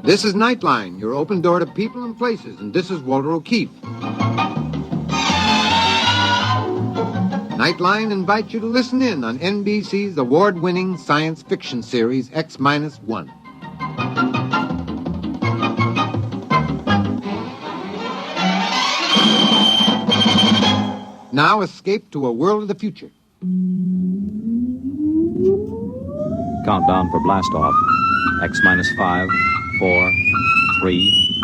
This is Nightline, your open door to people and places, and this is Walter O'Keefe. Nightline invites you to listen in on NBC's award-winning science fiction series X-1. Now escape to a world of the future. Countdown for blast-off. X-5, 4, 3,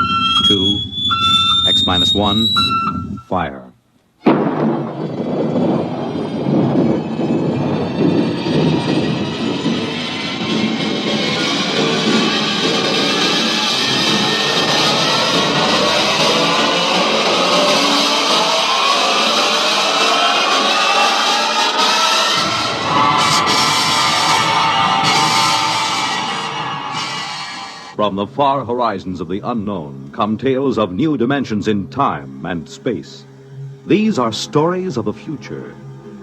2, X-1, fire. From the far horizons of the unknown come tales of new dimensions in time and space. These are stories of the future,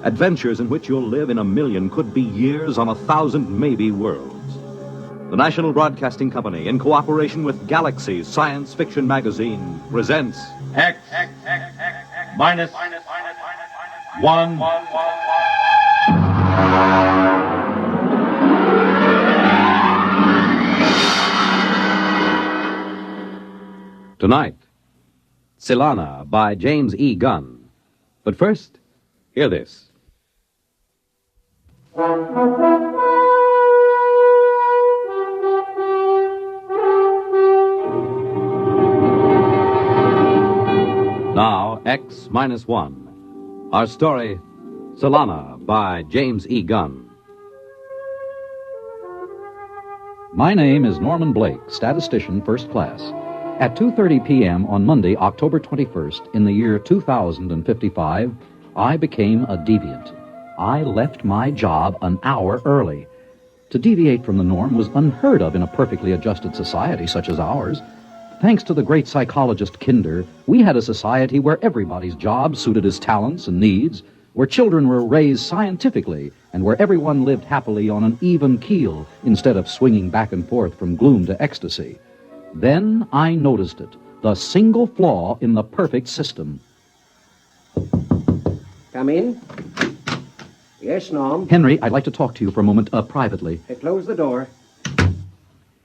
adventures in which you'll live in a million, could be years on 1,000 maybe worlds. The National Broadcasting Company, in cooperation with Galaxy Science Fiction Magazine, presents X minus 1. Tonight, Tsylana by James E. Gunn. But first, hear this. Now, X-1. Our story, Tsylana by James E. Gunn. My name is Norman Blake, statistician, first class. At 2:30 p.m. on Monday, October 21st, in the year 2055, I became a deviant. I left my job an hour early. To deviate from the norm was unheard of in a perfectly adjusted society such as ours. Thanks to the great psychologist Kinder, we had a society where everybody's job suited his talents and needs, where children were raised scientifically, and where everyone lived happily on an even keel instead of swinging back and forth from gloom to ecstasy. Then I noticed it, the single flaw in the perfect system. Come in. Yes, Norm. Henry, I'd like to talk to you for a moment, privately. Close the door.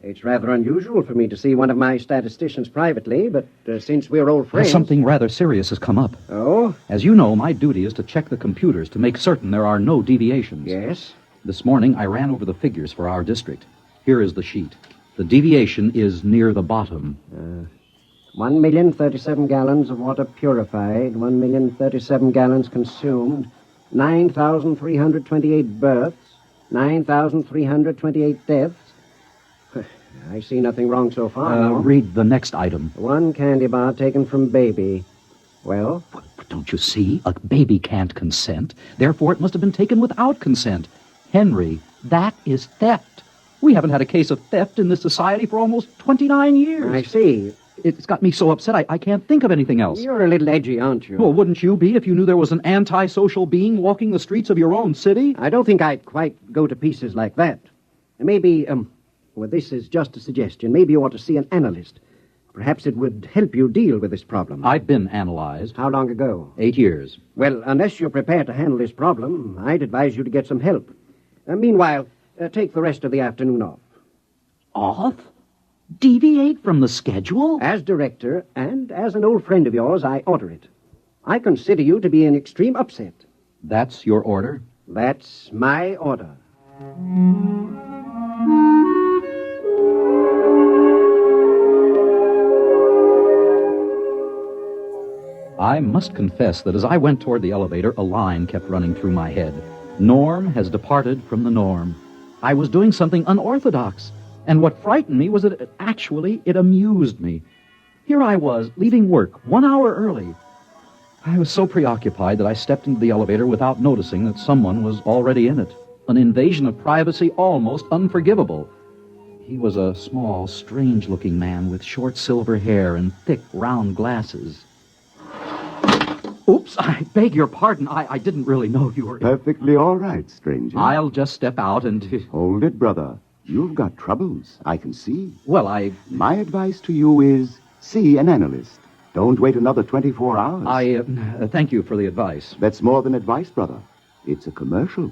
It's rather unusual for me to see one of my statisticians privately, but since we're old friends... Something rather serious has come up. Oh? As you know, my duty is to check the computers to make certain there are no deviations. Yes? This morning, I ran over the figures for our district. Here is the sheet. The deviation is near the bottom. 1,037 gallons of water purified, 1,037 gallons consumed, 9,328 births, 9,328 deaths. I see nothing wrong so far. Read the next item. One candy bar taken from baby. Well? But don't you see? A baby can't consent. Therefore, it must have been taken without consent. Henry, that is theft. We haven't had a case of theft in this society for almost 29 years. I see. It's got me so upset I can't think of anything else. You're a little edgy, aren't you? Well, wouldn't you be if you knew there was an antisocial being walking the streets of your own city? I don't think I'd quite go to pieces like that. Maybe, well, this is just a suggestion. Maybe you ought to see an analyst. Perhaps it would help you deal with this problem. I've been analyzed. How long ago? 8 years. Well, unless you're prepared to handle this problem, I'd advise you to get some help. Meanwhile, take the rest of the afternoon off. Off? Deviate from the schedule? As director, and as an old friend of yours, I order it. I consider you to be in extreme upset. That's your order? That's my order. I must confess that as I went toward the elevator, a line kept running through my head. Norm has departed from the norm. I was doing something unorthodox, and what frightened me was that it amused me. Here I was, leaving work 1 hour early. I was so preoccupied that I stepped into the elevator without noticing that someone was already in it. An invasion of privacy almost unforgivable. He was a small, strange-looking man with short silver hair and thick, round glasses. Oops, I beg your pardon. I didn't really know you were... Perfectly all right, stranger. I'll just step out and... Hold it, brother. You've got troubles, I can see. Well, My advice to you is see an analyst. Don't wait another 24 hours. Thank you for the advice. That's more than advice, brother. It's a commercial.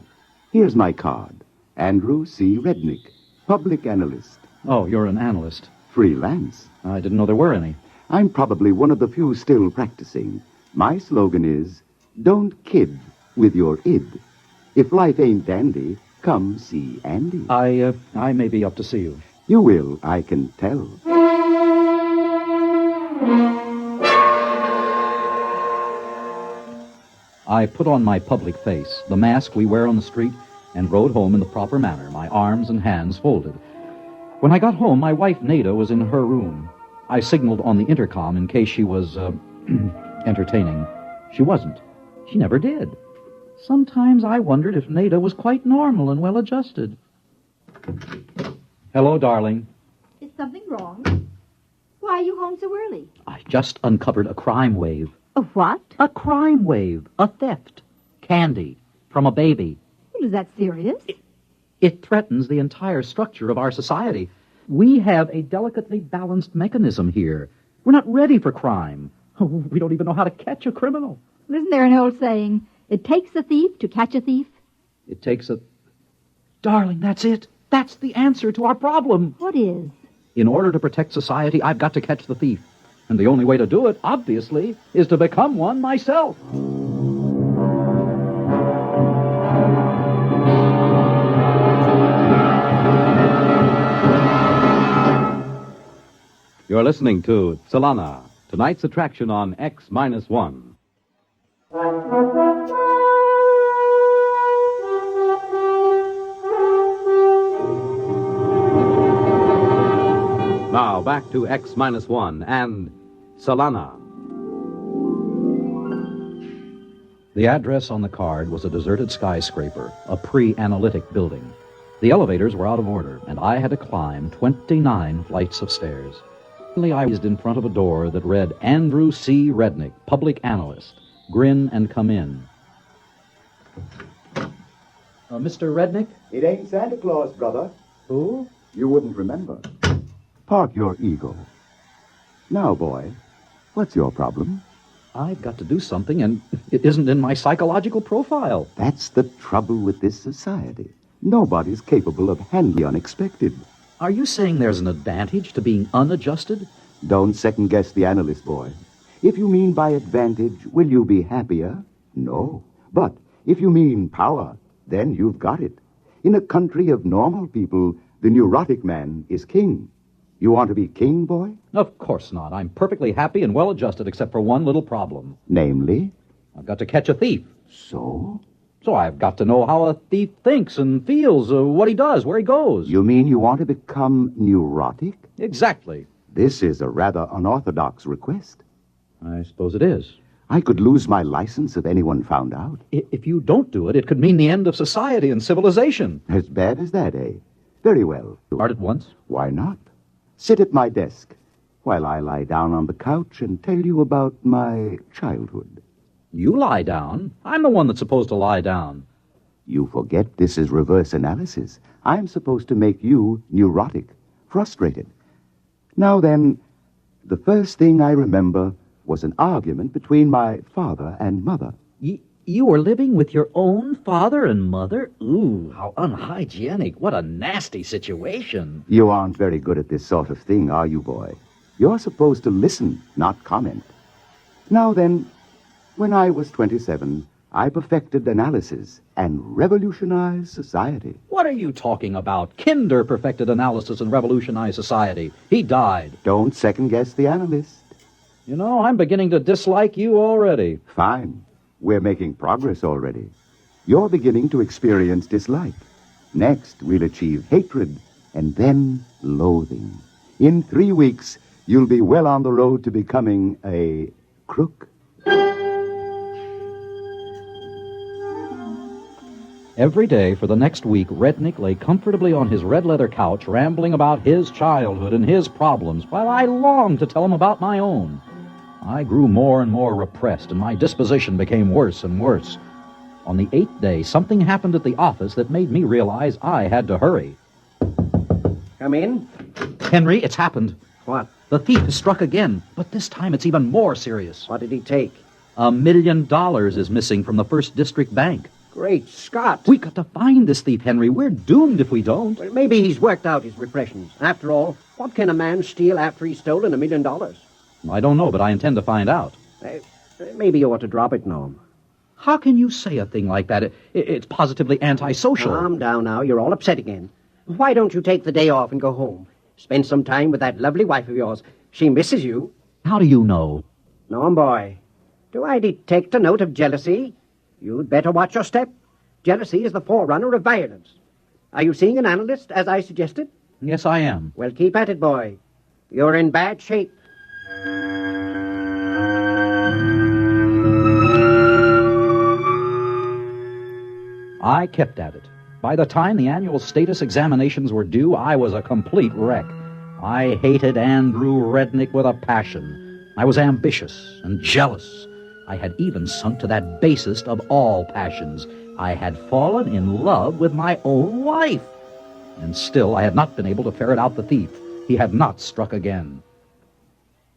Here's my card. Andrew C. Rednick, public analyst. Oh, you're an analyst. Freelance. I didn't know there were any. I'm probably one of the few still practicing. My slogan is, don't kid with your id. If life ain't dandy, come see Andy. I may be up to see you. You will, I can tell. I put on my public face, the mask we wear on the street, and rode home in the proper manner, my arms and hands folded. When I got home, my wife Nada was in her room. I signaled on the intercom in case she was, entertaining. She wasn't. She never did. Sometimes I wondered if Nada was quite normal and well-adjusted. Hello, darling. Is something wrong? Why are you home so early? I just uncovered a crime wave. A what? A crime wave. A theft. Candy. From a baby. Well, is that serious? It threatens the entire structure of our society. We have a delicately balanced mechanism here. We're not ready for crime. We don't even know how to catch a criminal. Isn't there an old saying, it takes a thief to catch a thief? It takes a... Darling, that's it. That's the answer to our problem. What is? In order to protect society, I've got to catch the thief. And the only way to do it, obviously, is to become one myself. You're listening to Tsylana, tonight's attraction on X-1. Now, back to X-1 and Tsylana. The address on the card was a deserted skyscraper, a pre-analytic building. The elevators were out of order, and I had to climb 29 flights of stairs. Finally, I was in front of a door that read, Andrew C. Rednick, public analyst. Grin and come in. Mr. Rednick? It ain't Santa Claus, brother. Who? You wouldn't remember. Park your ego. Now, boy, what's your problem? I've got to do something, and it isn't in my psychological profile. That's the trouble with this society. Nobody's capable of handling the unexpected. Are you saying there's an advantage to being unadjusted? Don't second-guess the analyst, boy. If you mean by advantage, will you be happier? No. But if you mean power, then you've got it. In a country of normal people, the neurotic man is king. You want to be king, boy? Of course not. I'm perfectly happy and well-adjusted, except for one little problem. Namely? I've got to catch a thief. So? So I've got to know how a thief thinks and feels, what he does, where he goes. You mean you want to become neurotic? Exactly. This is a rather unorthodox request. I suppose it is. I could lose my license if anyone found out. If you don't do it, it could mean the end of society and civilization. As bad as that, eh? Very well. Start at once? Why not? Sit at my desk while I lie down on the couch and tell you about my childhood. You lie down. I'm the one that's supposed to lie down. You forget this is reverse analysis. I'm supposed to make you neurotic, frustrated. Now then, the first thing I remember was an argument between my father and mother. You were living with your own father and mother? Ooh, how unhygienic. What a nasty situation. You aren't very good at this sort of thing, are you, boy? You're supposed to listen, not comment. Now then, when I was 27, I perfected analysis and revolutionized society. What are you talking about? Kinder perfected analysis and revolutionized society. He died. Don't second-guess the analyst. You know, I'm beginning to dislike you already. Fine. We're making progress already. You're beginning to experience dislike. Next, we'll achieve hatred, and then loathing. In 3 weeks, you'll be well on the road to becoming a crook. Every day for the next week, Rednick lay comfortably on his red leather couch, rambling about his childhood and his problems, while I longed to tell him about my own. I grew more and more repressed, and my disposition became worse and worse. On the 8th day, something happened at the office that made me realize I had to hurry. Come in. Henry, it's happened. What? The thief has struck again, but this time it's even more serious. What did he take? $1 million is missing from the First District Bank. Great Scott. We got to find this thief, Henry. We're doomed if we don't. Well, maybe he's worked out his repressions. After all, what can a man steal after he's stolen $1 million? I don't know, but I intend to find out. Maybe you ought to drop it, Norm. How can you say a thing like that? It's positively antisocial. Calm down now. You're all upset again. Why don't you take the day off and go home? Spend some time with that lovely wife of yours. She misses you. How do you know? Norm, boy, do I detect a note of jealousy? You'd better watch your step. Jealousy is the forerunner of violence. Are you seeing an analyst, as I suggested? Yes, I am. Well, keep at it, boy. You're in bad shape. I kept at it. By the time the annual status examinations were due, I was a complete wreck. I hated Andrew Rednick with a passion. I was ambitious and jealous. I had even sunk to that basest of all passions. I had fallen in love with my own wife. And still I had not been able to ferret out the thief. He had not struck again.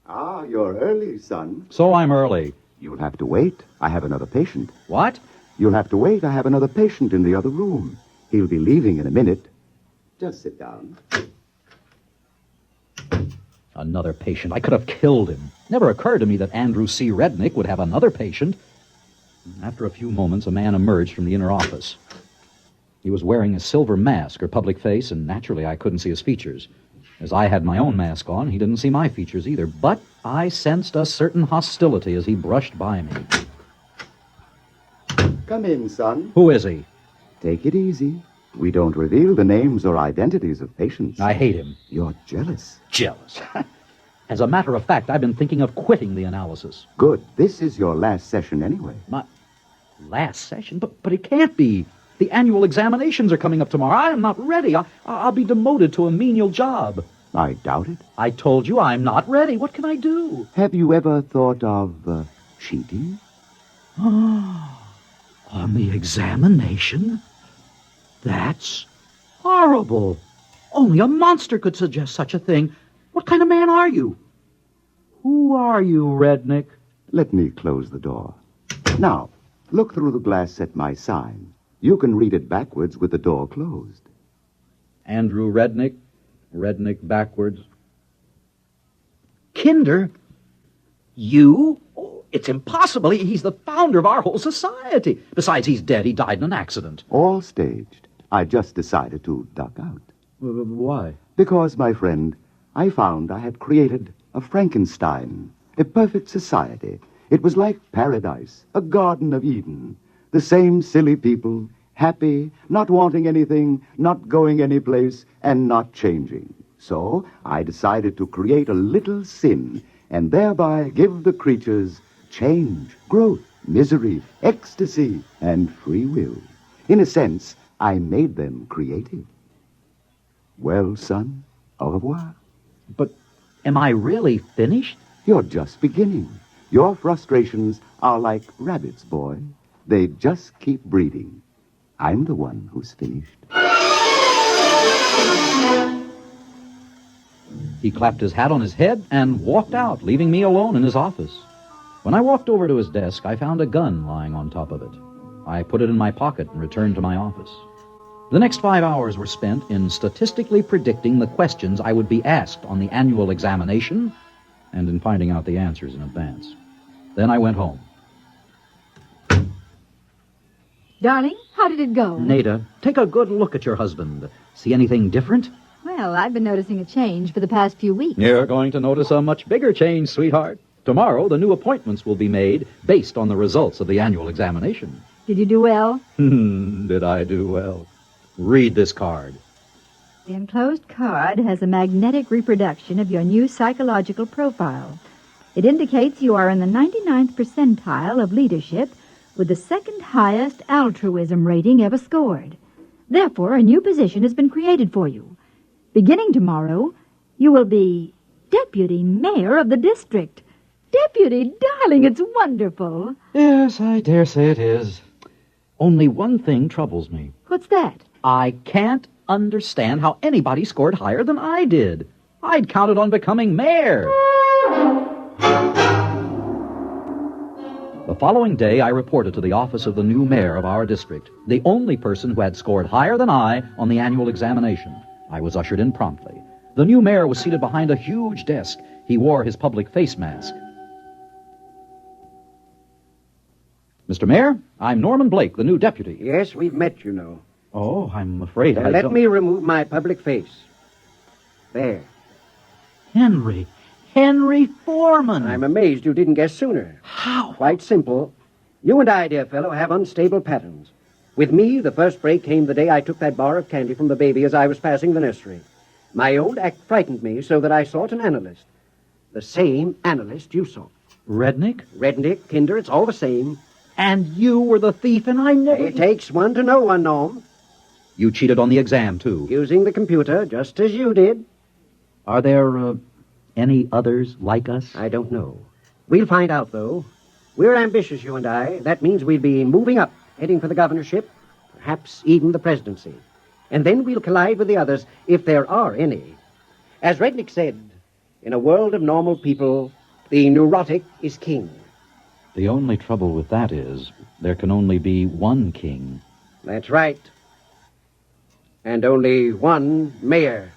Ah, you're early, son. So I'm early. You'll have to wait. I have another patient. What? You'll have to wait. I have another patient in the other room. He'll be leaving in a minute. Just sit down. Another patient. I could have killed him. Never occurred to me that Andrew C. Rednick would have another patient. After a few moments, a man emerged from the inner office. He was wearing a silver mask or public face, and naturally I couldn't see his features. As I had my own mask on, he didn't see my features either, but I sensed a certain hostility as he brushed by me. Come in, son. Who is he? Take it easy. We don't reveal the names or identities of patients. I hate him. You're jealous. Jealous. As a matter of fact, I've been thinking of quitting the analysis. Good. This is your last session anyway. My last session? But it can't be. The annual examinations are coming up tomorrow. I am not ready. I'll be demoted to a menial job. I doubt it. I told you I'm not ready. What can I do? Have you ever thought of cheating? On the examination? That's horrible. Only a monster could suggest such a thing. What kind of man are you? Who are you, Rednick? Let me close the door. Now, look through the glass at my sign. You can read it backwards with the door closed. Andrew Rednick. Rednick backwards. Kinder? You? Oh, it's impossible. He's the founder of our whole society. Besides, he's dead. He died in an accident. All staged. I just decided to duck out. Why? Because, my friend, I found I had created a Frankenstein, a perfect society. It was like paradise, a Garden of Eden. The same silly people, happy, not wanting anything, not going anyplace, and not changing. So I decided to create a little sin and thereby give the creatures change, growth, misery, ecstasy, and free will. In a sense, I made them creative. Well, son, au revoir. But am I really finished? You're just beginning. Your frustrations are like rabbits, boy. They just keep breeding. I'm the one who's finished. He clapped his hat on his head and walked out, leaving me alone in his office. When I walked over to his desk, I found a gun lying on top of it. I put it in my pocket and returned to my office. The next 5 hours were spent in statistically predicting the questions I would be asked on the annual examination and in finding out the answers in advance. Then I went home. Darling, how did it go? Nada, take a good look at your husband. See anything different? Well, I've been noticing a change for the past few weeks. You're going to notice a much bigger change, sweetheart. Tomorrow, the new appointments will be made based on the results of the annual examination. Did you do well? Did I do well? Read this card. The enclosed card has a magnetic reproduction of your new psychological profile. It indicates you are in the 99th percentile of leadership with the second highest altruism rating ever scored. Therefore, a new position has been created for you. Beginning tomorrow, you will be deputy mayor of the district. Deputy, darling, it's wonderful. Yes, I dare say it is. Only one thing troubles me. What's that? I can't understand how anybody scored higher than I did. I'd counted on becoming mayor. The following day, I reported to the office of the new mayor of our district, the only person who had scored higher than I on the annual examination. I was ushered in promptly. The new mayor was seated behind a huge desk. He wore his public face mask. Mr. Mayor, I'm Norman Blake, the new deputy. Yes, we've met, you know. Oh, I'm afraid I Let don't... me remove my public face. There. Henry Foreman. I'm amazed you didn't guess sooner. How? Quite simple. You and I, dear fellow, have unstable patterns. With me, the first break came the day I took that bar of candy from the baby as I was passing the nursery. My old act frightened me so that I sought an analyst. The same analyst you saw. Rednick, Kinder, it's all the same. And you were the thief, and I never... It takes one to know one, Norm. You cheated on the exam, too. Using the computer, just as you did. Are there, any others like us? I don't know. We'll find out, though. We're ambitious, you and I. That means we'll be moving up, heading for the governorship, perhaps even the presidency. And then we'll collide with the others, if there are any. As Rednick said, in a world of normal people, the neurotic is king. The only trouble with that is there can only be one king. That's right. And only one mayor.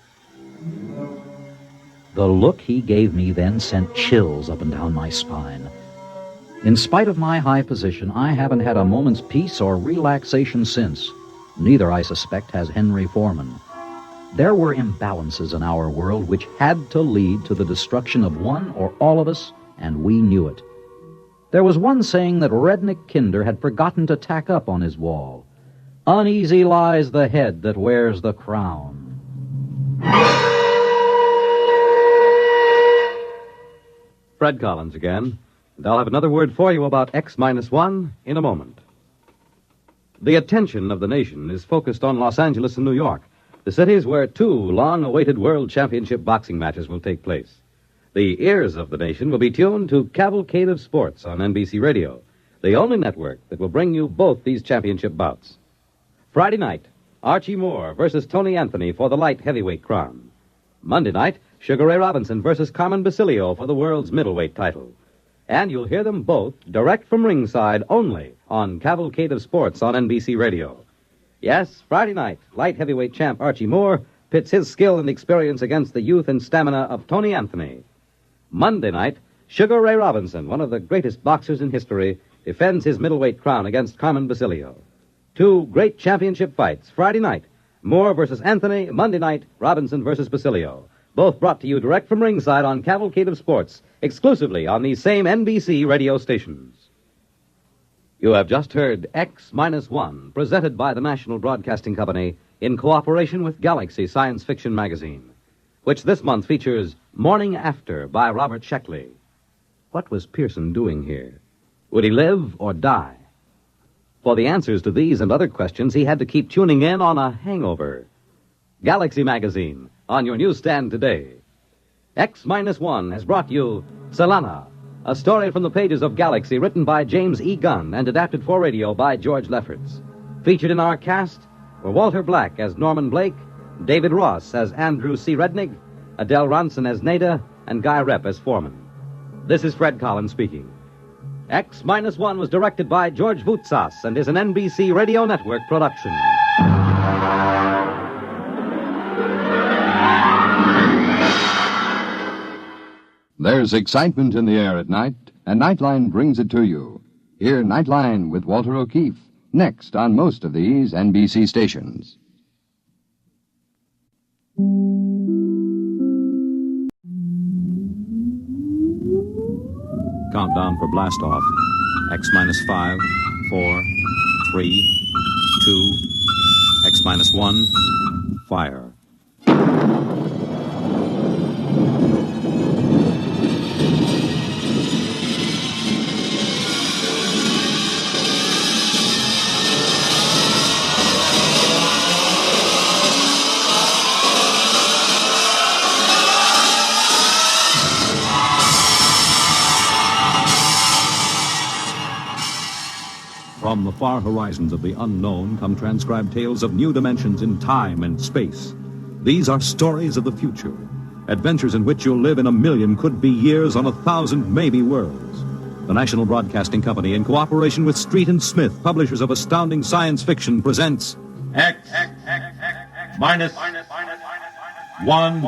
The look he gave me then sent chills up and down my spine. In spite of my high position, I haven't had a moment's peace or relaxation since. Neither, I suspect, has Henry Foreman. There were imbalances in our world which had to lead to the destruction of one or all of us, and we knew it. There was one saying that Rednick Kinder had forgotten to tack up on his wall. Uneasy lies the head that wears the crown. Fred Collins again, and I'll have another word for you about X-1 in a moment. The attention of the nation is focused on Los Angeles and New York, the cities where two long-awaited World Championship boxing matches will take place. The ears of the nation will be tuned to Cavalcade of Sports on NBC Radio, the only network that will bring you both these championship bouts. Friday night, Archie Moore versus Tony Anthony for the light heavyweight crown. Monday night, Sugar Ray Robinson versus Carmen Basilio for the world's middleweight title. And you'll hear them both direct from ringside only on Cavalcade of Sports on NBC Radio. Yes, Friday night, light heavyweight champ Archie Moore pits his skill and experience against the youth and stamina of Tony Anthony. Monday night, Sugar Ray Robinson, one of the greatest boxers in history, defends his middleweight crown against Carmen Basilio. Two great championship fights. Friday night, Moore versus Anthony. Monday night, Robinson versus Basilio. Both brought to you direct from ringside on Cavalcade of Sports, exclusively on these same NBC radio stations. You have just heard X-1, presented by the National Broadcasting Company in cooperation with Galaxy Science Fiction Magazine, which this month features Morning After by Robert Sheckley. What was Pearson doing here? Would he live or die? For the answers to these and other questions, he had to keep tuning in on a hangover. Galaxy Magazine, on your newsstand today. X-1 has brought you Tsylana, a story from the pages of Galaxy written by James E. Gunn and adapted for radio by George Lefferts. Featured in our cast were Walter Black as Norman Blake, David Ross as Andrew C. Rednick, Adele Ronson as Nada, and Guy Rep as Foreman. This is Fred Collins speaking. X-1 was directed by George Voutsas and is an NBC Radio Network production. There's excitement in the air at night, and Nightline brings it to you. Hear Nightline with Walter O'Keefe, next on most of these NBC stations. Countdown for blastoff. X-5, 4, 3, 2, X-1, fire. From the far horizons of the unknown come transcribed tales of new dimensions in time and space. These are stories of the future, adventures in which you'll live in a million could-be years on 1,000 maybe worlds. The National Broadcasting Company, in cooperation with Street and Smith, publishers of astounding science fiction, presents X minus 1.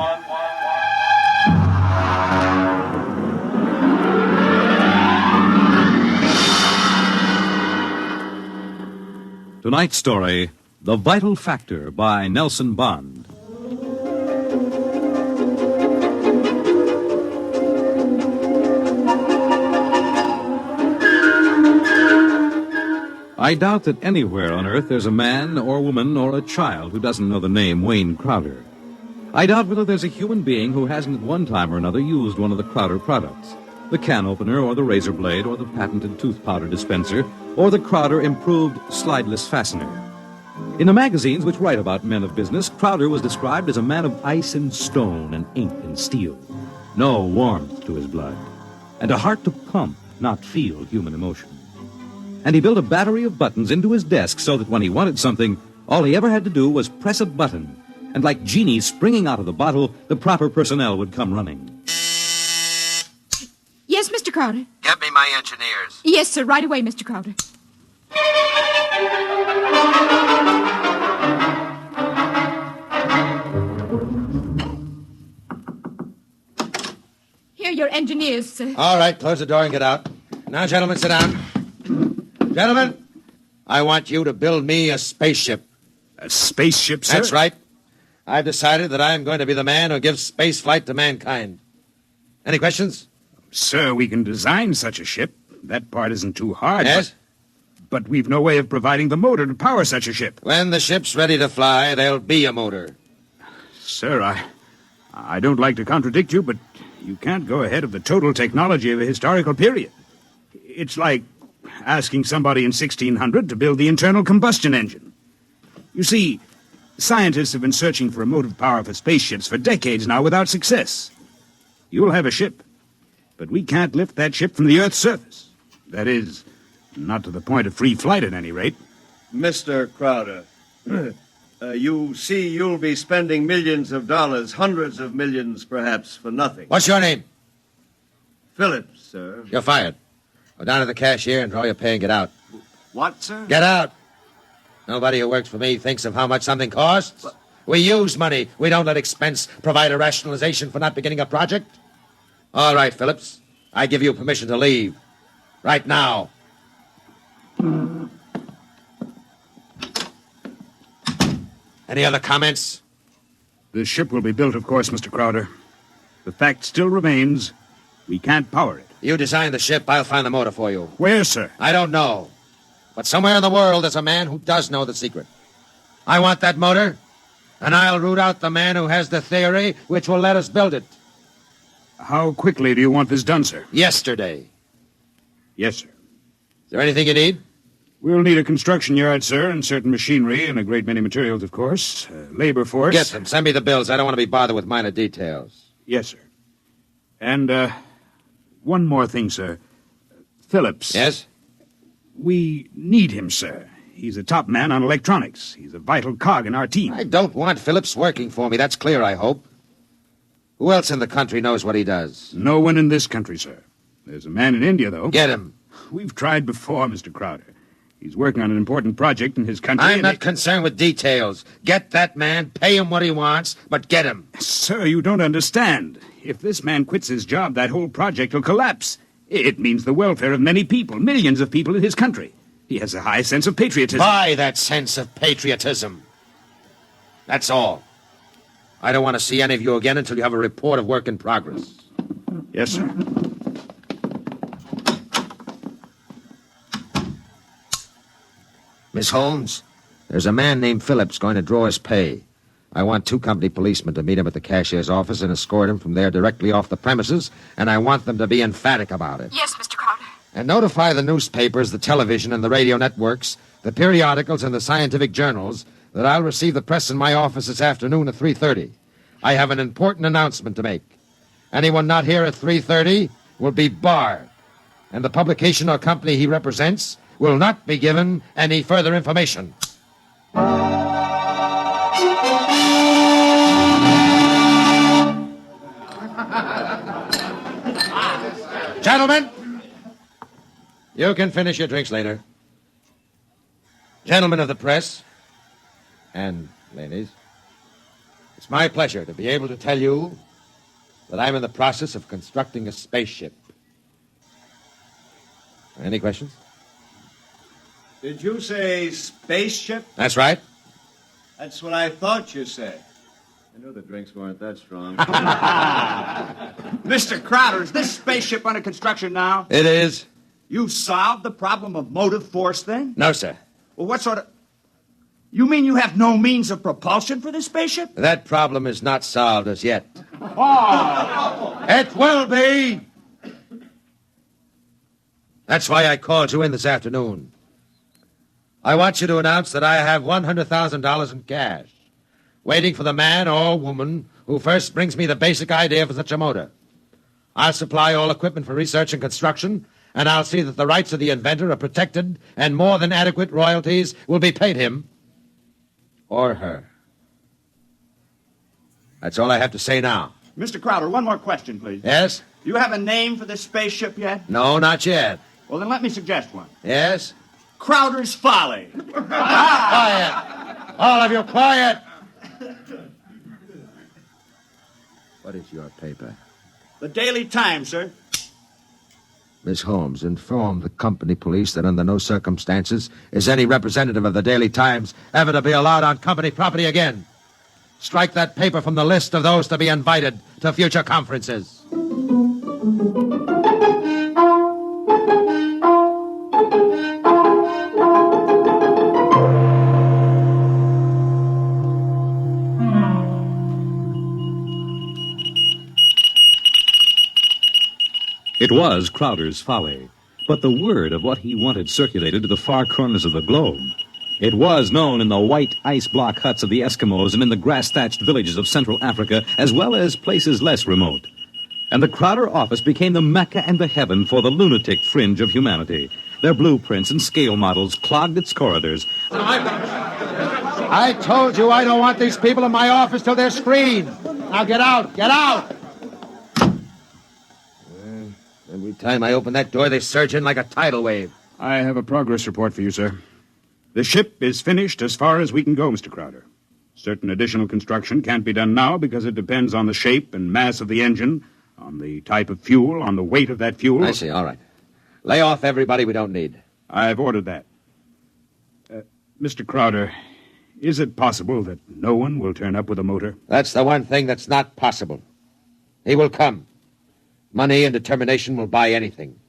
Tonight's story, The Vital Factor by Nelson Bond. I doubt that anywhere on Earth there's a man or woman or a child who doesn't know the name Wayne Crowder. I doubt whether there's a human being who hasn't at one time or another used one of the Crowder products. The can opener, or the razor blade, or the patented tooth powder dispenser, or the Crowder improved slideless fastener. In the magazines which write about men of business, Crowder was described as a man of ice and stone and ink and steel. No warmth to his blood, and a heart to pump, not feel human emotion. And he built a battery of buttons into his desk so that when he wanted something, all he ever had to do was press a button, and like genies springing out of the bottle, the proper personnel would come running. Yes, Mr. Crowder. Get me my engineers. Yes, sir. Right away, Mr. Crowder. Here are your engineers, sir. All right, close the door and get out. Now, gentlemen, sit down. Gentlemen, I want you to build me a spaceship. A spaceship, sir? That's right. I've decided that I am going to be the man who gives space flight to mankind. Any questions? Sir, we can design such a ship. That part isn't too hard. Yes? But we've no way of providing the motor to power such a ship. When the ship's ready to fly, there'll be a motor. Sir, I don't like to contradict you, but you can't go ahead of the total technology of a historical period. It's like asking somebody in 1600 to build the internal combustion engine. You see, scientists have been searching for a motive power for spaceships for decades now without success. You'll have a ship, but we can't lift that ship from the Earth's surface. That is, not to the point of free flight at any rate. Mr. Crowder, you see you'll be spending millions of dollars, hundreds of millions perhaps, for nothing. What's your name? Phillips, sir. You're fired. Go down to the cashier and draw your pay and get out. What, sir? Get out. Nobody who works for me thinks of how much something costs. But we use money. We don't let expense provide a rationalization for not beginning a project. All right, Phillips. I give you permission to leave. Right now. Any other comments? The ship will be built, of course, Mr. Crowder. The fact still remains, we can't power it. You design the ship, I'll find the motor for you. Where, sir? I don't know. But somewhere in the world there's a man who does know the secret. I want that motor, and I'll root out the man who has the theory which will let us build it. How quickly do you want this done, sir? Yesterday. Yes, sir. Is there anything you need? We'll need a construction yard, sir, and certain machinery, and a great many materials, of course. Labor force. Get them. Send me the bills. I don't want to be bothered with minor details. Yes, sir. And, one more thing, sir. Phillips. Yes? We need him, sir. He's a top man on electronics. He's a vital cog in our team. I don't want Phillips working for me. That's clear, I hope. Who else in the country knows what he does? No one in this country, sir. There's a man in India, though. Get him. We've tried before, Mr. Crowder. He's working on an important project in his country. I'm not concerned with details. Get that man, pay him what he wants, but get him. Sir, you don't understand. If this man quits his job, that whole project will collapse. It means the welfare of many people, millions of people in his country. He has a high sense of patriotism. Buy that sense of patriotism. That's all. I don't want to see any of you again until you have a report of work in progress. Yes, sir. Miss Holmes, there's a man named Phillips going to draw his pay. I want 2 company policemen to meet him at the cashier's office and escort him from there directly off the premises, and I want them to be emphatic about it. Yes, Mr. Crowder. And notify the newspapers, the television, and the radio networks, the periodicals, and the scientific journals that I'll receive the press in my office this afternoon at 3:30. I have an important announcement to make. Anyone not here at 3:30 will be barred, and the publication or company he represents will not be given any further information. Gentlemen, you can finish your drinks later. Gentlemen of the press, and ladies, it's my pleasure to be able to tell you that I'm in the process of constructing a spaceship. Any questions? Did you say spaceship? That's right. That's what I thought you said. I knew the drinks weren't that strong. Mr. Crowder, is this spaceship under construction now? It is. You solved the problem of motive force, then? No, sir. Well, what sort of... You mean you have no means of propulsion for this spaceship? That problem is not solved as yet. Oh! It will be! That's why I called you in this afternoon. I want you to announce that I have $100,000 in cash, waiting for the man or woman who first brings me the basic idea for such a motor. I'll supply all equipment for research and construction, and I'll see that the rights of the inventor are protected and more than adequate royalties will be paid him or her. That's all I have to say now. Mr. Crowder, one more question, please. Yes? You have a name for this spaceship yet? No, not yet. Well, then let me suggest one. Yes? Crowder's Folly. Quiet! All of you, quiet! What is your paper? The Daily Times, sir. Miss Holmes, inform the company police that under no circumstances is any representative of the Daily Times ever to be allowed on company property again. Strike that paper from the list of those to be invited to future conferences. It was Crowder's Folly, but the word of what he wanted circulated to the far corners of the globe. It was known in the white ice block huts of the Eskimos and in the grass-thatched villages of Central Africa, as well as places less remote. And the Crowder office became the Mecca and the heaven for the lunatic fringe of humanity. Their blueprints and scale models clogged its corridors. I told you I don't want these people in my office till they're screened. Now get out, get out! Every time I open that door, they surge in like a tidal wave. I have a progress report for you, sir. The ship is finished as far as we can go, Mr. Crowder. Certain additional construction can't be done now because it depends on the shape and mass of the engine, on the type of fuel, on the weight of that fuel. I see, all right. Lay off everybody we don't need. I've ordered that. Mr. Crowder, is it possible that no one will turn up with a motor? That's the one thing that's not possible. He will come. Money and determination will buy anything.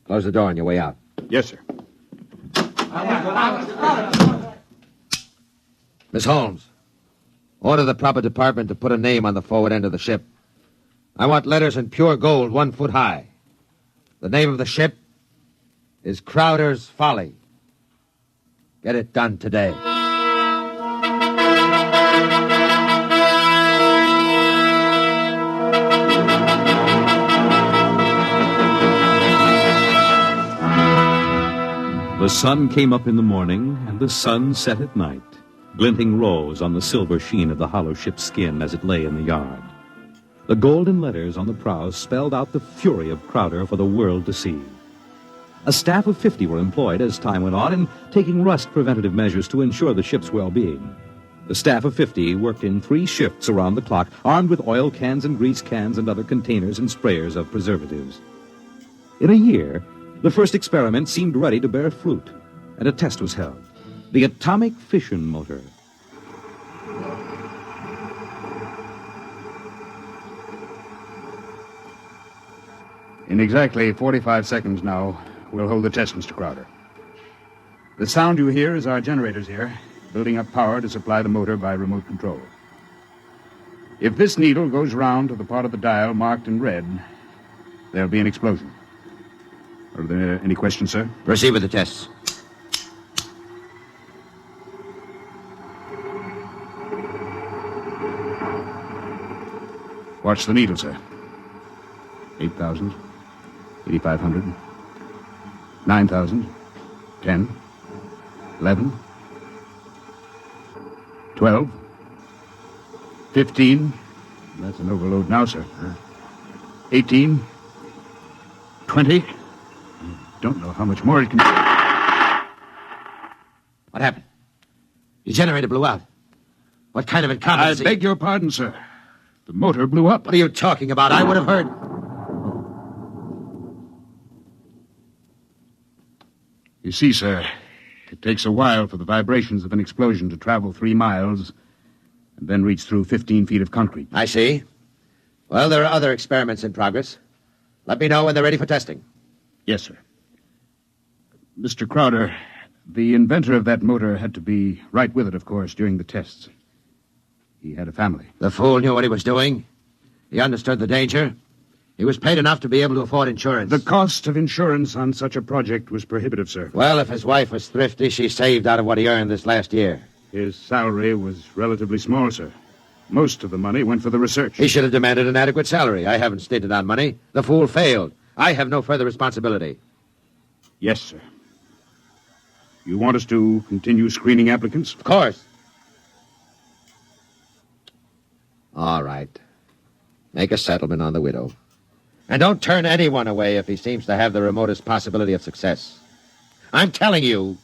Close the door on your way out. Yes, sir. Miss Holmes, order the proper department to put a name on the forward end of the ship. I want letters in pure gold 1 foot high. The name of the ship is Crowder's Folly. Get it done today. The sun came up in the morning, and the sun set at night, glinting rose on the silver sheen of the hollow ship's skin as it lay in the yard. The golden letters on the prow spelled out the fury of Crowder for the world to see. A staff of 50 were employed as time went on in taking rust preventative measures to ensure the ship's well-being. The staff of 50 worked in 3 shifts around the clock, armed with oil cans and grease cans and other containers and sprayers of preservatives. In a year, the first experiment seemed ready to bear fruit, and a test was held. The atomic fission motor. In exactly 45 seconds now, we'll hold the test, Mr. Crowder. The sound you hear is our generators here, building up power to supply the motor by remote control. If this needle goes round to the part of the dial marked in red, there'll be an explosion. Are there any questions, sir? Proceed with the tests. Watch the needle, sir. 8,000, 8,500, 9,000, 10, 11, 12, 15. That's an overload now, sir. 18, 20. Don't know how much more it can... What happened? Your generator blew out. What kind of incompetency? I beg your pardon, sir. The motor blew up. What are you talking about? I would have heard... You see, sir, it takes a while for the vibrations of an explosion to travel 3 miles and then reach through 15 feet of concrete. I see. Well, there are other experiments in progress. Let me know when they're ready for testing. Yes, sir. Mr. Crowder, the inventor of that motor had to be right with it, of course, during the tests. He had a family. The fool knew what he was doing. He understood the danger. He was paid enough to be able to afford insurance. The cost of insurance on such a project was prohibitive, sir. Well, if his wife was thrifty, she saved out of what he earned this last year. His salary was relatively small, sir. Most of the money went for the research. He should have demanded an adequate salary. I haven't stated on money. The fool failed. I have no further responsibility. Yes, sir. You want us to continue screening applicants? Of course. All right. Make a settlement on the widow. And don't turn anyone away if he seems to have the remotest possibility of success. I'm telling you,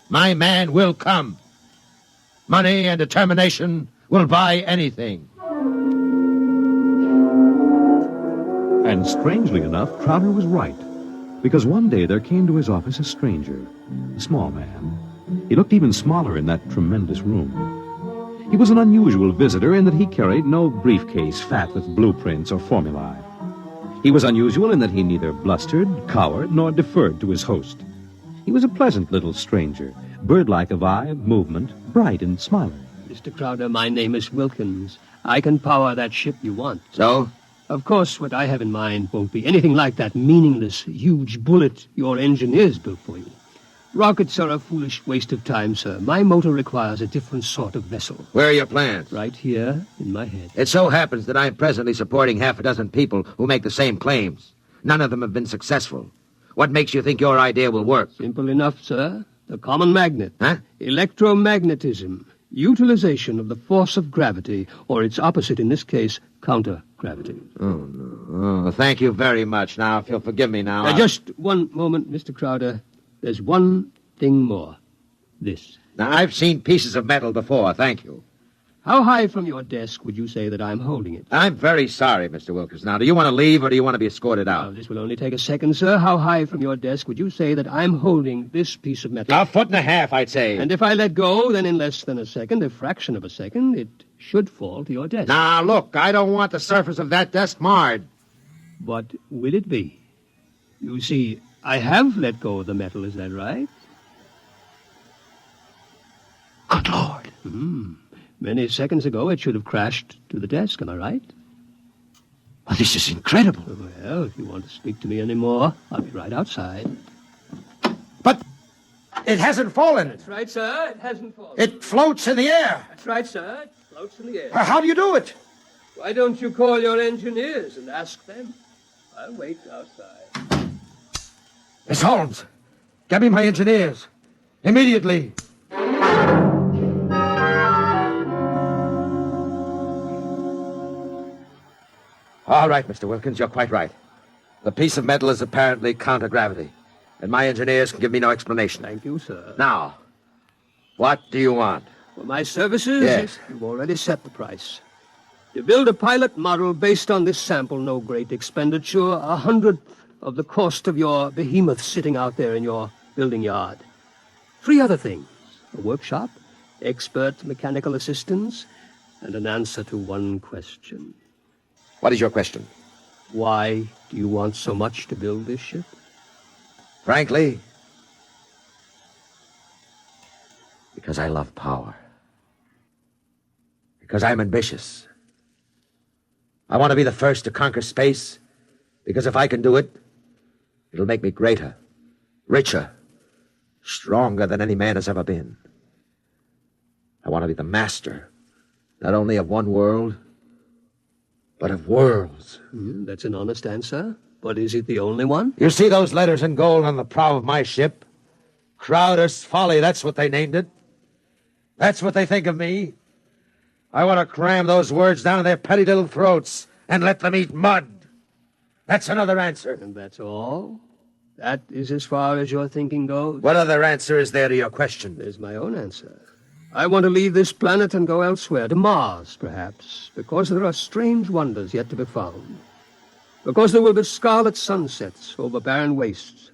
my man will come. Money and determination will buy anything. And strangely enough, Crowder was right. Because one day there came to his office a stranger, a small man. He looked even smaller in that tremendous room. He was an unusual visitor in that he carried no briefcase fat with blueprints or formulae. He was unusual in that he neither blustered, cowered, nor deferred to his host. He was a pleasant little stranger, bird-like of eye, movement, bright and smiling. Mr. Crowder, my name is Wilkins. I can power that ship you want. So? Of course, what I have in mind won't be anything like that meaningless, huge bullet your engineers built for you. Rockets are a foolish waste of time, sir. My motor requires a different sort of vessel. Where are your plans? Right here in my head. It so happens that I'm presently supporting half a dozen people who make the same claims. None of them have been successful. What makes you think your idea will work? Simple enough, sir. The common magnet. Huh? Electromagnetism. Utilization of the force of gravity, or its opposite in this case, counter-gravity. Oh, no. Oh, thank you very much. Now, if you'll forgive me now... Just one moment, Mr. Crowder. There's one thing more. This. Now, I've seen pieces of metal before, thank you. How high from your desk would you say that I'm holding it? I'm very sorry, Mr. Wilkins. Now, do you want to leave or do you want to be escorted out? Now, this will only take a second, sir. How high from your desk would you say that I'm holding this piece of metal? 1.5 feet, I'd say. And if I let go, then in less than a second, a fraction of a second, it should fall to your desk. Now, look, I don't want the surface of that desk marred. What will it be? You see, I have let go of the metal, is that right? Good Lord. Many seconds ago, it should have crashed to the desk, am I right? Well, this is incredible. Well, if you want to speak to me anymore, I'll be right outside. But it hasn't fallen. That's right, sir. It hasn't fallen. It floats in the air. That's right, sir. It floats in the air. How do you do it? Why don't you call your engineers and ask them? I'll wait outside. Miss Holmes, get me my engineers. Immediately. All right, Mr. Wilkins, you're quite right. The piece of metal is apparently counter-gravity, and my engineers can give me no explanation. Thank you, sir. Now, what do you want? For my services? Yes. You've already set the price. To build a pilot model based on this sample, no great expenditure, 100th of the cost of your behemoth sitting out there in your building yard. 3 other things: a workshop, expert mechanical assistance, and an answer to one question. What is your question? Why do you want so much to build this ship? Frankly, because I love power. Because I'm ambitious. I want to be the first to conquer space, because if I can do it, it'll make me greater, richer, stronger than any man has ever been. I want to be the master, not only of one world, but of worlds. That's an honest answer. But is it the only one? You see those letters in gold on the prow of my ship? Crowder's Folly, that's what they named it. That's what they think of me. I want to cram those words down their petty little throats and let them eat mud. That's another answer. And that's all? That is as far as your thinking goes? What other answer is there to your question? There's my own answer. I want to leave this planet and go elsewhere, to Mars, perhaps, because there are strange wonders yet to be found. Because there will be scarlet sunsets over barren wastes,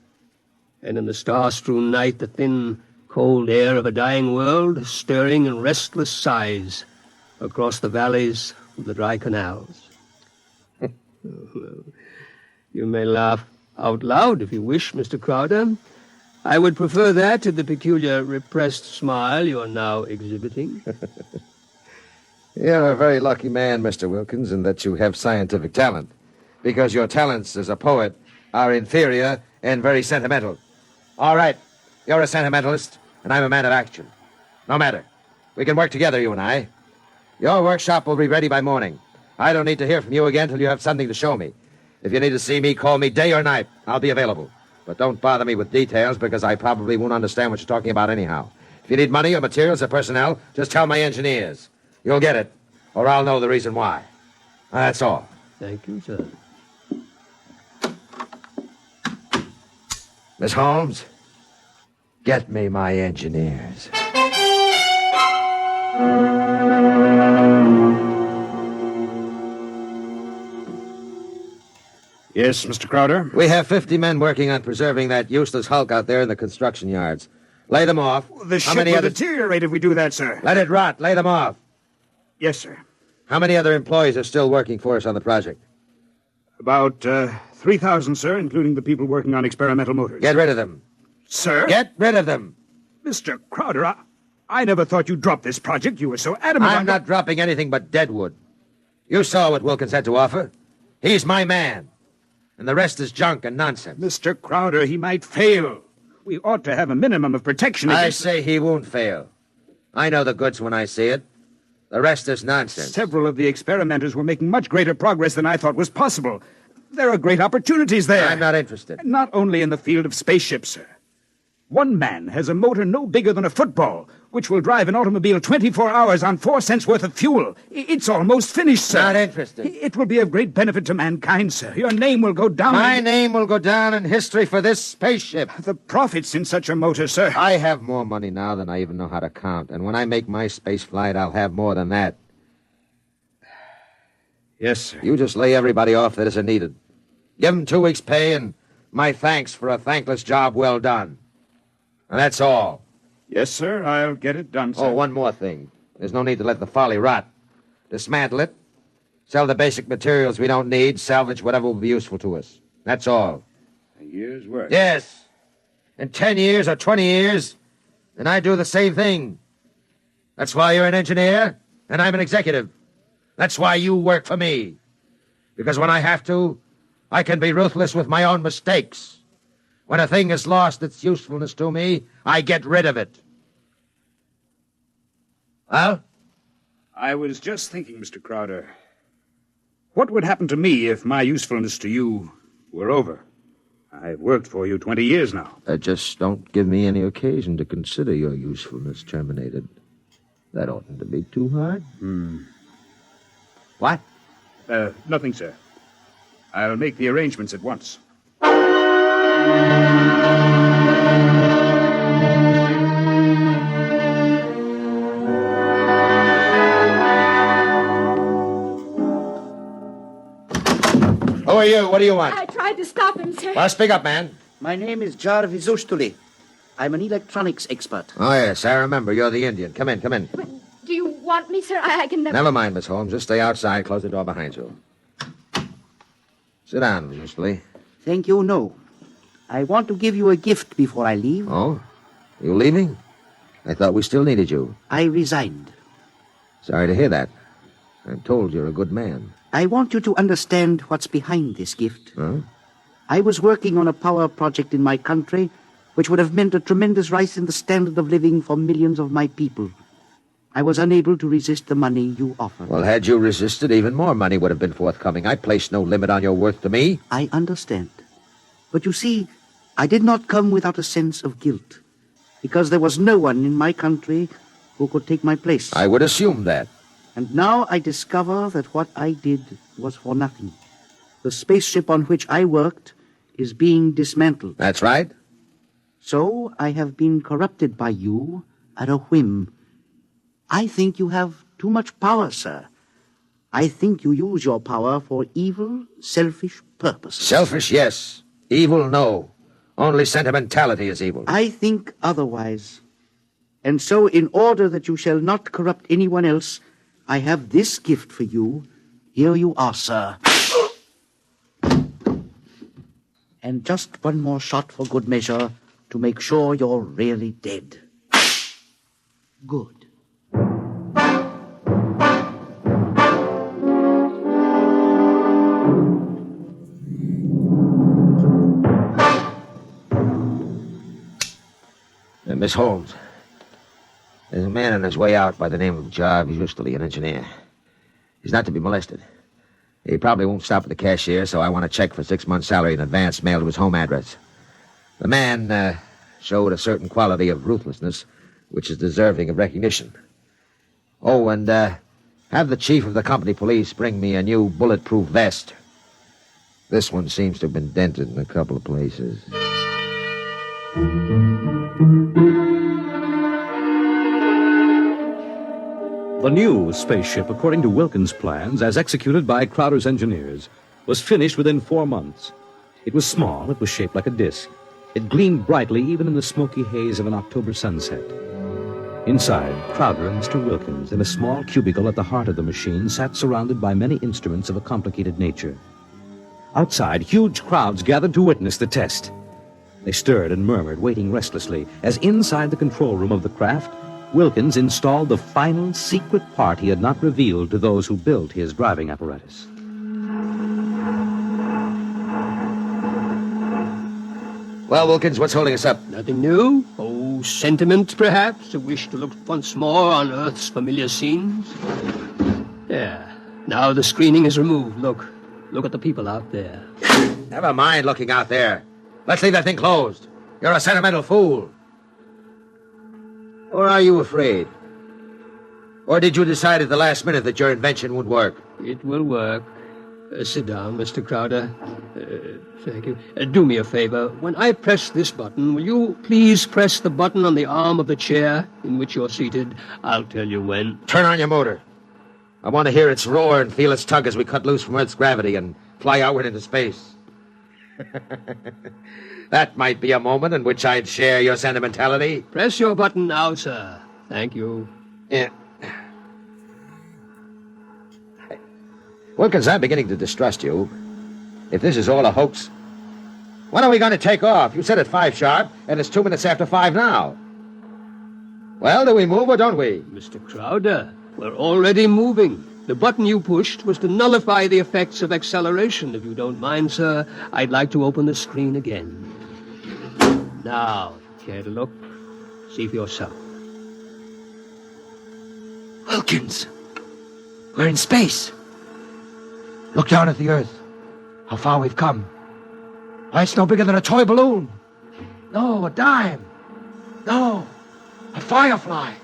and in the star-strewn night the thin, cold air of a dying world stirring in restless sighs across the valleys of the dry canals. You may laugh out loud if you wish, Mr. Crowder. I would prefer that to the peculiar repressed smile you are now exhibiting. You're a very lucky man, Mr. Wilkins, in that you have scientific talent, because your talents as a poet are inferior and very sentimental. All right, you're a sentimentalist, and I'm a man of action. No matter. We can work together, you and I. Your workshop will be ready by morning. I don't need to hear from you again till you have something to show me. If you need to see me, call me day or night. I'll be available. But don't bother me with details, because I probably won't understand what you're talking about anyhow. If you need money or materials or personnel, just tell my engineers. You'll get it, or I'll know the reason why. That's all. Thank you, sir. Miss Holmes, get me my engineers. Yes, Mr. Crowder? We have 50 men working on preserving that useless hulk out there in the construction yards. Lay them off. The ship will deteriorate if we do that, sir. Let it rot. Lay them off. Yes, sir. How many other employees are still working for us on the project? About 3,000, sir, including the people working on experimental motors. Get rid of them. Sir? Get rid of them. Mr. Crowder, I never thought you'd drop this project. You were so adamant. I'm not dropping anything but deadwood. You saw what Wilkins had to offer. He's my man. And the rest is junk and nonsense. Mr. Crowder, he might fail. We ought to have a minimum of protection against... I say he won't fail. I know the goods when I see it. The rest is nonsense. Several of the experimenters were making much greater progress than I thought was possible. There are great opportunities there. I'm not interested. Not only in the field of spaceships, sir. One man has a motor no bigger than a football, which will drive an automobile 24 hours on 4 cents worth of fuel. It's almost finished, sir. Not interested. It will be of great benefit to mankind, sir. Your name will go down... My name will go down in history for this spaceship. The profits in such a motor, sir. I have more money now than I even know how to count. And when I make my space flight, I'll have more than that. Yes, sir. You just lay everybody off that isn't needed. Give them 2 weeks' pay and my thanks for a thankless job well done. And that's all. Yes, sir. I'll get it done, sir. Oh, one more thing. There's no need to let the folly rot. Dismantle it. Sell the basic materials we don't need. Salvage whatever will be useful to us. That's all. A year's work. Yes. In 10 years or 20 years, then I do the same thing. That's why you're an engineer, and I'm an executive. That's why you work for me. Because when I have to, I can be ruthless with my own mistakes. When a thing has lost its usefulness to me, I get rid of it. Well? I was just thinking, Mr. Crowder, what would happen to me if my usefulness to you were over? I've worked for you 20 years now. Just don't give me any occasion to consider your usefulness terminated. That oughtn't to be too hard. What? Nothing, sir. I'll make the arrangements at once. Who are you? What do you want? I tried to stop him, sir. Well, speak up, man. My name is Jarvis Ustuli. I'm an electronics expert. Oh, yes, I remember. You're the Indian. Come in, come in. Do you want me, sir? I can never... Never mind, Miss Holmes. Just stay outside. Close the door behind you. Sit down, Miss Ustuli. Thank you, no. I want to give you a gift before I leave. Oh? You leaving? I thought we still needed you. I resigned. Sorry to hear that. I'm told you're a good man. I want you to understand what's behind this gift. Huh? I was working on a power project in my country which would have meant a tremendous rise in the standard of living for millions of my people. I was unable to resist the money you offered. Well, had you resisted, even more money would have been forthcoming. I placed no limit on your worth to me. I understand. But you see, I did not come without a sense of guilt. because there was no one in my country who could take my place. I would assume that. And now I discover that what I did was for nothing. The spaceship on which I worked is being dismantled. That's right. So I have been corrupted by you at a whim. I think you have too much power, sir. I think you use your power for evil, selfish purposes. Selfish, yes. Evil, no. Only sentimentality is evil. I think otherwise. And so, in order that you shall not corrupt anyone else, I have this gift for you. Here you are, sir. And just one more shot for good measure to make sure you're really dead. Good. Miss Holmes, there's a man on his way out by the name of Jarvis. He's used to be an engineer. He's not to be molested. He probably won't stop at the cashier, so I want a check for 6 months' salary in advance mailed to his home address. The man showed a certain quality of ruthlessness which is deserving of recognition. Oh, and have the chief of the company police bring me a new bulletproof vest. This one seems to have been dented in a couple of places. The new spaceship, according to Wilkins' plans, as executed by Crowder's engineers, was finished within 4 months. It was small, it was shaped like a disc. It gleamed brightly even in the smoky haze of an October sunset. Inside, Crowder and Mr. Wilkins, in a small cubicle at the heart of the machine, sat surrounded by many instruments of a complicated nature. Outside, huge crowds gathered to witness the test. They stirred and murmured, waiting restlessly, as inside the control room of the craft, Wilkins installed the final secret part he had not revealed to those who built his driving apparatus. Well, Wilkins, what's holding us up? Nothing new. Oh, sentiment, perhaps, a wish to look once more on Earth's familiar scenes. There. Now the screening is removed. Look at the people out there. Never mind looking out there. Let's leave that thing closed. You're a sentimental fool. Or are you afraid? Or did you decide at the last minute that your invention would work? It will work. Sit down, Mr. Crowder. Thank you. Do me a favor. When I press this button, will you please press the button on the arm of the chair in which you're seated? I'll tell you when. Turn on your motor. I want to hear its roar and feel its tug as we cut loose from Earth's gravity and fly outward into space. That might be a moment in which I'd share your sentimentality. Press your button now, sir. Thank you. Yeah. Wilkins, I'm beginning to distrust you. If this is all a hoax, when are we going to take off? You said at 5 sharp, and it's 2 minutes after 5 now. Well, do we move or don't we? Mr. Crowder, we're already moving. The button you pushed was to nullify the effects of acceleration. If you don't mind, sir, I'd like to open the screen again. Now, care to look? See for yourself. Wilkins, we're in space. Look down at the Earth. How far we've come. Why, it's no bigger than a toy balloon. No, a dime. No, a firefly.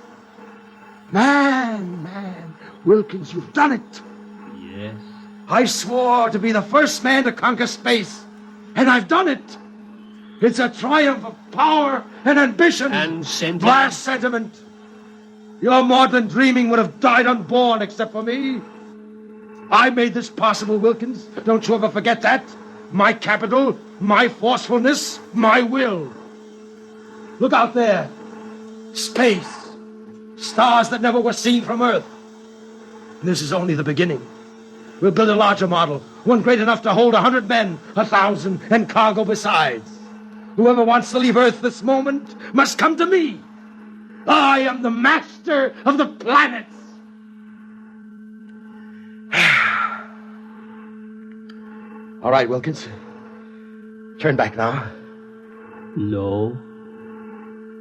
Man, Wilkins, you've done it. Yes. I swore to be the first man to conquer space, and I've done it. It's a triumph of power and ambition. And sentiment. Blast sentiment. Your maudlin dreaming would have died unborn except for me. I made this possible, Wilkins. Don't you ever forget that. My capital, my forcefulness, my will. Look out there. Space. Stars that never were seen from Earth. And this is only the beginning. We'll build a larger model, one great enough to hold 100 men, 1,000, and cargo besides. Whoever wants to leave Earth this moment must come to me. I am the master of the planets. All right, Wilkins. Turn back now. No.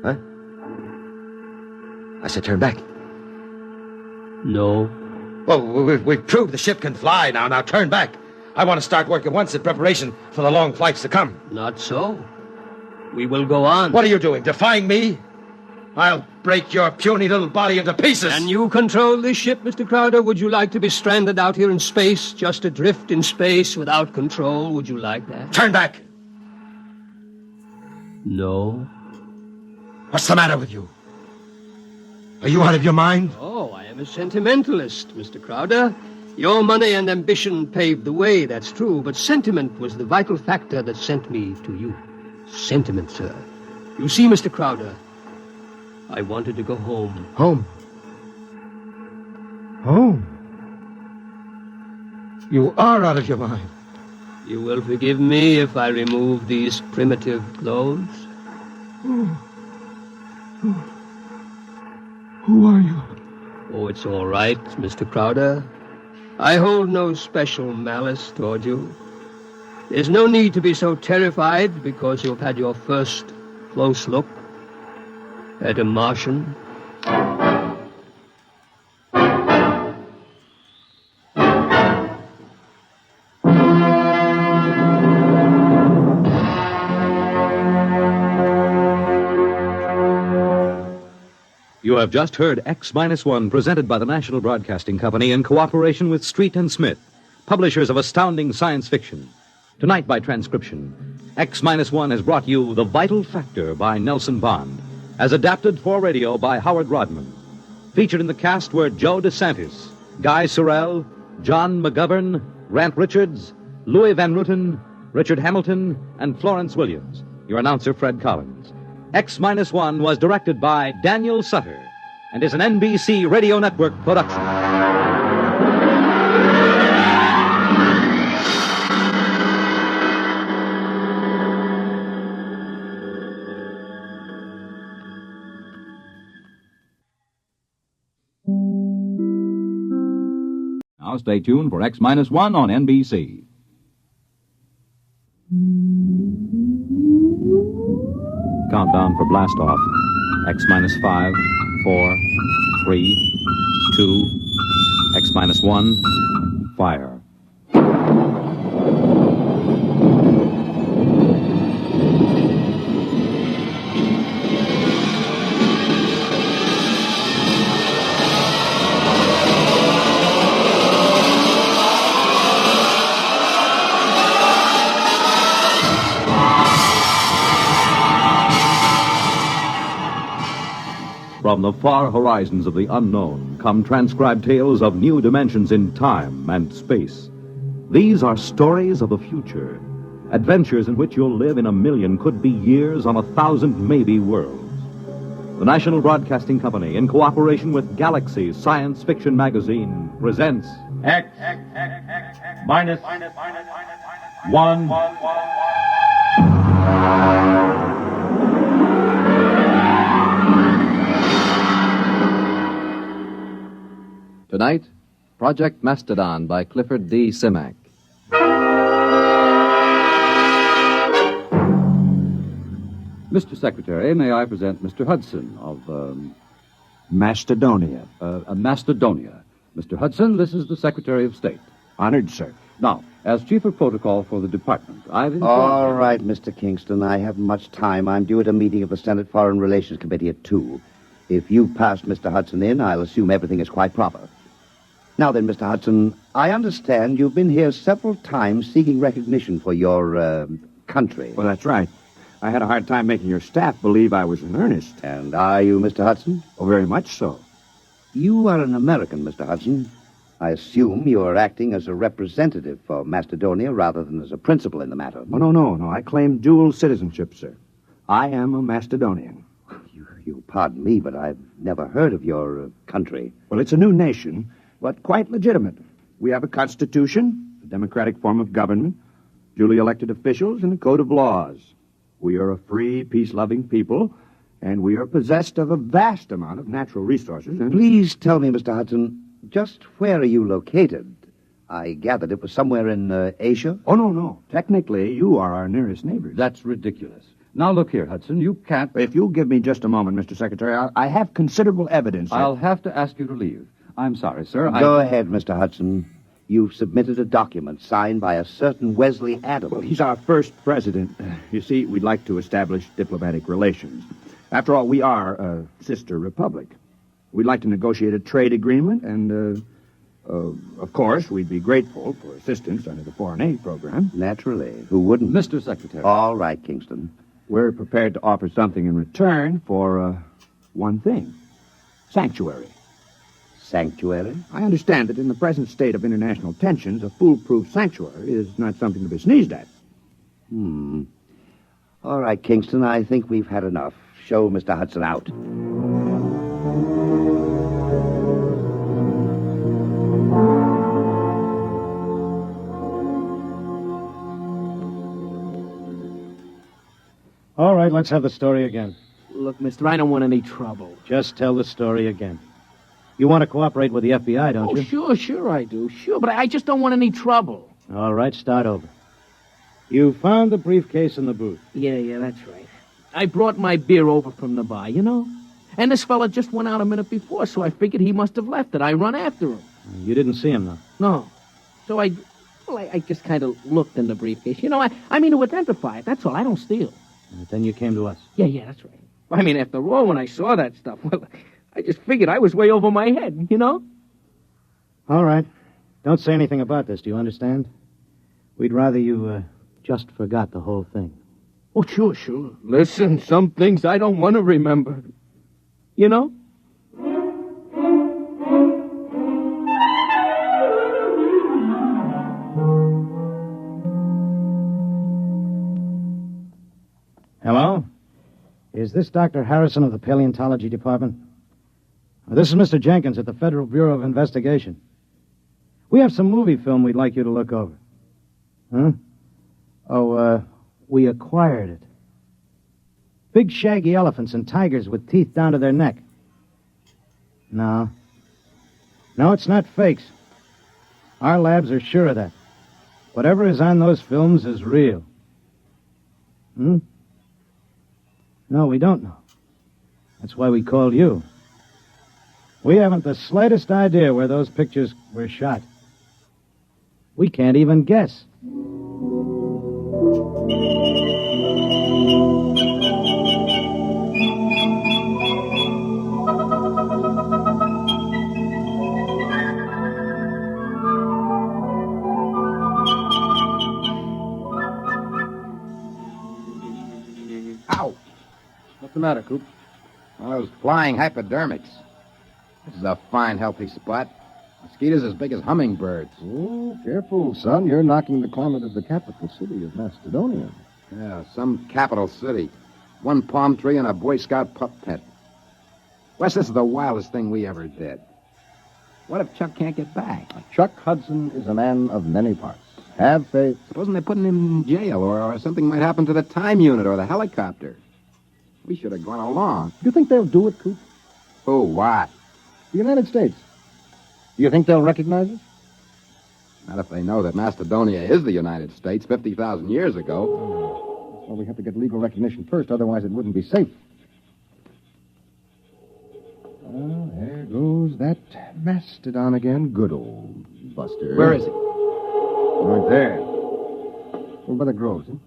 Huh? I said turn back. No. Well, we've proved the ship can fly now. Now turn back. I want to start work at once in preparation for the long flights to come. Not so. We will go on. What are you doing? Defying me? I'll break your puny little body into pieces. Can you control this ship, Mr. Crowder? Would you like to be stranded out here in space, just adrift in space without control? Would you like that? Turn back. No. What's the matter with you? Are you out of your mind? Oh, I am a sentimentalist, Mr. Crowder. Your money and ambition paved the way, that's true, but sentiment was the vital factor that sent me to you. Sentiment, sir. You see, Mr. Crowder, I wanted to go home. Home? Home? You are out of your mind. You will forgive me if I remove these primitive clothes? Who are you? Oh, it's all right, Mr. Crowder. I hold no special malice toward you. There's no need to be so terrified because you've had your first close look at a Martian. You have just heard X-1 presented by the National Broadcasting Company in cooperation with Street and Smith, publishers of astounding science fiction. Tonight by transcription, X-1 has brought you The Vital Factor by Nelson Bond, as adapted for radio by Howard Rodman. Featured in the cast were Joe DeSantis, Guy Sorrell, John McGovern, Grant Richards, Louis Van Ruten, Richard Hamilton, and Florence Williams. Your announcer, Fred Collins. X-1 was directed by Daniel Sutter and is an NBC Radio Network production. Now stay tuned for X-1 on NBC. Countdown for blastoff. X-5, 4, 3, 2, X-1, fire. From the far horizons of the unknown come transcribed tales of new dimensions in time and space. These are stories of the future, adventures in which you'll live in 1,000,000 could-be years on 1,000 maybe worlds. The National Broadcasting Company, in cooperation with Galaxy Science Fiction Magazine, presents X minus 1. Tonight, ProjectMastadon by Clifford D. Simak. Mr. Secretary, may I present Mr. Hudson of, Macedonia. Macedonia. Mr. Hudson, this is the Secretary of State. Honored, sir. Now, as Chief of Protocol for the Department, I've informed All you- right, Mr. Kingston. I haven't much time. I'm due at a meeting of the Senate Foreign Relations Committee at 2. If you've passed Mr. Hudson in, I'll assume everything is quite proper. Now then, Mr. Hudson, I understand you've been here several times seeking recognition for your, country. Well, that's right. I had a hard time making your staff believe I was in earnest. And are you, Mr. Hudson? Oh, very much so. You are an American, Mr. Hudson. I assume you are acting as a representative for Macedonia rather than as a principal in the matter. Oh, no. I claim dual citizenship, sir. I am a Macedonian. You pardon me, but I've never heard of your country. Well, it's a new nation, but quite legitimate. We have a constitution, a democratic form of government, duly elected officials, and a code of laws. We are a free, peace-loving people, and we are possessed of a vast amount of natural resources. And Please tell me, Mr. Hudson, just where are you located? I gathered it was somewhere in Asia. Oh, no. Technically, you are our nearest neighbors. That's ridiculous. Now, look here, Hudson, you can't... If you'll give me just a moment, Mr. Secretary, I have considerable evidence. I'll have to ask you to leave. I'm sorry, sir. Go ahead, Mr. Hudson. You've submitted a document signed by a certain Wesley Adams. Well, he's our first president. You see, we'd like to establish diplomatic relations. After all, we are a sister republic. We'd like to negotiate a trade agreement, and, of course, we'd be grateful for assistance under the foreign aid program. Naturally. Who wouldn't? Mr. Secretary. All right, Kingston. We're prepared to offer something in return for, one thing. Sanctuary. Sanctuary? I understand that in the present state of international tensions, a foolproof sanctuary is not something to be sneezed at. All right, Kingston, I think we've had enough. Show Mr. Hudson out. All right, let's have the story again. Look, mister, I don't want any trouble. Just tell the story again. You want to cooperate with the FBI, don't you? Sure I do. Sure, but I just don't want any trouble. All right, start over. You found the briefcase in the booth. Yeah, that's right. I brought my beer over from the bar, you know? And this fella just went out a minute before, so I figured he must have left it. I run after him. You didn't see him, though? No. So I just kind of looked in the briefcase. You know, I mean to identify it. That's all. I don't steal. And then you came to us. Yeah, that's right. I mean, after all, when I saw that stuff, well, I just figured I was way over my head, you know? All right. Don't say anything about this, do you understand? We'd rather you just forgot the whole thing. Oh, sure. Listen, some things I don't want to remember. You know? Hello? Is this Dr. Harrison of the Paleontology Department? This is Mr. Jenkins at the Federal Bureau of Investigation. We have some movie film we'd like you to look over. Huh? Oh, we acquired it. Big shaggy elephants and tigers with teeth down to their neck. No, it's not fakes. Our labs are sure of that. Whatever is on those films is real. No, we don't know. That's why we called you. We haven't the slightest idea where those pictures were shot. We can't even guess. Ow! What's the matter, Coop? One of those flying hypodermics. This is a fine, healthy spot. Mosquitoes as big as hummingbirds. Oh, careful, son. You're knocking the climate of the capital city of Macedonia. Yeah, some capital city. One palm tree and a Boy Scout pup tent. Wes, this is the wildest thing we ever did. What if Chuck can't get back? Chuck Hudson is a man of many parts. Have faith. Supposing they're putting him in jail, or something might happen to the time unit or the helicopter. We should have gone along. Do you think they'll do it, Coop? Who, what? The United States. Do you think they'll recognize us? Not if they know that Macedonia is the United States 50,000 years ago. Well, we have to get legal recognition first, otherwise it wouldn't be safe. Well, there goes that Mastodon again. Good old Buster. Where is he? Right there. Over by the groves, huh?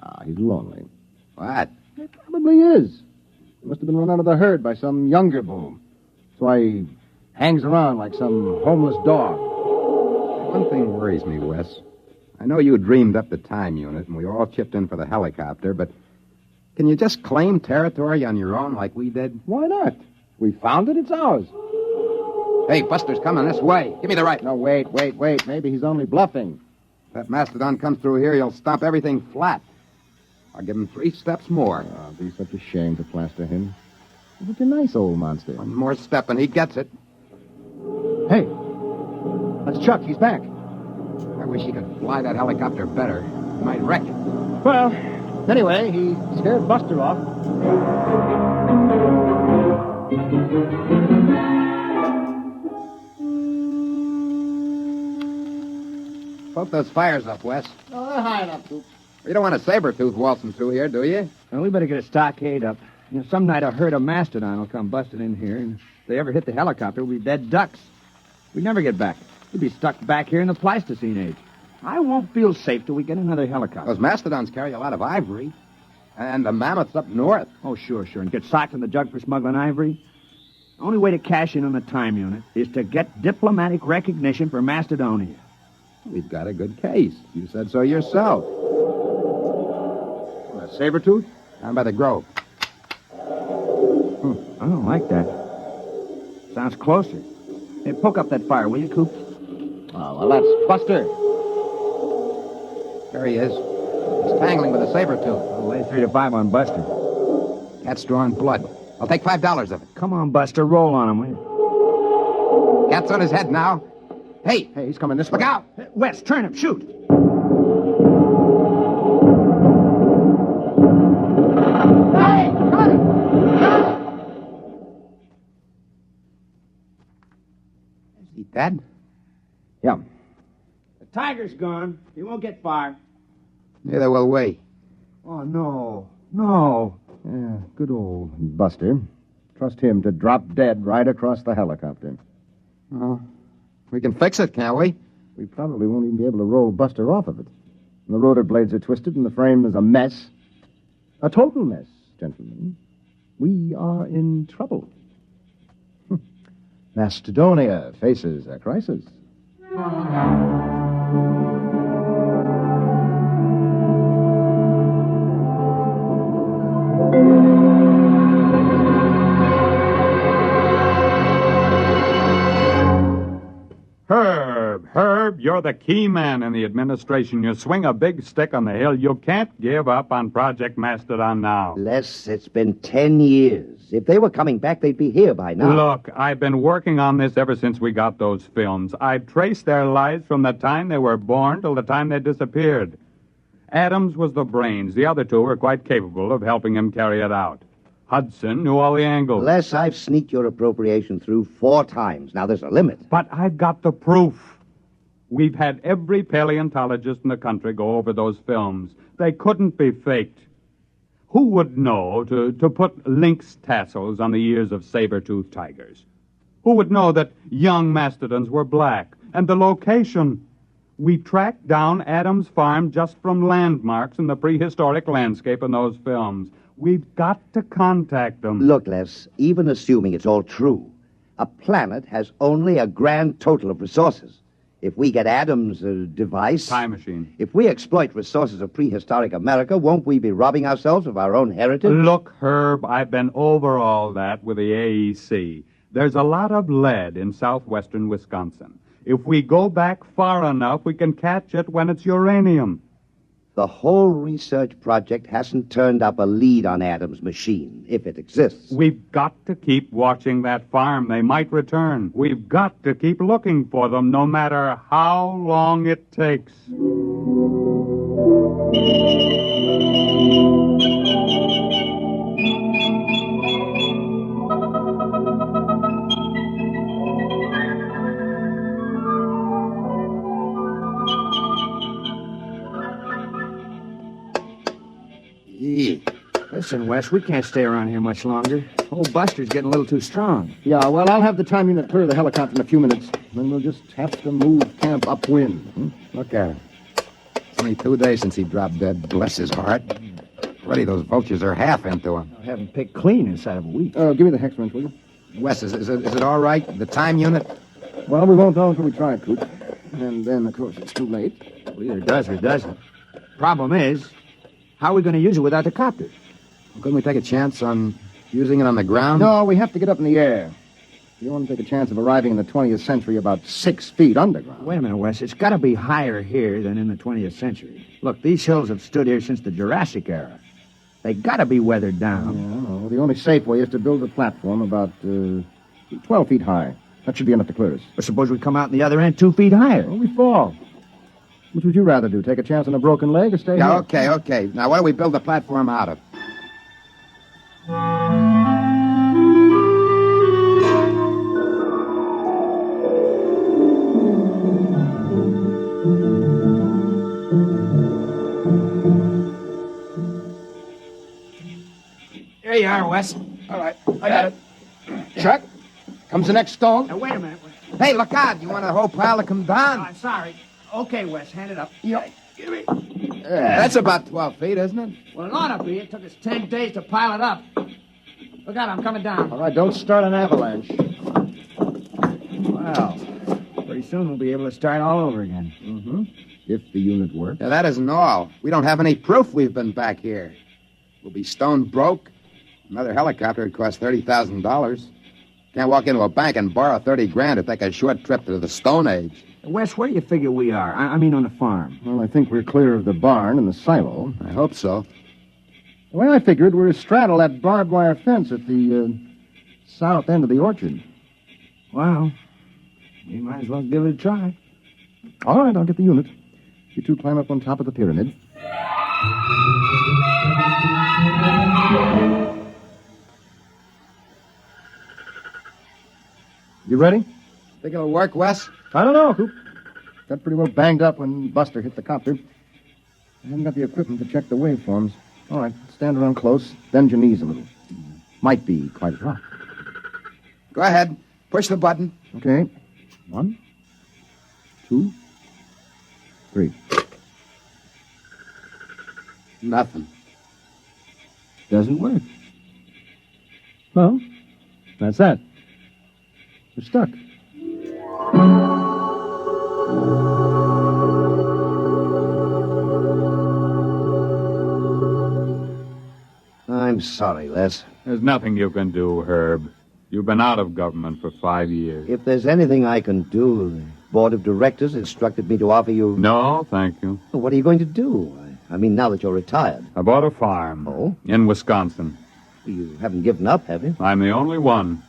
Ah, he's lonely. What? He probably is. He must have been run out of the herd by some younger bull. That's why he hangs around like some homeless dog. One thing worries me, Wes. I know you dreamed up the time unit, and we all chipped in for the helicopter, but can you just claim territory on your own like we did? Why not? We found it, it's ours. Hey, Buster's coming this way. Give me the right. No, wait. Maybe he's only bluffing. If that Mastodon comes through here, he'll stomp everything flat. I'll give him 3 steps more. Oh, it'd be such a shame to plaster him. He's a nice old monster. One more step and he gets it. Hey, that's Chuck. He's back. I wish he could fly that helicopter better. He might wreck it. Well, anyway, he scared Buster off. Poke those fires up, Wes. No, they're high enough, Coop. You don't want a saber-tooth waltzing through here, do you? Well, we better get a stockade up. You know, some night a herd of Mastodon will come busting in here, and if they ever hit the helicopter, we'll be dead ducks. We'd never get back. We'd be stuck back here in the Pleistocene age. I won't feel safe till we get another helicopter. Those Mastodons carry a lot of ivory. And the mammoths up north. Oh, sure. And get socked in the jug for smuggling ivory? The only way to cash in on the time unit is to get diplomatic recognition for Macedonia. We've got a good case. You said so yourself. A saber-tooth? Down by the Grove. I don't like that. Sounds closer. Hey, poke up that fire, will you, Coop? Oh, well, that's Buster. There he is. He's tangling with a saber-tooth. I'll lay 3 to 5 on Buster. Cat's drawing blood. I'll take $5 of it. Come on, Buster. Roll on him, will you? Cat's on his head now. Hey, he's coming this way. Look out! Wes, turn him. Shoot. Hey, got him! Is he dead? Yeah. The tiger's gone. He won't get far. Neither will we. Oh, no. No. Yeah, good old Buster. Trust him to drop dead right across the helicopter. Well, we can fix it, can't we? We probably won't even be able to roll Buster off of it. And the rotor blades are twisted and the frame is a mess. A total mess, gentlemen. We are in trouble. Macedonia faces a crisis. Herb, you're the key man in the administration. You swing a big stick on the hill. You can't give up on Project Mastadon now. Les, it's been 10 years. If they were coming back, they'd be here by now. Look, I've been working on this ever since we got those films. I traced their lives from the time they were born till the time they disappeared. Adams was the brains. The other two were quite capable of helping him carry it out. Hudson knew all the angles. Les, I've sneaked your appropriation through 4 times. Now, there's a limit. But I've got the proof. We've had every paleontologist in the country go over those films. They couldn't be faked. Who would know to put lynx tassels on the ears of saber-toothed tigers? Who would know that young mastodons were black? And the location. We tracked down Adams' farm just from landmarks in the prehistoric landscape in those films. We've got to contact them. Look, Les, even assuming it's all true, a planet has only a grand total of resources. If we get Adams' device... Time machine. If we exploit resources of prehistoric America, won't we be robbing ourselves of our own heritage? Look, Herb, I've been over all that with the AEC. There's a lot of lead in southwestern Wisconsin. If we go back far enough, we can catch it when it's uranium. The whole research project hasn't turned up a lead on Adams' machine, if it exists. We've got to keep watching that farm. They might return. We've got to keep looking for them, no matter how long it takes. Listen, Wes, we can't stay around here much longer. Old Buster's getting a little too strong. Yeah, well, I'll have the time unit clear the helicopter in a few minutes. Then we'll just have to move camp upwind. Look at him. It's only 2 days since he dropped dead. Bless his heart. Already those vultures are half into him. I'll have him picked clean inside of a week. Give me the hex wrench, will you? Wes, is it all right? The time unit? Well, we won't know until we try it, Coot. And then, of course, it's too late. Well, either does or doesn't. Problem is, how are we going to use it without the copters? Couldn't we take a chance on using it on the ground? No, we have to get up in the air. You want to take a chance of arriving in the 20th century about 6 feet underground. Wait a minute, Wes. It's got to be higher here than in the 20th century. Look, these hills have stood here since the Jurassic era. They got to be weathered down. Yeah, well, the only safe way is to build a platform about 12 feet high. That should be enough to clear us. But suppose we come out the other end 2 feet higher. Well, we fall. Which would you rather do? Take a chance on a broken leg or stay Yeah, here? okay. Now, what do we build the platform out of? There you are, Wes. All right, I got it. Chuck, comes the next stone. Now, wait a minute. Hey, look out. You want the whole pile to come down? I'm sorry. Okay, Wes, hand it up. Yep. Give me. That's about 12 feet, isn't it? Well, it ought to be. It took us 10 days to pile it up. Look out, I'm coming down. All right, don't start an avalanche. Wow. Pretty soon we'll be able to start all over again. Mm-hmm. If the unit works. Yeah, that isn't all. We don't have any proof we've been back here. We'll be stone broke. Another helicopter would cost $30,000. Can't walk into a bank and borrow 30 grand to take a short trip to the Stone Age. Wes, where do you figure we are? I mean on the farm. Well, I think we're clear of the barn and the silo. I hope so. The way I figured, we're astraddle that barbed wire fence at the south end of the orchard. Well, we might as well give it a try. All right, I'll get the unit. You two climb up on top of the pyramid. You ready? Think it'll work, Wes? I don't know, Coop. Got pretty well banged up when Buster hit the copter. I haven't got the equipment to check the waveforms. All right, stand around close, bend your knees a little. Might be quite rough. Go ahead. Push the button. Okay. 1, 2, 3. Nothing. Doesn't work. Well, that's that. We're stuck. I'm sorry, Les. There's nothing you can do, Herb. You've been out of government for 5 years. If there's anything I can do, the board of directors instructed me to offer you... No, thank you. What are you going to do? I mean, now that you're retired. I bought a farm. Oh? In Wisconsin. You haven't given up, have you? I'm the only one.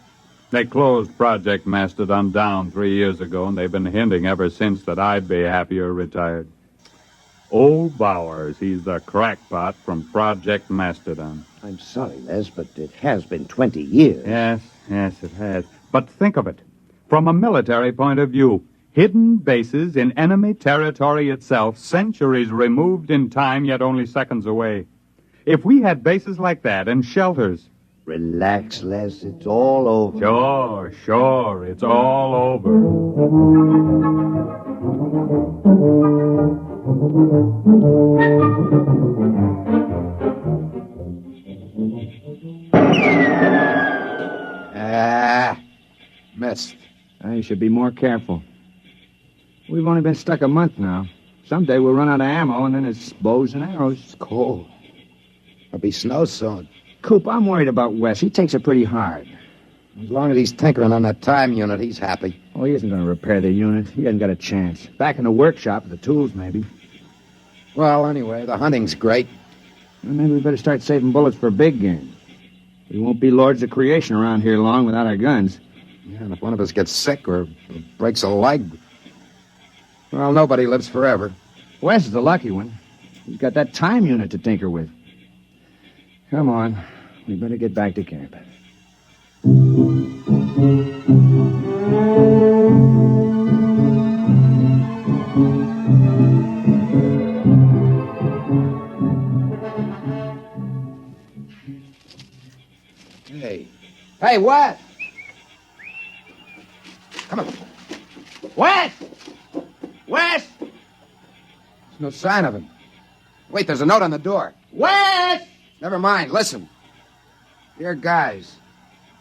They closed ProjectMastadon down 3 years ago, and they've been hinting ever since that I'd be happier retired. Old Bowers, he's the crackpot from ProjectMastadon. I'm sorry, Les, but it has been 20 years. Yes, it has. But think of it. From a military point of view, hidden bases in enemy territory itself, centuries removed in time, yet only seconds away. If we had bases like that and shelters... Relax, Les. It's all over. Sure. It's all over. Missed. You should be more careful. We've only been stuck a month now. Someday we'll run out of ammo, and then it's bows and arrows. It's cold. There'll be snow soon. Coop, I'm worried about Wes. He takes it pretty hard. As long as he's tinkering on that time unit, he's happy. Oh, he isn't going to repair the unit. He hasn't got a chance. Back in the workshop with the tools, maybe. Well, anyway, the hunting's great. Well, maybe we better start saving bullets for big game. We won't be lords of creation around here long without our guns. Yeah, and if one of us gets sick or breaks a leg, well, nobody lives forever. Wes is the lucky one. He's got that time unit to tinker with. Come on. We better get back to camp. Hey, what? Come on. Wes! Wes! There's no sign of him. Wait, there's a note on the door. Wes! Never mind. Listen. Dear guys,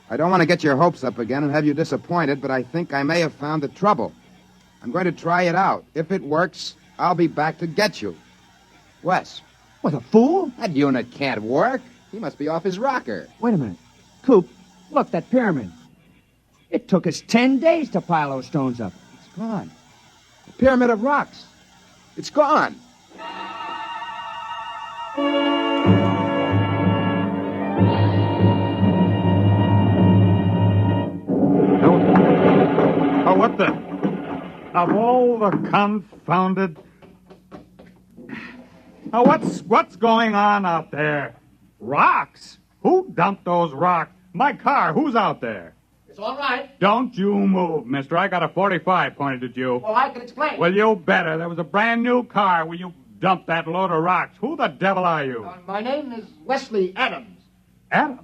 I don't want to get your hopes up again and have you disappointed, but I think I may have found the trouble. I'm going to try it out. If it works, I'll be back to get you. Wes. What, a fool? That unit can't work. He must be off his rocker. Wait a minute. Coop, look, that pyramid. It took us 10 days to pile those stones up. It's gone. The pyramid of rocks. It's gone. Oh, what the... Of all the confounded... Oh, what's going on out there? Rocks? Who dumped those rocks? My car, who's out there? It's all right. Don't you move, mister. I got a 45 pointed at you. Well, I can explain. Well, you better. There was a brand new car where you dumped that load of rocks. Who the devil are you? My name is Wesley Adams. Adams?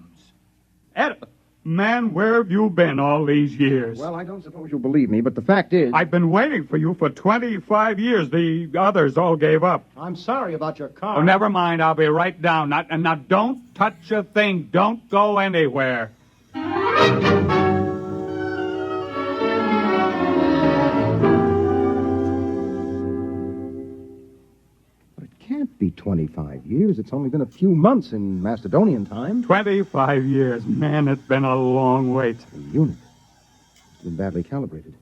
Man, where have you been all these years? Well, I don't suppose you'll believe me, but the fact is... I've been waiting for you for 25 years. The others all gave up. I'm sorry about your car. Oh, never mind. I'll be right down. Now, don't touch a thing. Don't go anywhere. Can't be 25 years. It's only been a few months in Macedonian time. 25 years. Man, it's been a long wait. The unit. It's been badly calibrated.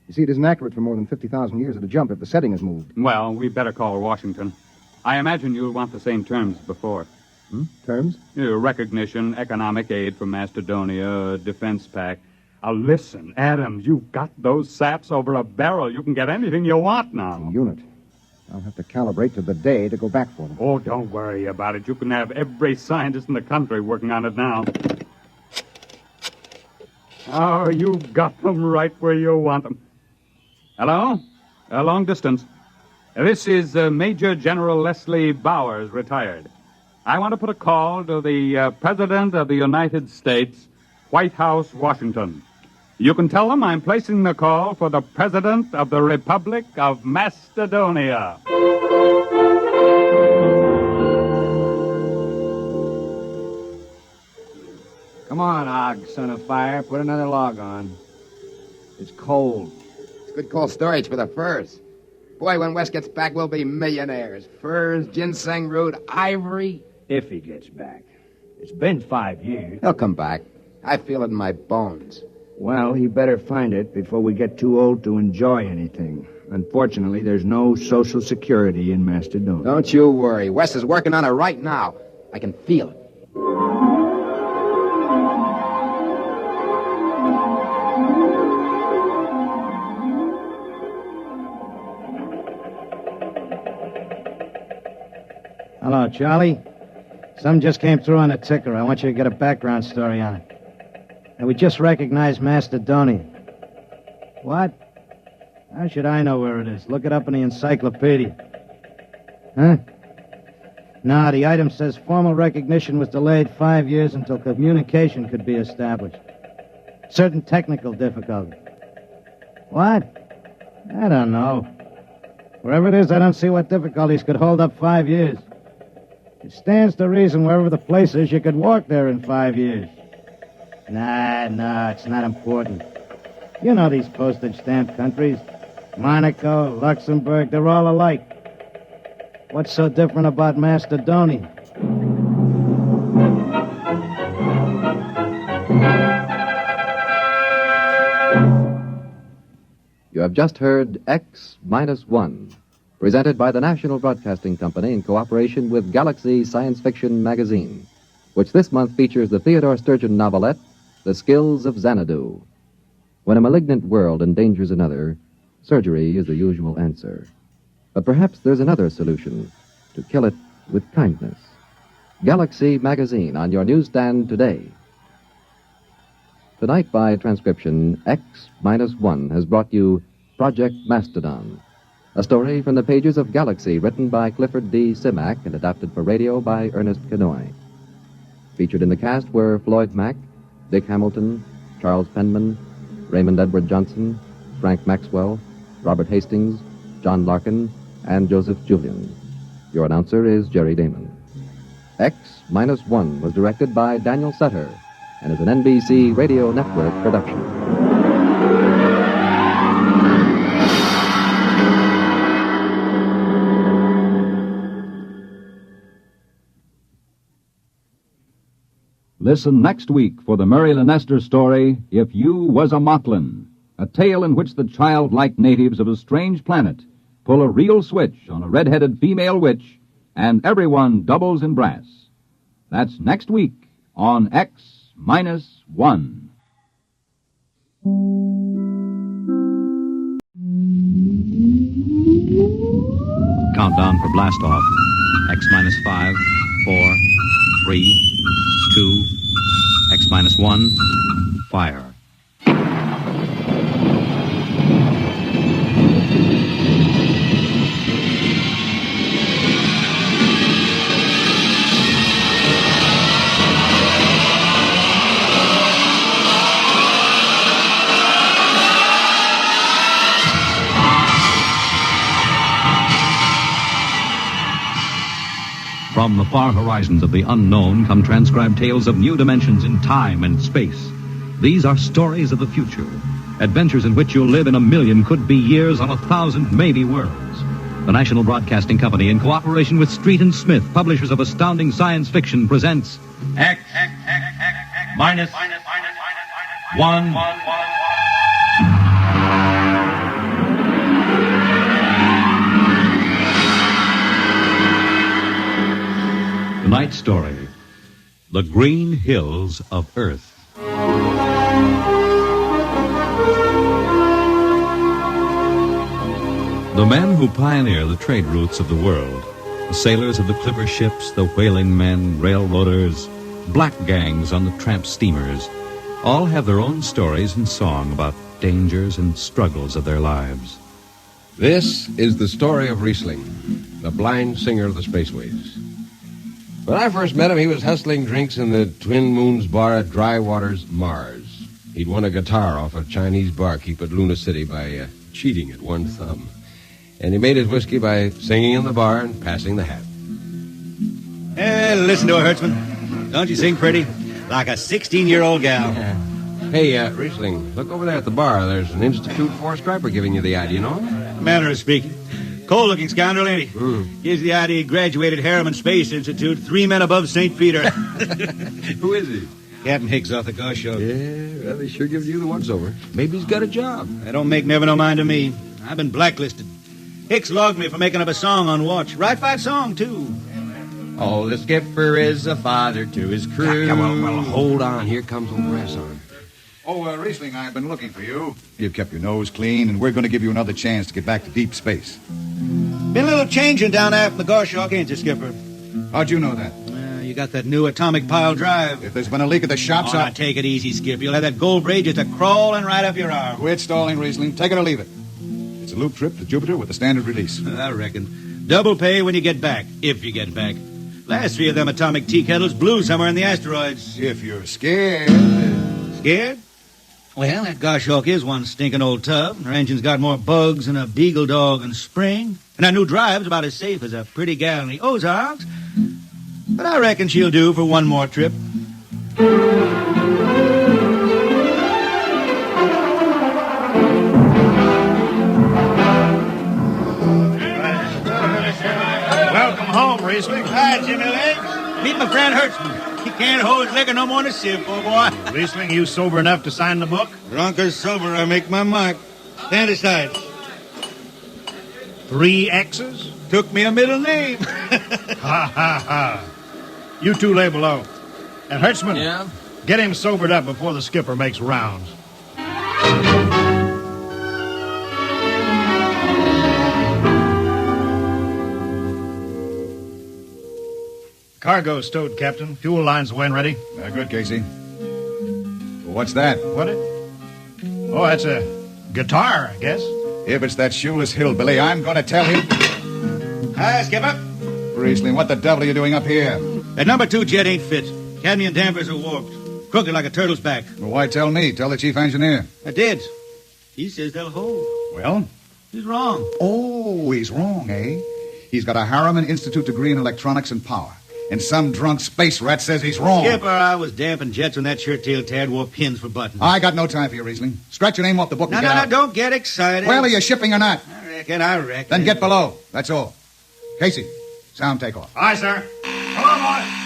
You see, it isn't accurate for more than 50,000 years at a jump if the setting is moved. Well, we better call Washington. I imagine you'll want the same terms as before. Terms? Recognition, economic aid from Macedonia, defense pact. Listen, Adams, you've got those saps over a barrel. You can get anything you want now. The unit. I'll have to calibrate to the day to go back for them. Oh, don't worry about it. You can have every scientist in the country working on it now. Oh, you've got them right where you want them. Hello? Long distance. This is Major General Leslie Bowers, retired. I want to put a call to the President of the United States, White House, Washington. You can tell them I'm placing the call for the President of the Republic of Macedonia. Come on, Og, son of fire. Put another log on. It's cold. It's good cold storage for the furs. Boy, when Wes gets back, we'll be millionaires. Furs, ginseng root, ivory. If he gets back. It's been 5 years. He'll come back. I feel it in my bones. Well, he better find it before we get too old to enjoy anything. Unfortunately, there's no Social Security in Macedonia. Don't you worry. Wes is working on it right now. I can feel it. Hello, Charlie. Some just came through on the ticker. I want you to get a background story on it. And we just recognized Macedonia. What? How should I know where it is? Look it up in the encyclopedia. Huh? No, the item says formal recognition was delayed 5 years until communication could be established. Certain technical difficulty. What? I don't know. Wherever it is, I don't see what difficulties could hold up 5 years. It stands to reason wherever the place is, you could walk there in 5 years. Nah, it's not important. You know these postage stamp countries. Monaco, Luxembourg, they're all alike. What's so different about Macedonia? You have just heard X-1, presented by the National Broadcasting Company in cooperation with Galaxy Science Fiction magazine, which this month features the Theodore Sturgeon novelette, The Skills of Xanadu. When a malignant world endangers another, surgery is the usual answer. But perhaps there's another solution, to kill it with kindness. Galaxy magazine on your newsstand today. Tonight, by transcription, X-1 has brought you ProjectMastadon, a story from the pages of Galaxy written by Clifford D. Simak and adapted for radio by Ernest Kenoy. Featured in the cast were Floyd Mack, Dick Hamilton, Charles Penman, Raymond Edward Johnson, Frank Maxwell, Robert Hastings, John Larkin, and Joseph Julian. Your announcer is Jerry Damon. X-1 was directed by Daniel Sutter and is an NBC Radio Network production. Listen next week for the Murray Leinster story, If You Was a Mocklin, a tale in which the childlike natives of a strange planet pull a real switch on a red-headed female witch, and everyone doubles in brass. That's next week on X-1. Countdown for blast-off. X-5, 4, 3, 2, X-1, fire. From the far horizons of the unknown come transcribed tales of new dimensions in time and space. These are stories of the future, adventures in which you'll live in a million could-be years on 1,000 maybe worlds. The National Broadcasting Company, in cooperation with Street and Smith, publishers of astounding science fiction, presents X minus 1. Tonight's story, The Green Hills of Earth. The men who pioneer the trade routes of the world, the sailors of the clipper ships, the whaling men, railroaders, black gangs on the tramp steamers, all have their own stories and song about dangers and struggles of their lives. This is the story of Riesling, the blind singer of the spaceways. When I first met him, he was hustling drinks in the Twin Moons bar at Dry Waters, Mars. He'd won a guitar off a Chinese barkeep at Luna City by cheating at one thumb. And he made his whiskey by singing in the bar and passing the hat. Listen to her, Hertzman. Don't you sing pretty? Like a 16-year-old gal. Hey, Riesling, look over there at the bar. There's an Institute Four Striper giving you the eye. Do you know him? Manner of speaking. Cold-looking scoundrel, ain't he? Gives the idea he graduated Harriman Space Institute, 3 men above St. Peter. Who is he? Captain Hicks off the Ghost Show. Yeah, well, he sure gives you the once-over. Maybe he's got a job. That don't make never no mind to me. I've been blacklisted. Hicks logged me for making up a song on watch. Right fight song, too. Oh, the skipper is a father to his crew. Yeah, well, hold on. Here comes old Brasson. Oh, Riesling, I've been looking for you. You've kept your nose clean, and we're going to give you another chance to get back to deep space. Been a little changing down after the Goshawk, ain't you, Skipper? How'd you know that? You got that new atomic pile drive. If there's been a leak at the shops, now take it easy, Skip. You'll have that gold braid just crawling right up your arm. Quit stalling, Riesling. Take it or leave it. It's a loop trip to Jupiter with a standard release. I reckon. Double pay when you get back, if you get back. Last 3 of them atomic tea kettles blew somewhere in the asteroids. If you're scared. Scared? Well, that Goshawk is one stinking old tub. Her engine's got more bugs than a beagle dog in spring. And that new drive's about as safe as a pretty gal in the Ozarks. But I reckon she'll do for one more trip. Welcome home, Riesling. Hi, Jimmy Legs. Meet my friend Hertzman. He can't hold his liquor no more than a sieve, poor boy. Riesling, you sober enough to sign the book? Drunk or sober, I make my mark. Stand aside. 3 X's? Took me a middle name. Ha, ha, ha. You 2 lay below. And Hertzman, yeah? Get him sobered up before the skipper makes rounds. Cargo stowed, Captain. Fuel lines when ready. Good, Casey. Well, what's that? What it? Oh, that's a guitar, I guess. If it's that shoeless hillbilly, I'm going to tell him. Hi, Skipper. Riesling, what the devil are you doing up here? That number 2 jet ain't fit. Cadmium dampers are warped. Crooked like a turtle's back. Well, why tell me? Tell the chief engineer. I did. He says they'll hold. Well? He's wrong. Oh, he's wrong, eh? He's got a Harriman Institute degree in electronics and power. And some drunk space rat says he's wrong. Skipper, I was damping jets when that shirt-tailed tad wore pins for buttons. I got no time for you, Riesling. Scratch your name off the book and get out. No, don't get excited. Well, are you shipping or not? I reckon. Then get below. That's all. Casey, sound takeoff. Aye, sir. Come on, boy.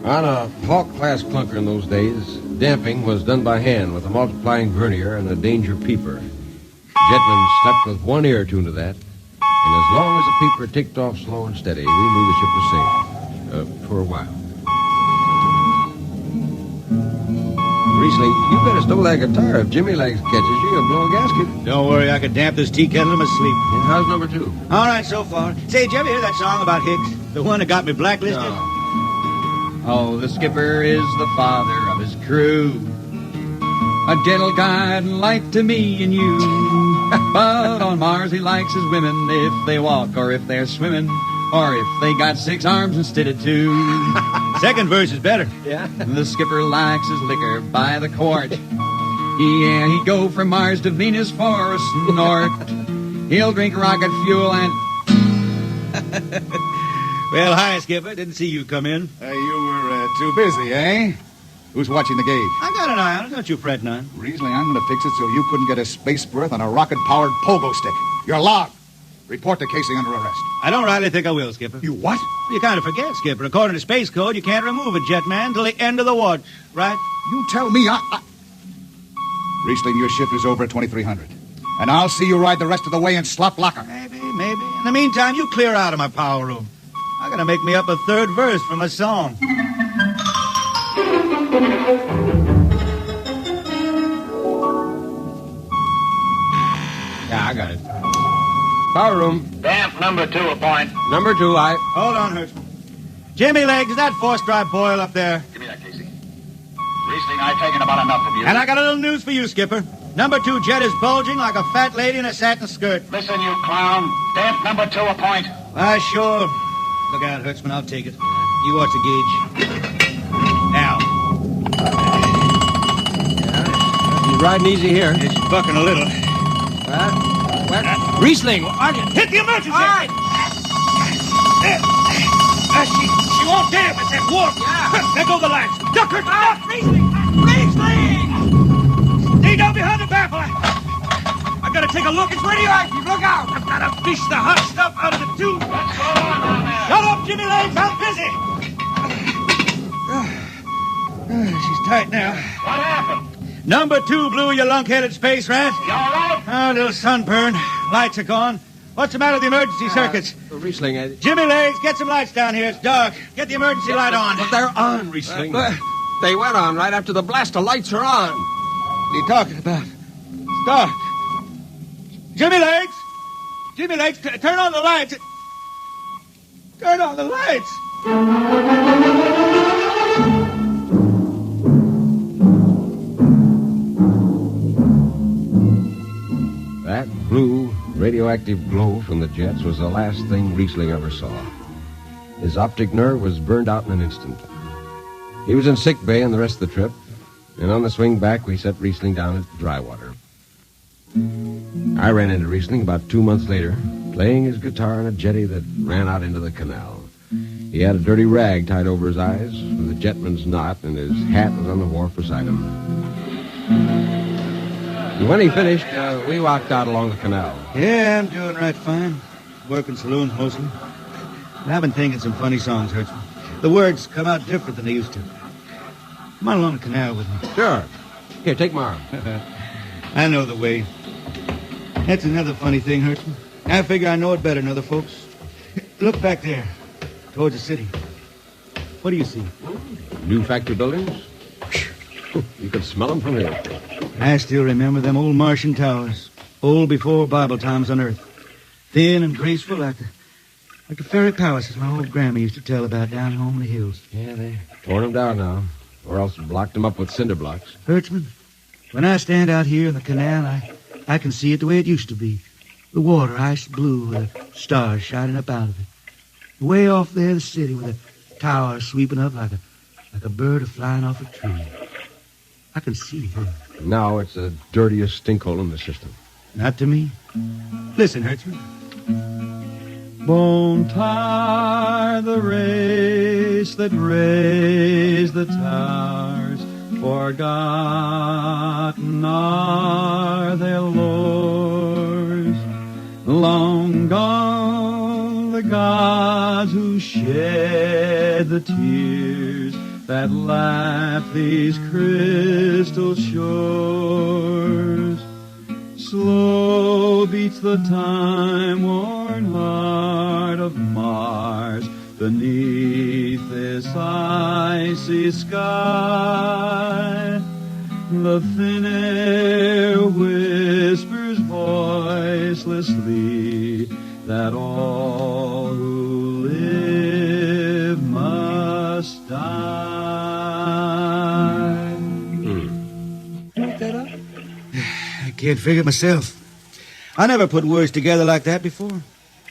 On a Hawk-class clunker in those days, damping was done by hand with a multiplying vernier and a danger peeper. Jetmen slept with one ear tuned to that, and as long as the peeper ticked off slow and steady, we knew the ship was safe. For a while. Riesling, you better stow that guitar. If Jimmy Legs catches you, you'll blow a gasket. Don't worry, I could damp this tea kettle in my sleep. And how's number 2? All right, so far. Say, did you ever hear that song about Hicks? The one that got me blacklisted? No. Oh, the skipper is the father of his crew, a gentle guide and light to me and you. But on Mars he likes his women if they walk or if they're swimming, or if they got 6 arms instead of 2. Second verse is better. Yeah. The skipper likes his liquor by the quart. Yeah, he'd go from Mars to Venus for a snort. He'll drink rocket fuel and... Well, hi, Skipper. Didn't see you come in. You were too busy, eh? Who's watching the gauge? I got an eye on it. Don't you fret none. Riesling, I'm going to fix it so you couldn't get a space berth on a rocket-powered pogo stick. You're logged. Report to Casey under arrest. I don't rightly think I will, Skipper. You what? You kind of forget, Skipper. According to Space Code, you can't remove a jet man till the end of the watch, right? You tell me Riesling, your shift is over at 2300. And I'll see you ride the rest of the way in slop locker. Maybe. In the meantime, you clear out of my power room. I gotta make me up a third verse from a song. Yeah, I got it. Power room. Damp number 2, appoint. Number 2, I... Hold on, Hertzman. Jimmy Legs, is that force-drive boil up there? Give me that, Casey. Riesling, I've taken about enough of you. And I got a little news for you, Skipper. Number 2 jet is bulging like a fat lady in a satin skirt. Listen, you clown. Damp number 2, appoint. Sure. Look out, Hertzman, I'll take it. You watch the gauge. Now. He's riding easy here. Yeah, she's bucking a little. What? Riesling, hit the emergency! All right. She won't damn. It's that warp. Yeah. There go the lights. Duck her. Duck. Riesling. Stay down behind the baffle. I gotta take a look. It's radioactive. Look out. I've gotta fish the hot stuff out of the tube. Shut up, Jimmy Legs. I'm busy. She's tight now. What happened? Number 2 blew, you lunk-headed space rat. You all right? Oh, a little sunburn. Lights are gone. What's the matter with the emergency circuits? Riesling, Jimmy Legs, get some lights down here. It's dark. Get the emergency light on. But they're on, Riesling. They went on right after the blast. The lights are on. What are you talking about? It's dark. Jimmy Legs! Jimmy Legs, turn on the lights. Turn on the lights. That blue, radioactive glow from the jets was the last thing Riesling ever saw. His optic nerve was burned out in an instant. He was in sick bay on the rest of the trip, and on the swing back, we set Riesling down at Drywater. I ran into Riesling about 2 months later, playing his guitar on a jetty that ran out into the canal. He had a dirty rag tied over his eyes with a jetman's knot, and his hat was on the wharf beside him. And when he finished, we walked out along the canal. Yeah, I'm doing right fine. Working saloons mostly. And I've been thinking some funny songs, Hertzman. The words come out different than they used to. Come on along the canal with me. Sure. Here, take my arm. I know the way. That's another funny thing, Hertzman. I figure I know it better than other folks. Look back there, towards the city. What do you see? New factory buildings? You can smell them from here. I still remember them old Martian towers, old before Bible times on Earth. Thin and graceful like the fairy palaces my old grandma used to tell about down home in the hills. Yeah, they torn them down now, or else blocked them up with cinder blocks. Hertzman, when I stand out here in the canal, I can see it the way it used to be. The water ice blue with the stars shining up out of it. Way off there, the city with the towers sweeping up like a bird flying off a tree. I can see it here. Now it's the dirtiest stinkhole in the system. Not to me. Listen, Hertzman. Won't tire the race that raised the towers, forgotten are their lords. Long gone the gods who shed the tears that lap these crystal shores. Slow beats the time-worn heart of Mars beneath this icy sky. The thin air whispers voicelessly that all who live must die. Pick that up? I can't figure it myself. I never put words together like that before.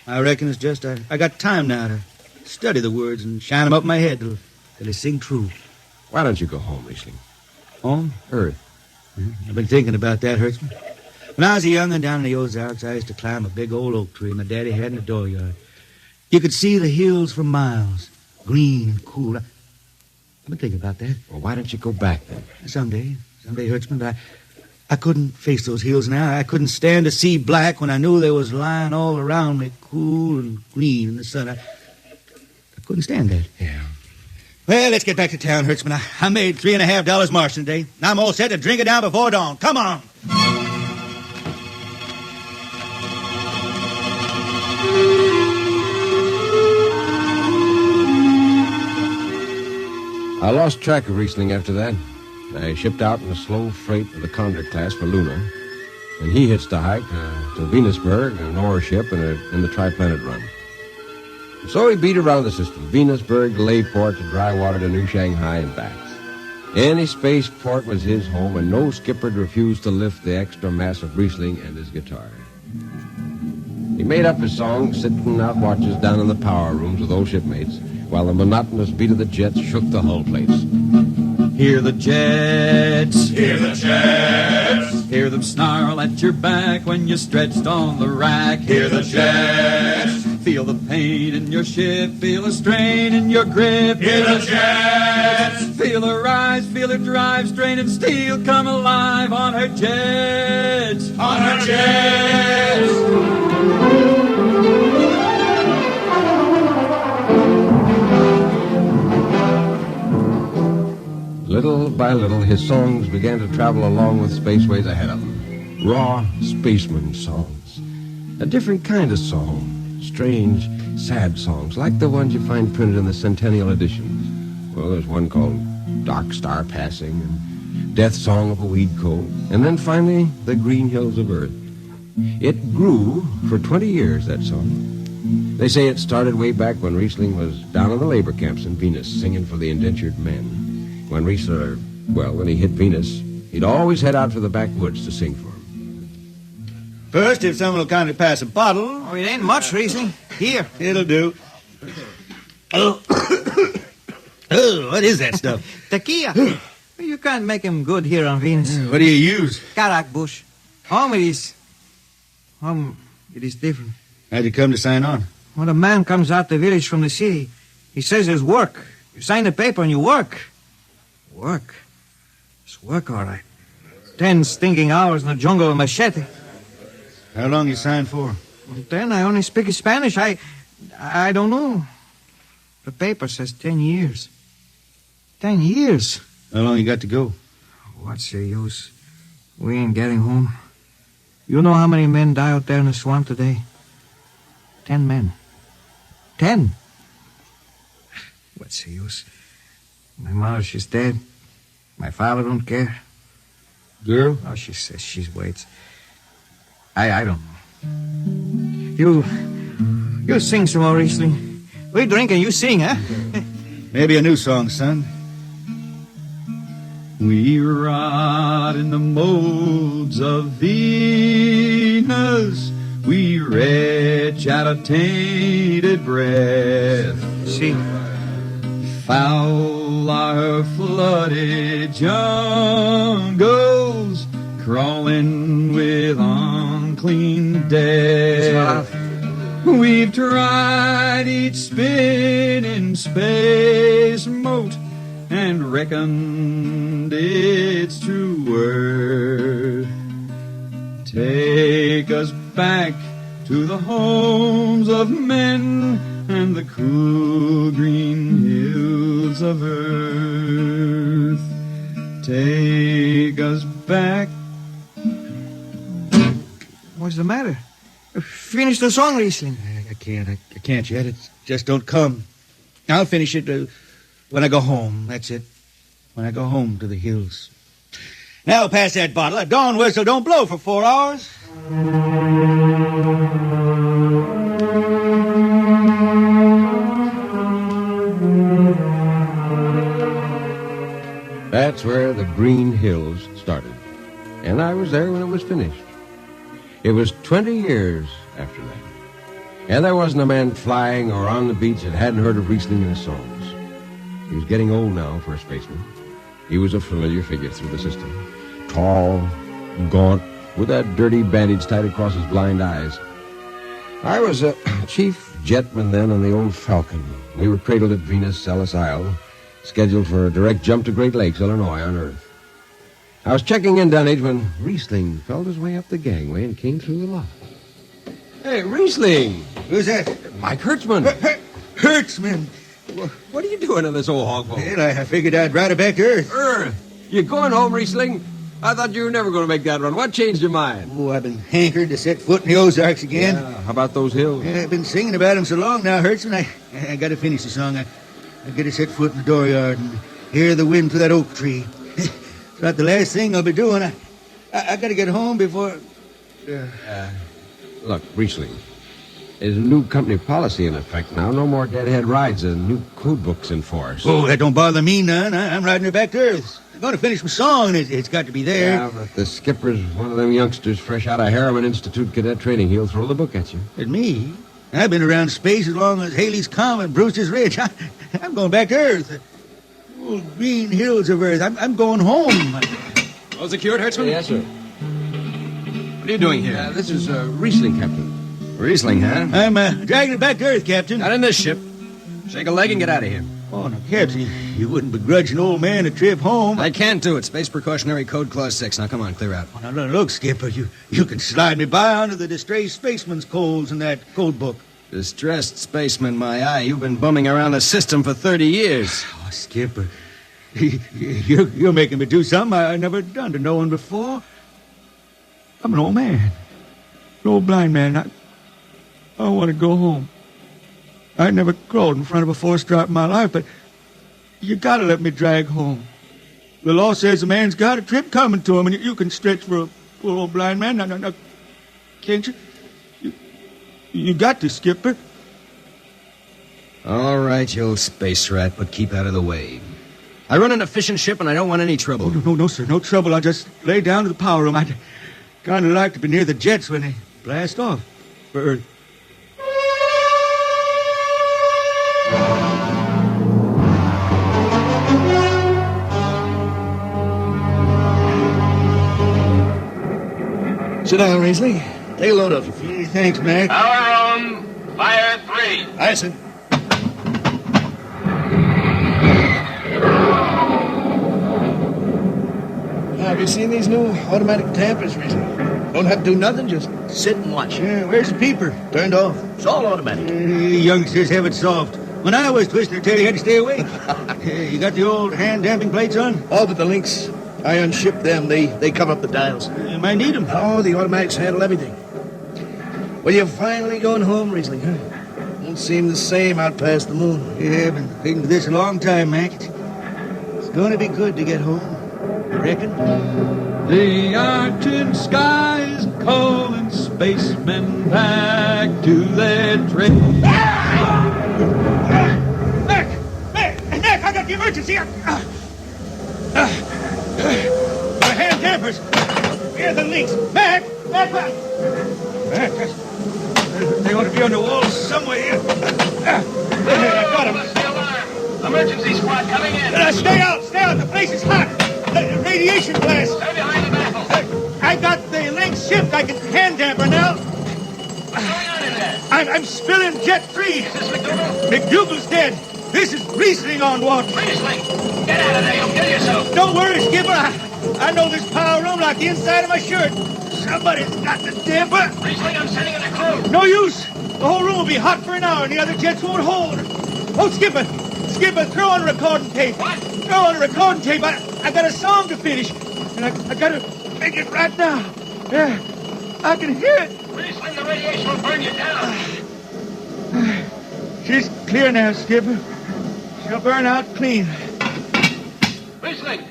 I reckon it's just I got time now to study the words and shine them up my head till till I sing true. Why don't you go home, Riesling? Home? Earth. I've been thinking about that, Hertzman. When I was a young'un down in the Ozarks, I used to climb a big old oak tree my daddy had in the dooryard. You could see the hills for miles, green and cool. I've been thinking about that. Well, why don't you go back then? Someday, Hertzman, I couldn't face those hills now. I couldn't stand to see black when I knew they was lying all around me, cool and green in the sun. I couldn't stand that. Yeah. Well, let's get back to town, Hertzman. I made $3.50 marching today. Now I'm all set to drink it down before dawn. Come on. I lost track of Riesling after that. I shipped out in a slow freight of the Condor class for Luna, and he hitchhiked to Venusberg, an ore ship in the Triplanet run. So he beat around the system, Venusberg to Layport to Drywater to New Shanghai and back. Any spaceport was his home, and no skipper'd refuse to lift the extra mass of Riesling and his guitar. He made up his songs, sitting out watches down in the power rooms with old shipmates, while the monotonous beat of the jets shook the hull plates. Hear the jets. Hear the jets. Hear them snarl at your back when you're stretched on the rack. Hear the jets. Feel the pain in your ship. Feel the strain in your grip. Hear the jets. Feel her rise. Feel her drive. Straining steel come alive on her jets. On her jets. Little by little, his songs began to travel along with spaceways ahead of him. Raw spaceman songs. A different kind of song. Strange, sad songs, like the ones you find printed in the Centennial editions. Well, there's one called Dark Star Passing, and Death Song of a Weed Coat, and then finally, The Green Hills of Earth. It grew for 20 years, that song. They say it started way back when Riesling was down in the labor camps in Venus singing for the indentured men. When when he hit Venus, he'd always head out to the backwoods to sing for him. First, if someone will kindly pass a bottle. Oh, it ain't much, Riesling. Here. It'll do. Oh, what is that stuff? Tequila. You can't make him good here on Venus. What do you use? Karak bush. Home it is different. How'd you come to sign on? When a man comes out the village from the city, he says there's work. You sign the paper and you work. Work? It's work, all right. 10 stinking hours in the jungle with a machete. How long you signed for? Then I only speak Spanish. I don't know. The paper says 10 years. 10 years? How long you got to go? What's the use? We ain't getting home. You know how many men die out there in the swamp today? 10 men. 10. What's the use? My mother, she's dead. My father don't care. Girl? Oh, she says she waits. I don't know. You sing some more, Riesling. We drink and you sing, huh? Maybe a new song, son. We rot in the molds of Venus. We retch out of tainted breath. See? Foul are flooded jungles, crawling with unclean death. We've tried each spinning space moat and reckoned its true worth. Take us back to the homes of men and the cool green hills of earth. Take us back. What's the matter? Finish the song, Riesling. I can't yet. It just don't come. I'll finish it when I go home. That's it. When I go home to the hills. Now pass that bottle. That dawn whistle don't blow for 4 hours. That's where the Green Hills started. And I was there when it was finished. It was 20 years after that. And there wasn't a man flying or on the beach that hadn't heard of Riesling and his songs. He was getting old now for a spaceman. He was a familiar figure through the system. Tall, gaunt, with that dirty bandage tied across his blind eyes. I was a chief jetman then on the old Falcon. We were cradled at Venus, Ellis Isle, scheduled for a direct jump to Great Lakes, Illinois, on Earth. I was checking in down age when Riesling felt his way up the gangway and came through the lock. Hey, Riesling! Who's that? Mike Hertzman. Hertzman! What are you doing on this old hog boat? Well, I figured I'd ride it back to Earth. Earth? You going home, Riesling? I thought you were never going to make that run. What changed your mind? Oh, I've been hankered to set foot in the Ozarks again. Yeah, how about those hills? Yeah, I've been singing about them so long now, Hertzman. I got to finish the song. I got to set foot in the dooryard and hear the wind through that oak tree. It's about the last thing I'll be doing. I got to get home before... Look, Riesling, there's a new company policy in effect now. No more deadhead rides and new code books in force. Oh, that don't bother me none. I'm riding it back to Earth. I'm going to finish my song, and it's got to be there. Yeah, but the skipper's one of them youngsters fresh out of Harriman Institute cadet training. He'll throw the book at you. At me? I've been around space as long as Haley's Comet, Brewster's Ridge. I'm going back to Earth. Oh, green hills of Earth. I'm going home. All secured, Hertzman? Yes, sir. What are you doing here? This is Riesling, Captain. Riesling, huh? I'm dragging it back to Earth, Captain. Not in this ship. Shake a leg and get out of here. Oh, no, Captain, you wouldn't begrudge an old man a trip home. I can't do it. Space Precautionary Code Clause 6. Now, come on, clear out. Oh, now, look, Skipper, you can slide me by under the distressed spaceman's codes in that code book. Distressed spaceman, my eye. You've been bumming around the system for 30 years. Oh, Skipper, you're making me do something I never done to no one before. I'm an old man. An old blind man. I want to go home. I never crawled in front of a force drop in my life, but you got to let me drag home. The law says a man's got a trip coming to him, and you can stretch for a poor old blind man. Now, can't you? You got to, Skipper. All right, you old space rat, but keep out of the way. I run an efficient ship, and I don't want any trouble. Oh, no, sir, no trouble. I'll just lay down to the power room. I'd kind of like to be near the jets when they blast off for Earth. Sit down, Riesling. Take a load of you. Hey, thanks, Mac. Power room, fire 3. Aye, sir. Have you seen these new automatic tampers, Riesling? Don't have to do nothing, just sit and watch. Yeah, where's the peeper? Turned off. It's all automatic. Youngsters have it soft. When I was twisting their tail, you had to stay awake. You got the old hand damping plates on? All but the links. I unshipped them. They cover up the dials. You might need them. Oh, the automatics handle everything. Well, you're finally going home, Riesling, huh? Won't seem the same out past the moon. Yeah, I've been thinking of this a long time, Mac. It's going to be good to get home. You reckon? The Arctic sky is calling spacemen back to their trade. Mac, I got the emergency. The hand dampers. Here are the links. Mac. They ought to be on the wall somewhere here. I got them. Emergency squad coming in. Stay out. The place is hot. Radiation blast. Stay behind the baffle. I got the links shipped. I can hand damper now. What's going on in there? I'm spilling jet 3. Is this McDougal? McDougal's dead. This is Riesling on watch. Riesling, get out of there. You'll kill yourself. Don't worry, Skipper. I know this power room like the inside of my shirt. Somebody's got the damper. Riesling, I'm sending in a crew. No use. The whole room will be hot for an hour, and the other jets won't hold. Oh, Skipper, throw on recording tape. What? Throw on recording tape. I got a song to finish, and I got to make it right now. Yeah, I can hear it. Riesling, the radiation will burn you down. She's clear now, Skipper. She'll burn out clean. Riesling,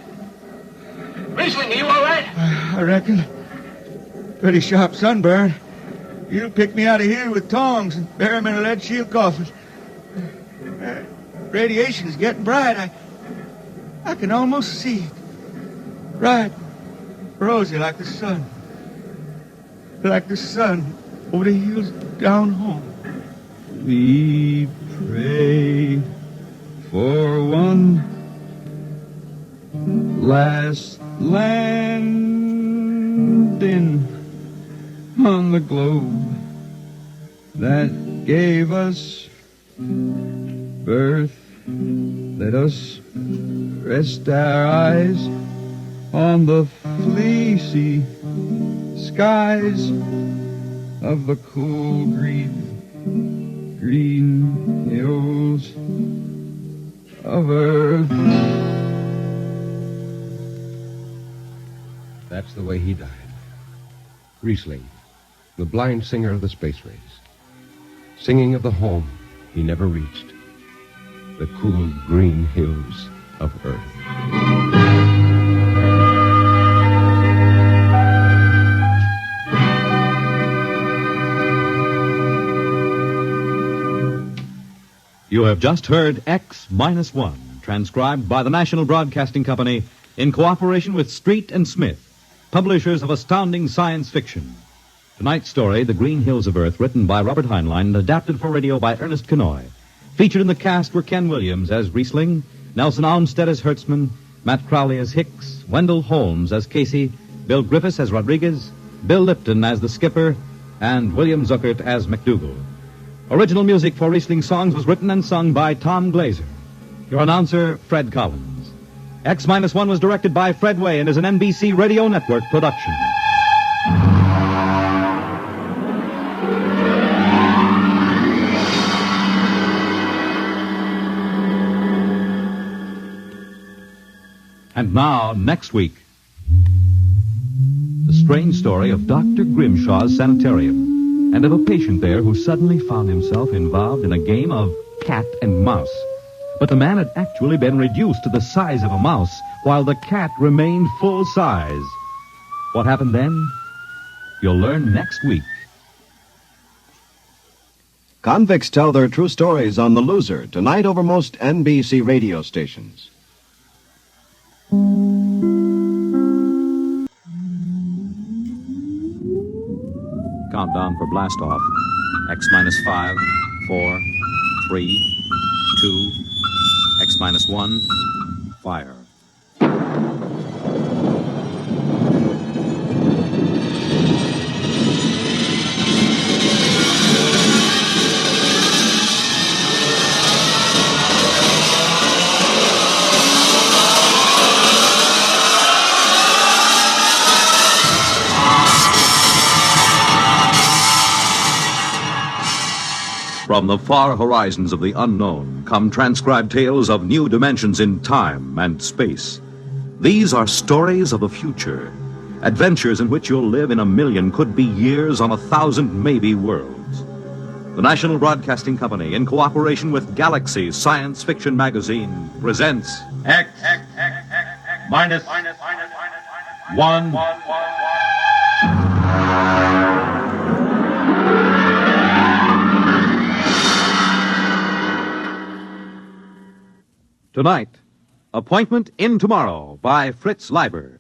are you all right? I reckon. Pretty sharp sunburn. You pick me out of here with tongs and bury me in a lead shield coffin. Radiation's getting bright. I can almost see it. Bright, rosy like the sun. Like the sun over the hills down home. We pray for one last landing on the globe that gave us birth. Let us rest our eyes on the fleecy skies of the cool green hills of Earth. That's the way he died. Riesling, the blind singer of the space race, singing of the home he never reached, the cool green hills of Earth. You have just heard X-1, transcribed by the National Broadcasting Company in cooperation with Street and Smith, publishers of astounding science fiction. Tonight's story, The Green Hills of Earth, written by Robert Heinlein and adapted for radio by Ernest Kenoy. Featured in the cast were Ken Williams as Riesling, Nelson Olmsted as Hertzman, Matt Crowley as Hicks, Wendell Holmes as Casey, Bill Griffiths as Rodriguez, Bill Lipton as the skipper, and William Zuckert as McDougal. Original music for Riesling songs was written and sung by Tom Glazer. Your announcer, Fred Collins. X-1 was directed by Fred Way and is an NBC Radio Network production. And now, next week, the strange story of Dr. Grimshaw's sanitarium and of a patient there who suddenly found himself involved in a game of cat and mouse. But the man had actually been reduced to the size of a mouse, while the cat remained full size. What happened then? You'll learn next week. Convicts tell their true stories on The Loser, tonight over most NBC radio stations. Countdown for blast off. X-5, 4, 3, 2, X-1, fire. From the far horizons of the unknown come transcribed tales of new dimensions in time and space. These are stories of the future, adventures in which you'll live in 1,000,000, could be years on 1,000 maybe worlds. The National Broadcasting Company, in cooperation with Galaxy Science Fiction Magazine, presents X-1. Tonight, Appointment in Tomorrow by Fritz Leiber.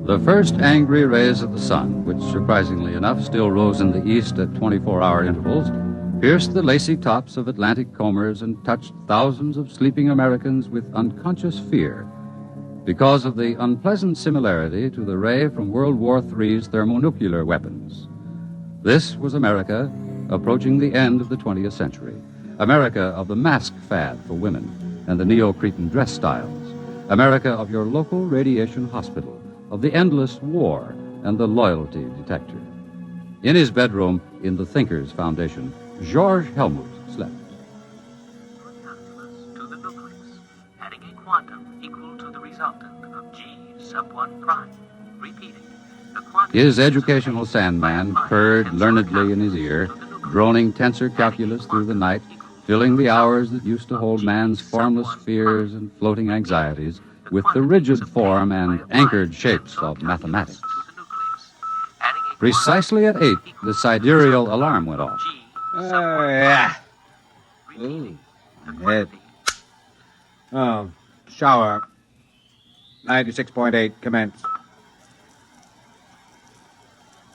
The first angry rays of the sun, which surprisingly enough still rose in the east at 24-hour intervals, pierced the lacy tops of Atlantic combers and touched thousands of sleeping Americans with unconscious fear because of the unpleasant similarity to the ray from World War III's thermonuclear weapons. This was America approaching the end of the 20th century, America of the mask fad for women and the Neo-Cretan dress styles, America of your local radiation hospital, of the endless war and the loyalty detector. In his bedroom in the Thinkers Foundation, George Helmut slept. To the nucleus, adding a quantum equal to the resultant of G sub 1 prime. Repeating, the quantum... His educational sandman purred learnedly in his ear, droning tensor calculus through the night, filling the hours that used to hold man's formless fears and floating anxieties with the rigid form and anchored shapes of mathematics. Precisely at 8, the sidereal alarm went off. Yeah. Ooh, head. Oh, shower. 96.8, commence.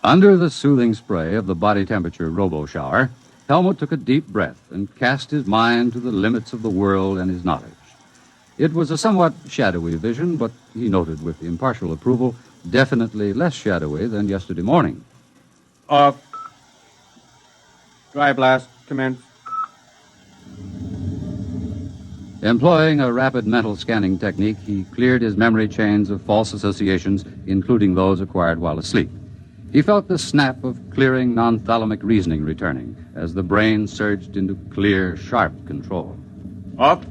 Under the soothing spray of the body temperature robo-shower, Helmut took a deep breath and cast his mind to the limits of the world and his knowledge. It was a somewhat shadowy vision, but he noted with impartial approval, definitely less shadowy than yesterday morning. Off. Dry blast, commence. Employing a rapid mental scanning technique, he cleared his memory chains of false associations, including those acquired while asleep. He felt the snap of clearing non-thalamic reasoning returning as the brain surged into clear, sharp control. Off.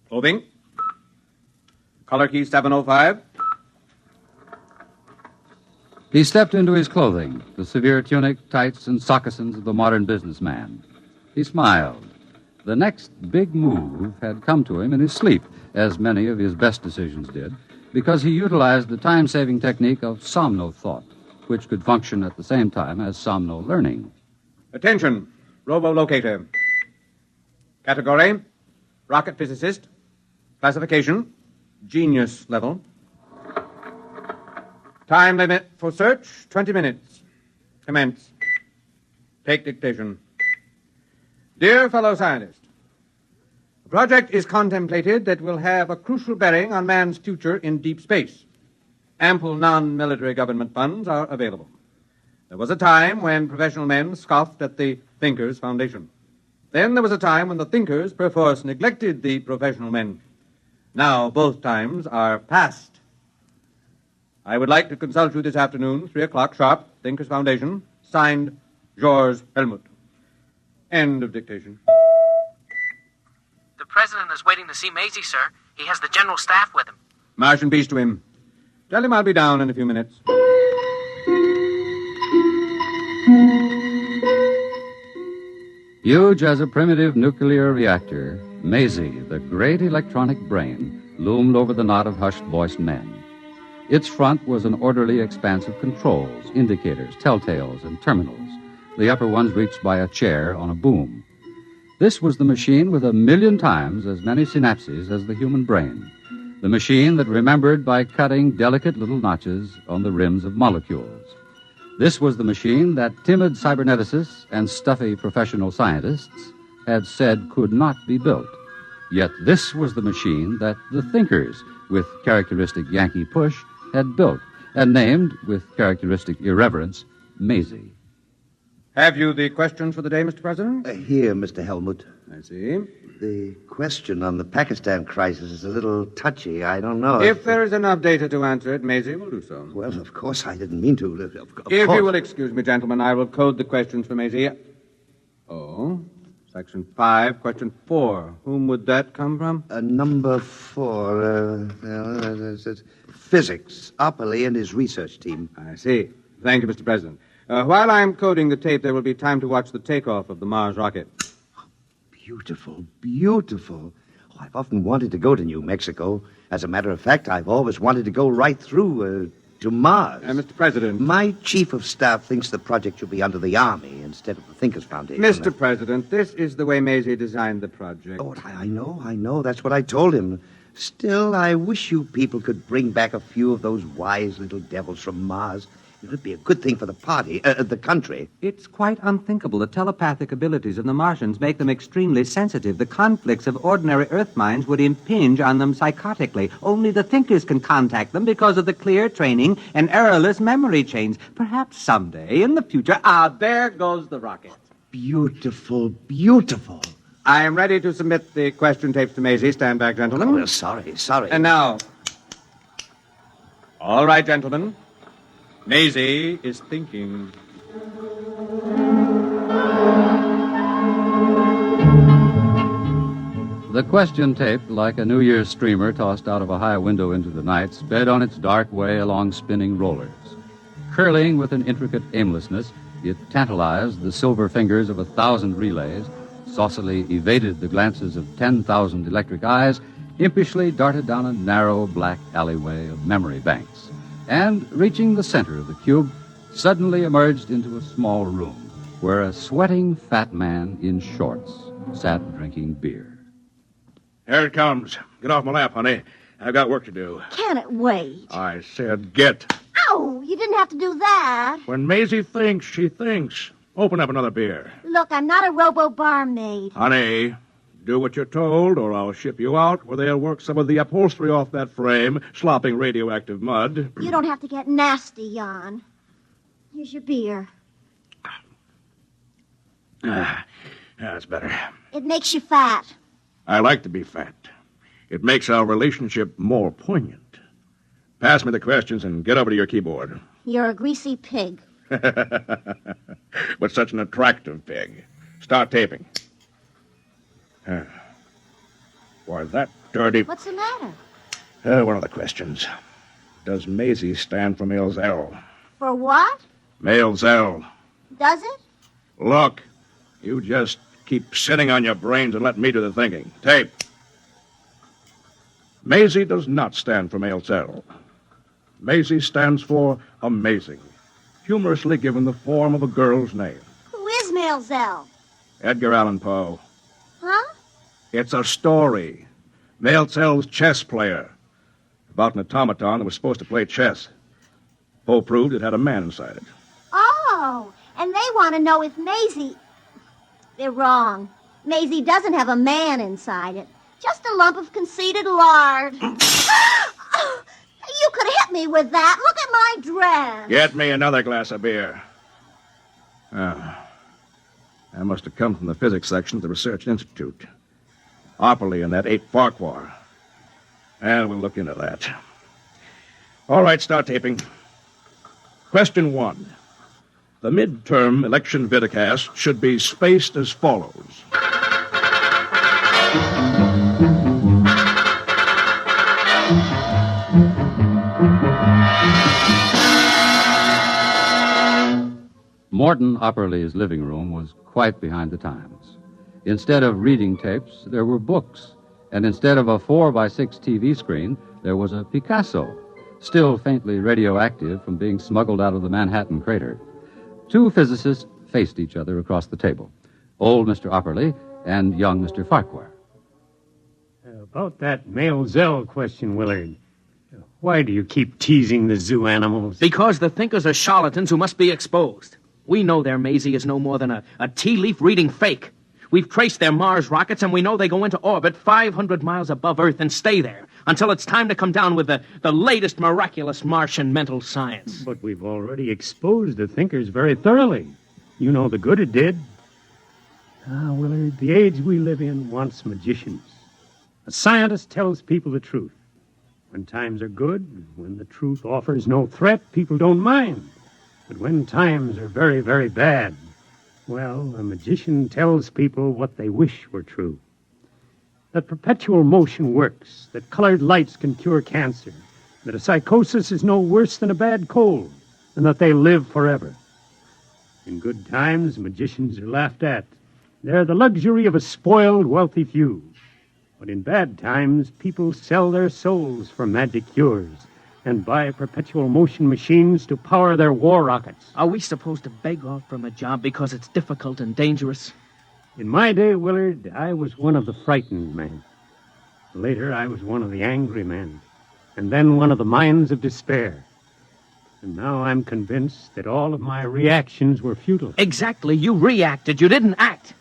Clothing. Color key 705. He stepped into his clothing, the severe tunic, tights, and sockasins of the modern businessman. He smiled. The next big move had come to him in his sleep, as many of his best decisions did, because he utilized the time-saving technique of somno-thought, which could function at the same time as somno-learning. Attention, robo-locator. Category, rocket physicist. Classification, genius level. Time limit for search, 20 minutes. Commence. Take dictation. Dear fellow scientist, a project is contemplated that will have a crucial bearing on man's future in deep space. Ample non-military government funds are available. There was a time when professional men scoffed at the Thinkers Foundation. Then there was a time when the thinkers perforce neglected the professional men. Now both times are past. I would like to consult you this afternoon, 3 o'clock sharp, Thinkers Foundation, signed George Helmut. End of dictation. The president is waiting to see Maisie, sir. He has the general staff with him. March and peace to him. Tell him I'll be down in a few minutes. Huge as a primitive nuclear reactor, Maisie, the great electronic brain, loomed over the knot of hushed-voiced men. Its front was an orderly expanse of controls, indicators, telltales, and terminals, the upper ones reached by a chair on a boom. This was the machine with 1,000,000 times as many synapses as the human brain, the machine that remembered by cutting delicate little notches on the rims of molecules. This was the machine that timid cyberneticists and stuffy professional scientists had said could not be built. Yet this was the machine that the thinkers, with characteristic Yankee push, had built and named, with characteristic irreverence, Maisie. Have you the questions for the day, Mr. President? Here, Mr. Helmut. I see. The question on the Pakistan crisis is a little touchy. I don't know. If there is enough data to answer it, Maisie will do so. Well, of course, I didn't mean to. Of If course. you will excuse me, gentlemen, I will code the questions for Maisie. Oh, Section 5, Question 4. Whom would that come from? Number 4. Physics. Opperly and his research team. I see. Thank you, Mr. President. While I'm coding the tape, there will be time to watch the takeoff of the Mars rocket. Beautiful, beautiful. Oh, I've often wanted to go to New Mexico. As a matter of fact, I've always wanted to go right through to Mars. Mr. President. My chief of staff thinks the project should be under the Army instead of the Thinkers Foundation. Mr. President, this is the way Maisie designed the project. Oh, I know. That's what I told him. Still, I wish you people could bring back a few of those wise little devils from Mars. It would be a good thing for the party, the country. It's quite unthinkable. The telepathic abilities of the Martians make them extremely sensitive. The conflicts of ordinary Earth minds would impinge on them psychotically. Only the thinkers can contact them because of the clear training and errorless memory chains. Perhaps someday, in the future... there goes the rocket. Beautiful, beautiful. I am ready to submit the question tapes to Maisie. Stand back, gentlemen. Oh, well, sorry. And now... All right, gentlemen. Maisie is thinking. The question tape, like a New Year's streamer tossed out of a high window into the night, sped on its dark way along spinning rollers. Curling with an intricate aimlessness, it tantalized the silver fingers of 1,000 relays, saucily evaded the glances of 10,000 electric eyes, impishly darted down a narrow black alleyway of memory banks, and, reaching the center of the cube, suddenly emerged into a small room where a sweating fat man in shorts sat drinking beer. Here it comes. Get off my lap, honey. I've got work to do. Can it wait? I said get. Ow, you didn't have to do that. When Maisie thinks, she thinks. Open up another beer. Look, I'm not a robo-barmaid. Honey, do what you're told, or I'll ship you out where they'll work some of the upholstery off that frame, slopping radioactive mud. You don't have to get nasty, Jan. Here's your beer. That's better. It makes you fat. I like to be fat. It makes our relationship more poignant. Pass me the questions and get over to your keyboard. You're a greasy pig. But such an attractive pig. Start taping. Why, that dirty... What's the matter? One of the questions. Does Maisie stand for male Zell? For what? Male Zell. Does it? Look, you just keep sitting on your brains and let me do the thinking. Tape. Maisie does not stand for male Zell. Maisie stands for amazing, humorously given the form of a girl's name. Who is Maelzel? Edgar Allan Poe. Huh? It's a story. Maelzel's chess player. About an automaton that was supposed to play chess. Poe proved it had a man inside it. Oh, and they want to know if Maisie... They're wrong. Maisie doesn't have a man inside it. Just a lump of conceited lard. You could hit me with that. Look at my dress. Get me another glass of beer. That must have come from the physics section of the Research Institute. Opperly and that 8 Farquhar. And we'll look into that. All right, start taping. Question 1. The midterm election vidcast should be spaced as follows. Morton Opperly's living room was quite behind the times. Instead of reading tapes, there were books. And instead of a 4x6 TV screen, there was a Picasso, still faintly radioactive from being smuggled out of the Manhattan crater. 2 physicists faced each other across the table, old Mr. Opperly and young Mr. Farquhar. About that male Zell question, Willard. Why do you keep teasing the zoo animals? Because the thinkers are charlatans who must be exposed. We know their Maisie is no more than a tea leaf reading fake. We've traced their Mars rockets, and we know they go into orbit 500 miles above Earth and stay there until it's time to come down with the latest miraculous Martian mental science. But we've already exposed the thinkers very thoroughly. You know the good it did. Willard, the age we live in wants magicians. A scientist tells people the truth. When times are good, when the truth offers no threat, people don't mind. But when times are very, very bad, well, a magician tells people what they wish were true. That perpetual motion works, that colored lights can cure cancer, that a psychosis is no worse than a bad cold, and that they live forever. In good times, magicians are laughed at. They're the luxury of a spoiled, wealthy few. But in bad times, people sell their souls for magic cures and buy perpetual motion machines to power their war rockets. Are we supposed to beg off from a job because it's difficult and dangerous? In my day, Willard, I was one of the frightened men. Later, I was one of the angry men. And then one of the minds of despair. And now I'm convinced that all of my reactions were futile. Exactly. You reacted. You didn't act.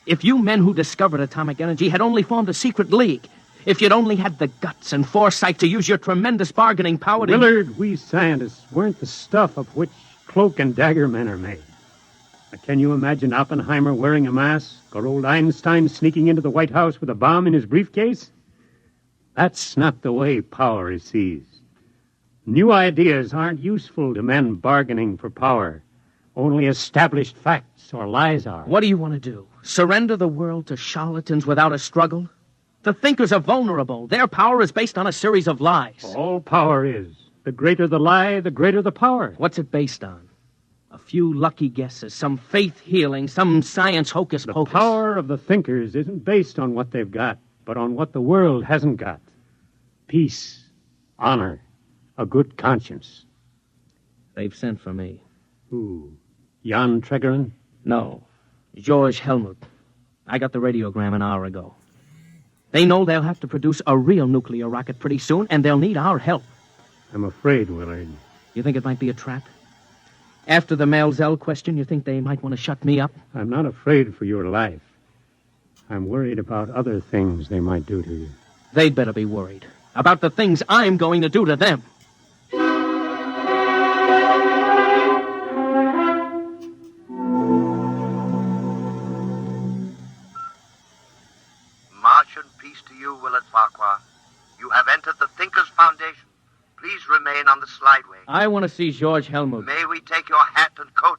If you men who discovered atomic energy had only formed a secret league, if you'd only had the guts and foresight to use your tremendous bargaining power to... Willard, we scientists weren't the stuff of which cloak and dagger men are made. Now, can you imagine Oppenheimer wearing a mask or old Einstein sneaking into the White House with a bomb in his briefcase? That's not the way power is seized. New ideas aren't useful to men bargaining for power. Only established facts or lies are. What do you want to do? Surrender the world to charlatans without a struggle? The thinkers are vulnerable. Their power is based on a series of lies. All power is. The greater the lie, the greater the power. What's it based on? A few lucky guesses, some faith healing, some science hocus pocus. The power of the thinkers isn't based on what they've got, but on what the world hasn't got. Peace, honor, a good conscience. They've sent for me. Who? Jan Tregerin? No. George Helmut. I got the radiogram an hour ago. They know they'll have to produce a real nuclear rocket pretty soon, and they'll need our help. I'm afraid, Willard. You think it might be a trap? After the Maelzel question, you think they might want to shut me up? I'm not afraid for your life. I'm worried about other things they might do to you. They'd better be worried about the things I'm going to do to them. Martian peace to you, Willard Farquhar. You have entered the Thinkers Foundation. Please remain on the slideway. I want to see George Helmut. May we take your hat and coat?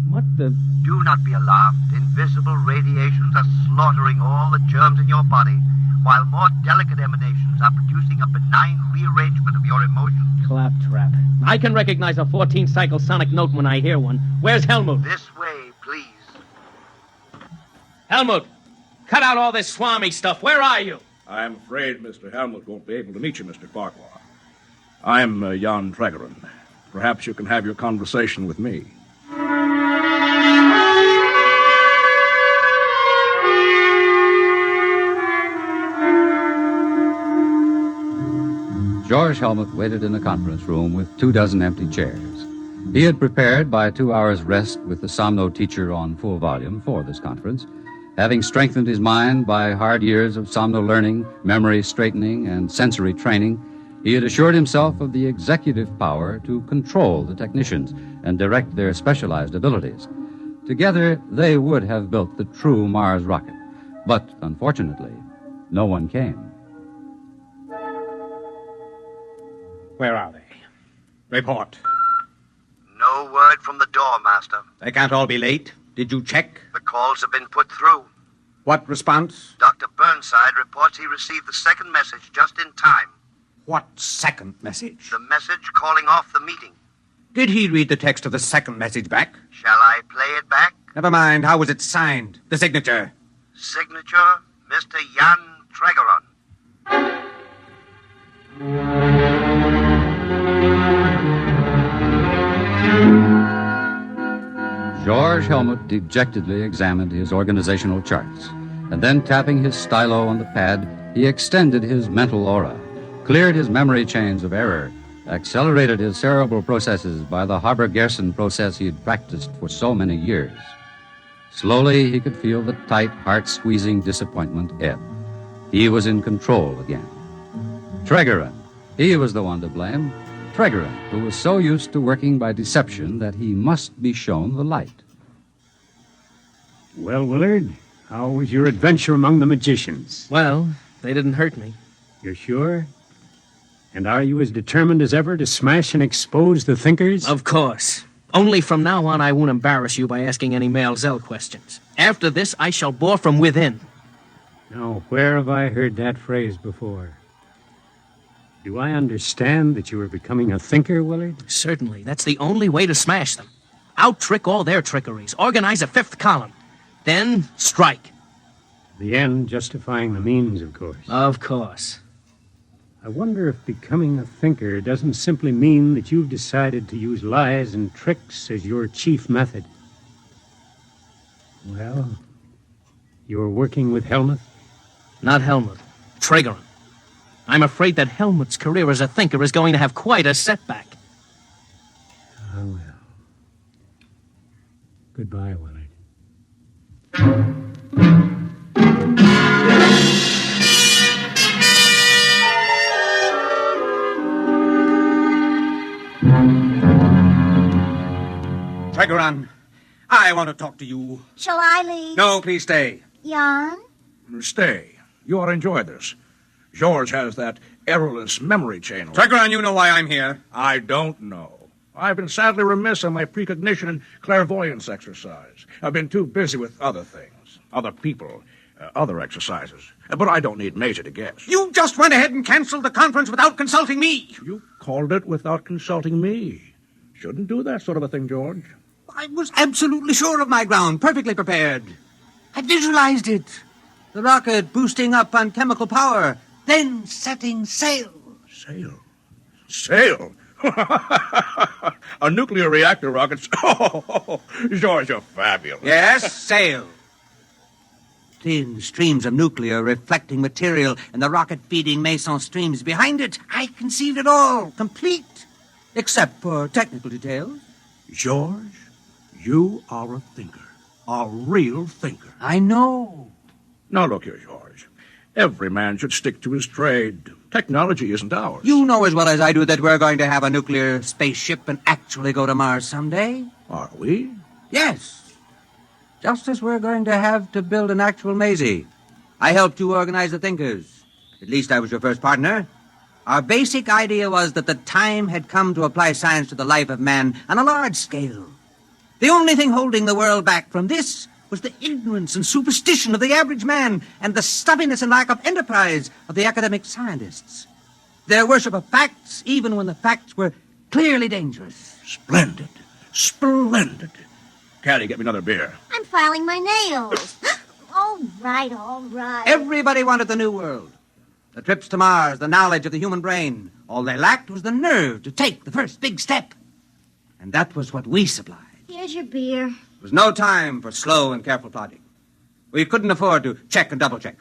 What the... Do not be alarmed. Invisible radiations are slaughtering all the germs in your body, while more delicate emanations are producing a benign rearrangement of your emotions. Claptrap. I can recognize a 14-cycle sonic note when I hear one. Where's Helmut? This way, please. Helmut, cut out all this Swami stuff. Where are you? I'm afraid Mr. Helmut won't be able to meet you, Mr. Farquhar. I'm Jan Tregerin. Perhaps you can have your conversation with me. George Helmut waited in a conference room with 24 empty chairs. He had prepared by 2 hours' rest with the Somno teacher on full volume for this conference, having strengthened his mind by hard years of Somno learning, memory straightening, and sensory training. He had assured himself of the executive power to control the technicians and direct their specialized abilities. Together, they would have built the true Mars rocket. But, unfortunately, no one came. Where are they? Report. No word from the door, Master. They can't all be late. Did you check? The calls have been put through. What response? Dr. Burnside reports he received the second message just in time. What second message? The message calling off the meeting. Did he read the text of the second message back? Shall I play it back? Never mind. How was it signed? The signature? Signature, Mr. Jan Tregerin. George Helmut dejectedly examined his organizational charts, and then tapping his stylo on the pad, he extended his mental aura, cleared his memory chains of error, accelerated his cerebral processes by the Haber-Gerson process he had practiced for so many years. Slowly, he could feel the tight, heart-squeezing disappointment ebb. He was in control again. Tregerin, he was the one to blame. Tregerin, who was so used to working by deception that he must be shown the light. Well, Willard, how was your adventure among the magicians? Well, they didn't hurt me. You're sure? And are you as determined as ever to smash and expose the thinkers? Of course. Only from now on I won't embarrass you by asking any Maelzel questions. After this, I shall bore from within. Now, where have I heard that phrase before? Do I understand that you are becoming a thinker, Willard? Certainly. That's the only way to smash them. Out-trick all their trickeries. Organize a fifth column. Then strike. The end justifying the means, of course. Of course. I wonder if becoming a thinker doesn't simply mean that you've decided to use lies and tricks as your chief method. Well, you're working with Helmut? Not Helmut. Tregerin. I'm afraid that Helmut's career as a thinker is going to have quite a setback. Oh, well. Goodbye, Willard. Tregerin, I want to talk to you. Shall I leave? No, please stay. Jan? Stay. You ought to enjoy this. George has that errorless memory chain. Tregerin, you know why I'm here. I don't know. I've been sadly remiss on my precognition and clairvoyance exercise. I've been too busy with other things, other people, other exercises. But I don't need Major to guess. You just went ahead and canceled the conference without consulting me. You called it without consulting me. Shouldn't do that sort of a thing, George. I was absolutely sure of my ground, perfectly prepared. I visualized it. The rocket boosting up on chemical power, then setting sail. Sail? Sail? A nuclear reactor rocket. Oh, George, you're fabulous. Yes, sail. thin streams of nuclear reflecting material and the rocket-feeding meson streams behind it. I conceived it all, complete, except for technical details. George, you are a thinker. A real thinker. I know. Now look here, George. Every man should stick to his trade. Technology isn't ours. You know as well as I do that we're going to have a nuclear spaceship and actually go to Mars someday. Are we? Yes. Just as we're going to have to build an actual Maisie. I helped you organize the thinkers. At least I was your first partner. Our basic idea was that the time had come to apply science to the life of man on a large scale. The only thing holding the world back from this was the ignorance and superstition of the average man and the stubbornness and lack of enterprise of the academic scientists. Their worship of facts, even when the facts were clearly dangerous. Splendid. Splendid. Caddy, get me another beer. I'm filing my nails. All right, all right. Everybody wanted the new world. The trips to Mars, the knowledge of the human brain. All they lacked was the nerve to take the first big step. And that was what we supplied. Here's your beer. There was no time for slow and careful plotting. We couldn't afford to check and double-check.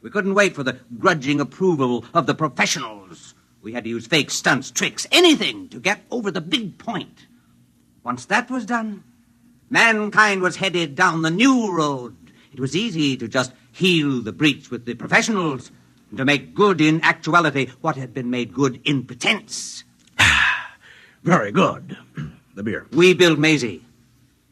We couldn't wait for the grudging approval of the professionals. We had to use fake stunts, tricks, anything to get over the big point. Once that was done, mankind was headed down the new road. It was easy to just heal the breach with the professionals and to make good in actuality what had been made good in pretense. Very good. The beer. We built Maisie.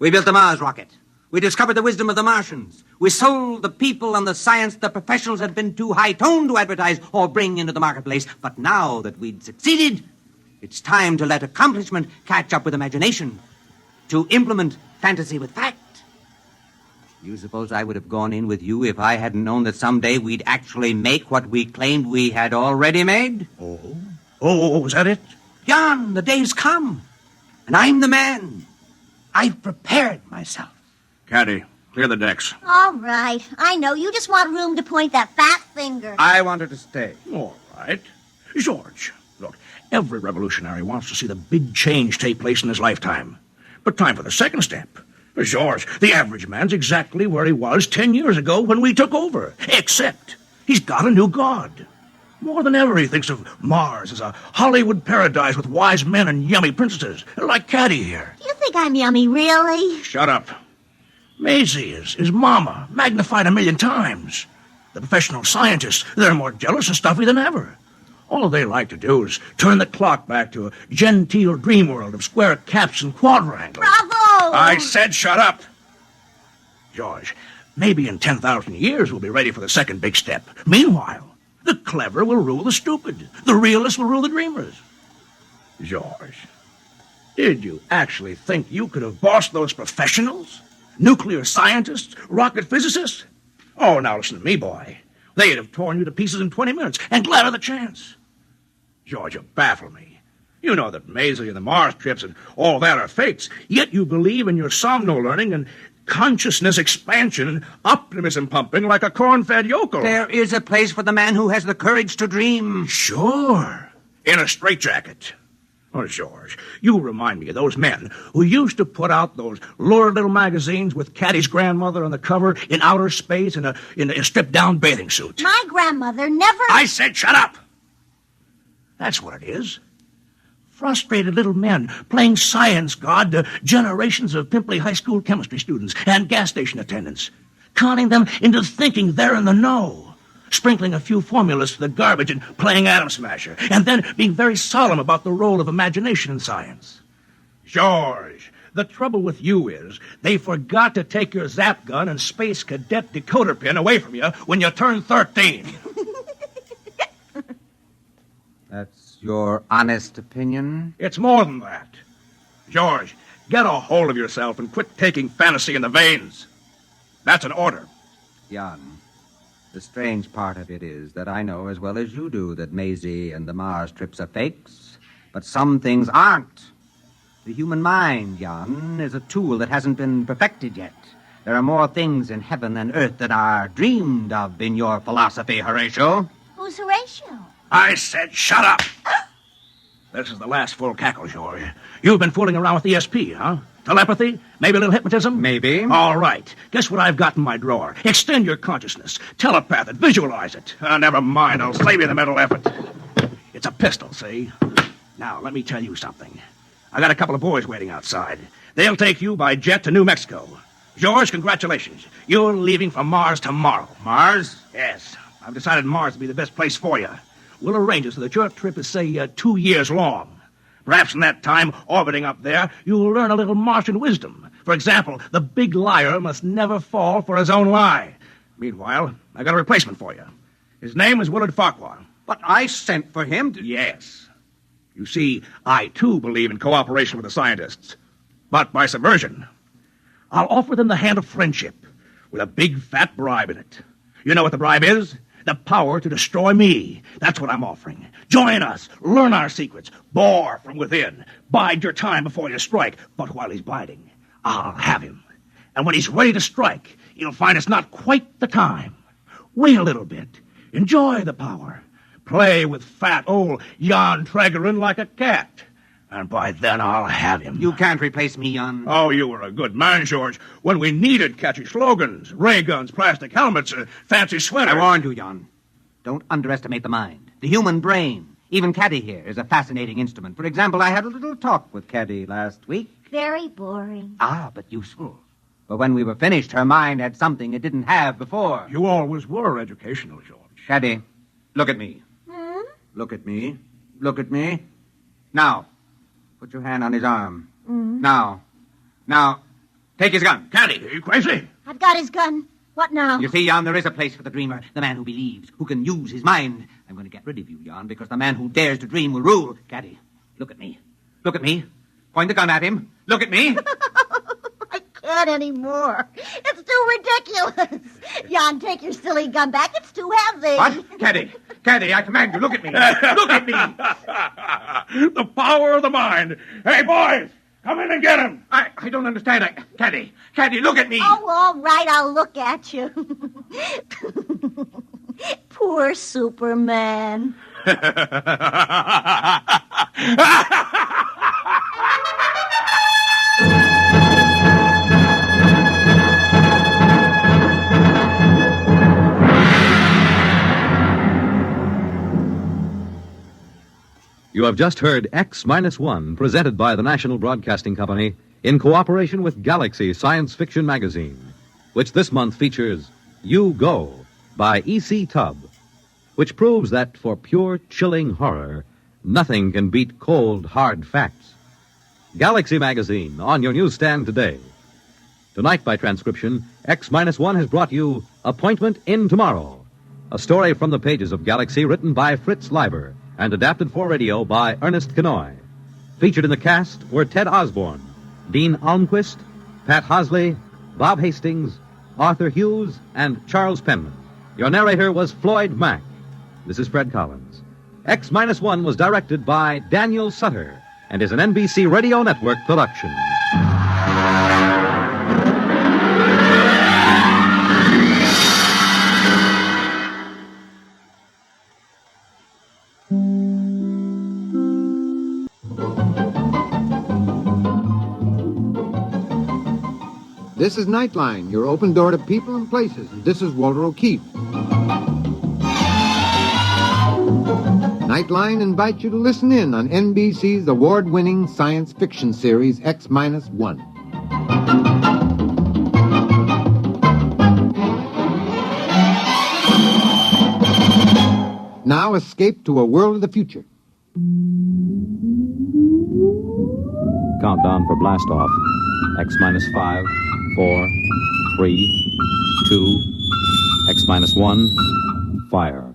We built the Mars rocket. We discovered the wisdom of the Martians. We sold the people and the science the professionals had been too high-toned to advertise or bring into the marketplace. But now that we'd succeeded, it's time to let accomplishment catch up with imagination, to implement fantasy with fact. You suppose I would have gone in with you if I hadn't known that someday we'd actually make what we claimed we had already made? Oh, is that it? Jan, the day's come, and I'm the man. I've prepared myself. Caddy, clear the decks. All right. I know. You just want room to point that fat finger. I want her to stay. All right. George, look, every revolutionary wants to see the big change take place in his lifetime. But time for the second step. George, the average man's exactly where he was 10 years ago when we took over. Except he's got a new god. More than ever, he thinks of Mars as a Hollywood paradise with wise men and yummy princesses, like Caddy here. You think I'm yummy, really? Shut up. Maisie is Mama, magnified 1,000,000 times. The professional scientists, they're more jealous and stuffy than ever. All they like to do is turn the clock back to a genteel dream world of square caps and quadrangles. Bravo! I said shut up. George, maybe in 10,000 years we'll be ready for the second big step. Meanwhile, the clever will rule the stupid. The realists will rule the dreamers. George, did you actually think you could have bossed those professionals? Nuclear scientists? Rocket physicists? Oh, now listen to me, boy. They'd have torn you to pieces in 20 minutes, and glad of the chance. George, you baffle me. You know that Maisie and the Mars trips and all that are fakes, yet you believe in your somno-learning and consciousness expansion and optimism pumping like a corn-fed yokel. There is a place for the man who has the courage to dream. Sure. In a straitjacket. Oh, George, you remind me of those men who used to put out those lurid little magazines with Caddy's grandmother on the cover in outer space in a stripped-down bathing suit. My grandmother never... I said shut up! That's what it is. Frustrated little men playing science god to generations of pimply high school chemistry students and gas station attendants, conning them into thinking they're in the know, sprinkling a few formulas to the garbage and playing Atom Smasher, and then being very solemn about the role of imagination in science. George, the trouble with you is they forgot to take your zap gun and space cadet decoder pin away from you when you turned 13. That's your honest opinion? It's more than that. George, get a hold of yourself and quit taking fantasy in the veins. That's an order. Jan, the strange part of it is that I know as well as you do that Maisie and the Mars trips are fakes, but some things aren't. The human mind, Jan, is a tool that hasn't been perfected yet. There are more things in heaven and earth than are dreamed of in your philosophy, Horatio. Who's Horatio? I said shut up! This is the last full cackle, George. You've been fooling around with ESP, huh? Telepathy? Maybe a little hypnotism? Maybe. All right. Guess what I've got in my drawer? Extend your consciousness. Telepath it. Visualize it. Never mind. I'll save you the mental effort. It's a pistol, see? Now, let me tell you something. I got a couple of boys waiting outside. They'll take you by jet to New Mexico. George, congratulations. You're leaving for Mars tomorrow. Mars? Yes. I've decided Mars to be the best place for you. We'll arrange it so that your trip is, say, 2 years long. Perhaps in that time, orbiting up there, you'll learn a little Martian wisdom. For example, the big liar must never fall for his own lie. Meanwhile, I got a replacement for you. His name is Willard Farquhar. But I sent for him to... Yes. You see, I, too, believe in cooperation with the scientists. But by subversion. I'll offer them the hand of friendship with a big, fat bribe in it. You know what the bribe is? The power to destroy me. That's what I'm offering. Join us. Learn our secrets. Bore from within. Bide your time before you strike. But while he's biding, I'll have him. And when he's ready to strike, you'll find it's not quite the time. Wait a little bit. Enjoy the power. Play with fat old Jan Tregerin like a cat. And by then I'll have him. You can't replace me, Jan. Oh, you were a good man, George, when we needed catchy slogans, ray guns, plastic helmets, fancy sweaters. I warned you, Jan. Don't underestimate the mind, the human brain. Even Caddy here is a fascinating instrument. For example, I had a little talk with Caddy last week. Very boring. Ah, but useful. But when we were finished, her mind had something it didn't have before. You always were educational, George. Caddy, look at me. Look at me. Look at me. Now, put your hand on his arm. Now, take his gun. Caddy, are you crazy? I've got his gun. What now? You see, Jan, there is a place for the dreamer, the man who believes, who can use his mind. I'm going to get rid of you, Jan, because the man who dares to dream will rule. Caddy, look at me. Look at me. Point the gun at him. Look at me. I can't anymore. It's too ridiculous. Jan, take your silly gun back. It's too heavy. What? Caddy, I command you, look at me. Look at me. The power of the mind. Hey, boys, come in and get him. I don't understand. Caddy, look at me. Oh, all right, I'll look at you. Poor Superman. You have just heard X-1, presented by the National Broadcasting Company in cooperation with Galaxy Science Fiction Magazine, which this month features You Go by E.C. Tubb, which proves that for pure, chilling horror, nothing can beat cold, hard facts. Galaxy Magazine, on your newsstand today. Tonight, by transcription, X-1 has brought you Appointment in Tomorrow, a story from the pages of Galaxy written by Fritz Leiber and adapted for radio by Ernest Kenoy. Featured in the cast were Ted Osborne, Dean Almquist, Pat Hosley, Bob Hastings, Arthur Hughes, and Charles Penman. Your narrator was Floyd Mack. This is Fred Collins. X-1 was directed by Daniel Sutter and is an NBC Radio Network production. This is Nightline, your open door to people and places. This is Walter O'Keefe. Nightline invites you to listen in on NBC's award-winning science fiction series X-1. Now escape to a world of the future. Countdown for blast off. X-5, 4, 3, 2, X-1, fire.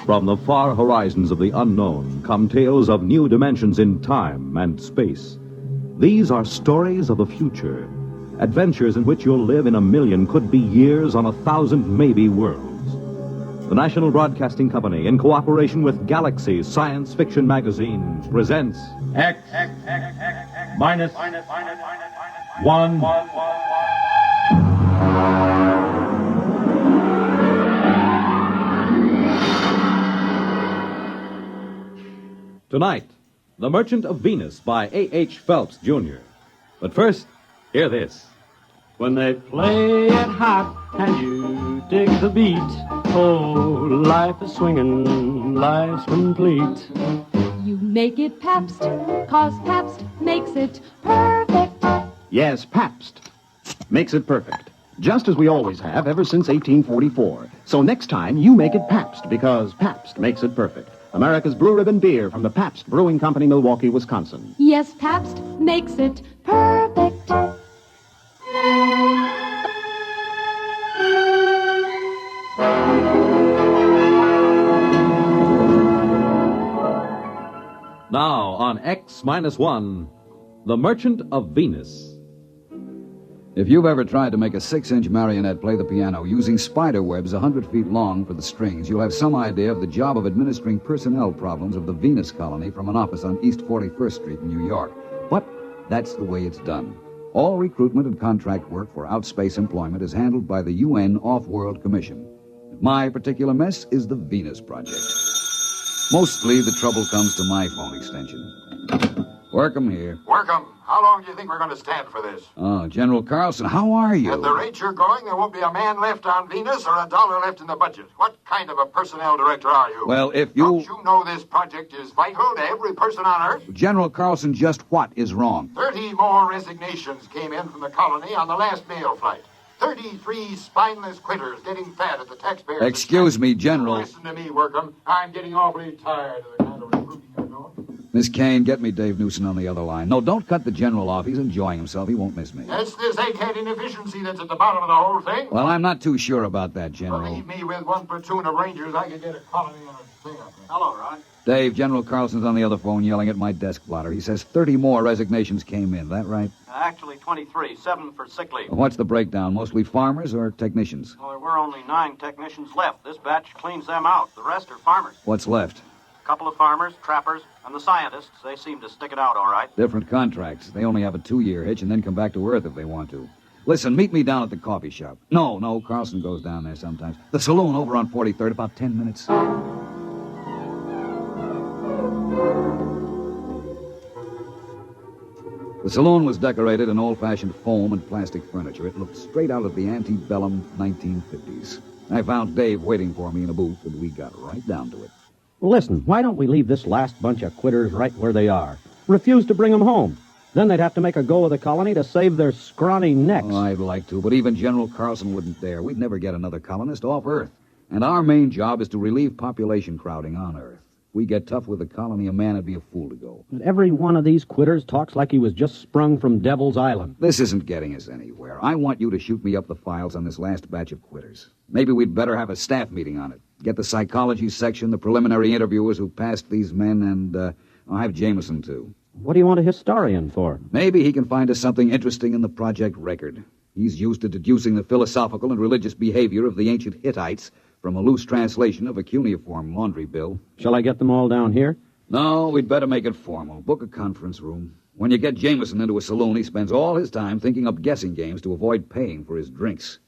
From the far horizons of the unknown come tales of new dimensions in time and space. These are stories of the future, Adventures in which you'll live in a million could be years on 1,000 maybe worlds. The National Broadcasting Company, in cooperation with Galaxy Science Fiction Magazine, presents X minus one. Tonight, The Merchant of Venus by A.H. Phelps, Jr. But first, hear this. When they play it hot and you dig the beat, oh, life is swinging, life's complete. You make it Pabst, 'cause Pabst makes it perfect. Yes, Pabst makes it perfect. Just as we always have ever since 1844. So next time, you make it Pabst, because Pabst makes it perfect. America's Blue Ribbon beer from the Pabst Brewing Company, Milwaukee, Wisconsin. Yes, Pabst makes it perfect. Now on X-1, The Merchant of Venus. If you've ever tried to make a 6-inch marionette play the piano using spider webs 100 feet long for the strings, you'll have some idea of the job of administering personnel problems of the Venus colony from an office on East 41st Street in New York. But that's the way it's done. All recruitment and contract work for outspace employment is handled by the UN Off-World Commission. My particular mess is the Venus Project. Mostly the trouble comes to my phone extension. Work 'em here. Work 'em. How long do you think we're going to stand for this? Oh, General Carlson, how are you? At the rate you're going, there won't be a man left on Venus or a dollar left in the budget. What kind of a personnel director are you? Well, if you... Don't you know this project is vital to every person on Earth? General Carlson, just what is wrong? 30 more resignations came in from the colony on the last mail flight. 33 spineless quitters getting fat at the taxpayers. Excuse me, General. Listen to me, Workham. I'm getting awfully tired of the kind of recruiting you're doing. Miss Kane, get me Dave Newson on the other line. No, don't cut the General off. He's enjoying himself. He won't miss me. It's this egghead inefficiency that's at the bottom of the whole thing. Well, I'm not too sure about that, General. Believe me, with one platoon of Rangers, I could get a colony on its thing up there. Hello, Ron. Dave, General Carlson's on the other phone yelling at my desk blotter. He says 30 more resignations came in. That right? Actually, 23, 7 for sick leave. What's the breakdown? Mostly farmers or technicians? Well, there were only 9 technicians left. This batch cleans them out. The rest are farmers. What's left? A couple of farmers, trappers, and the scientists. They seem to stick it out all right. Different contracts. They only have a 2-year hitch and then come back to Earth if they want to. Listen, meet me down at the coffee shop. No, Carlson goes down there sometimes. The saloon over on 43rd, about 10 minutes. The saloon was decorated in old-fashioned foam and plastic furniture. It looked straight out of the antebellum 1950s. I found Dave waiting for me in a booth, and we got right down to it. Well, listen, why don't we leave this last bunch of quitters right where they are? Refuse to bring them home. Then they'd have to make a go of the colony to save their scrawny necks. Oh, I'd like to, but even General Carlson wouldn't dare. We'd never get another colonist off Earth. And our main job is to relieve population crowding on Earth. We get tough with the colony, a man would be a fool to go. But every one of these quitters talks like he was just sprung from Devil's Island. This isn't getting us anywhere. I want you to shoot me up the files on this last batch of quitters. Maybe we'd better have a staff meeting on it. Get the psychology section, the preliminary interviewers who passed these men, and I'll have Jameson, too. What do you want a historian for? Maybe he can find us something interesting in the project record. He's used to deducing the philosophical and religious behavior of the ancient Hittites from a loose translation of a cuneiform laundry bill. Shall I get them all down here? No, we'd better make it formal. Book a conference room. When you get Jameson into a saloon, he spends all his time thinking up guessing games to avoid paying for his drinks.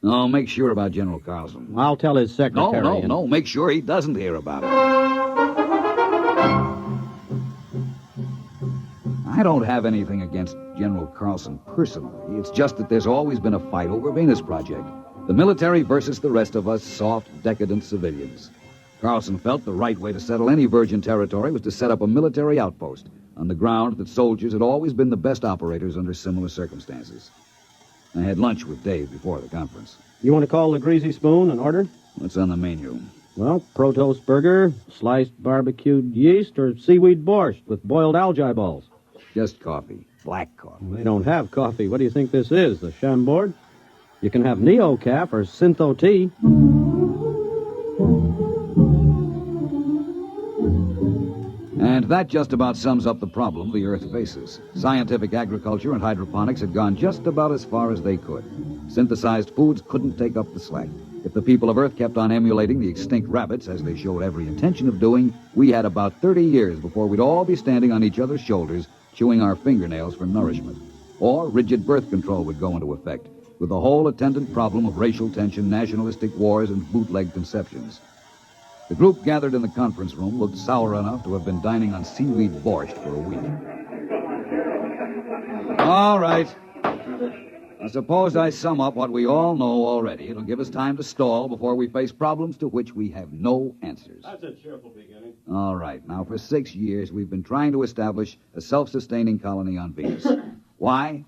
No, make sure about General Carlson. I'll tell his secretary. No. Make sure he doesn't hear about it. I don't have anything against General Carlson personally. It's just that there's always been a fight over Venus Project. The military versus the rest of us soft, decadent civilians. Carlson felt the right way to settle any virgin territory was to set up a military outpost on the ground that soldiers had always been the best operators under similar circumstances. I had lunch with Dave before the conference. You want to call the Greasy Spoon and order? What's on the menu? Well, Protost burger, sliced barbecued yeast, or seaweed borscht with boiled algae balls. Just coffee. Black coffee. They don't have coffee. What do you think this is, the Chambord? You can have Neo-Caf or Syntho tea. And that just about sums up the problem the Earth faces. Scientific agriculture and hydroponics had gone just about as far as they could. Synthesized foods couldn't take up the slack. If the people of Earth kept on emulating the extinct rabbits, as they showed every intention of doing, we had about 30 years before we'd all be standing on each other's shoulders, chewing our fingernails for nourishment. Or rigid birth control would go into effect, with the whole attendant problem of racial tension, nationalistic wars, and bootleg conceptions. The group gathered in the conference room looked sour enough to have been dining on seaweed borscht for a week. All right. I suppose I sum up what we all know already. It'll give us time to stall before we face problems to which we have no answers. That's a cheerful beginning. All right. Now, for 6 years, we've been trying to establish a self-sustaining colony on Venus. Why?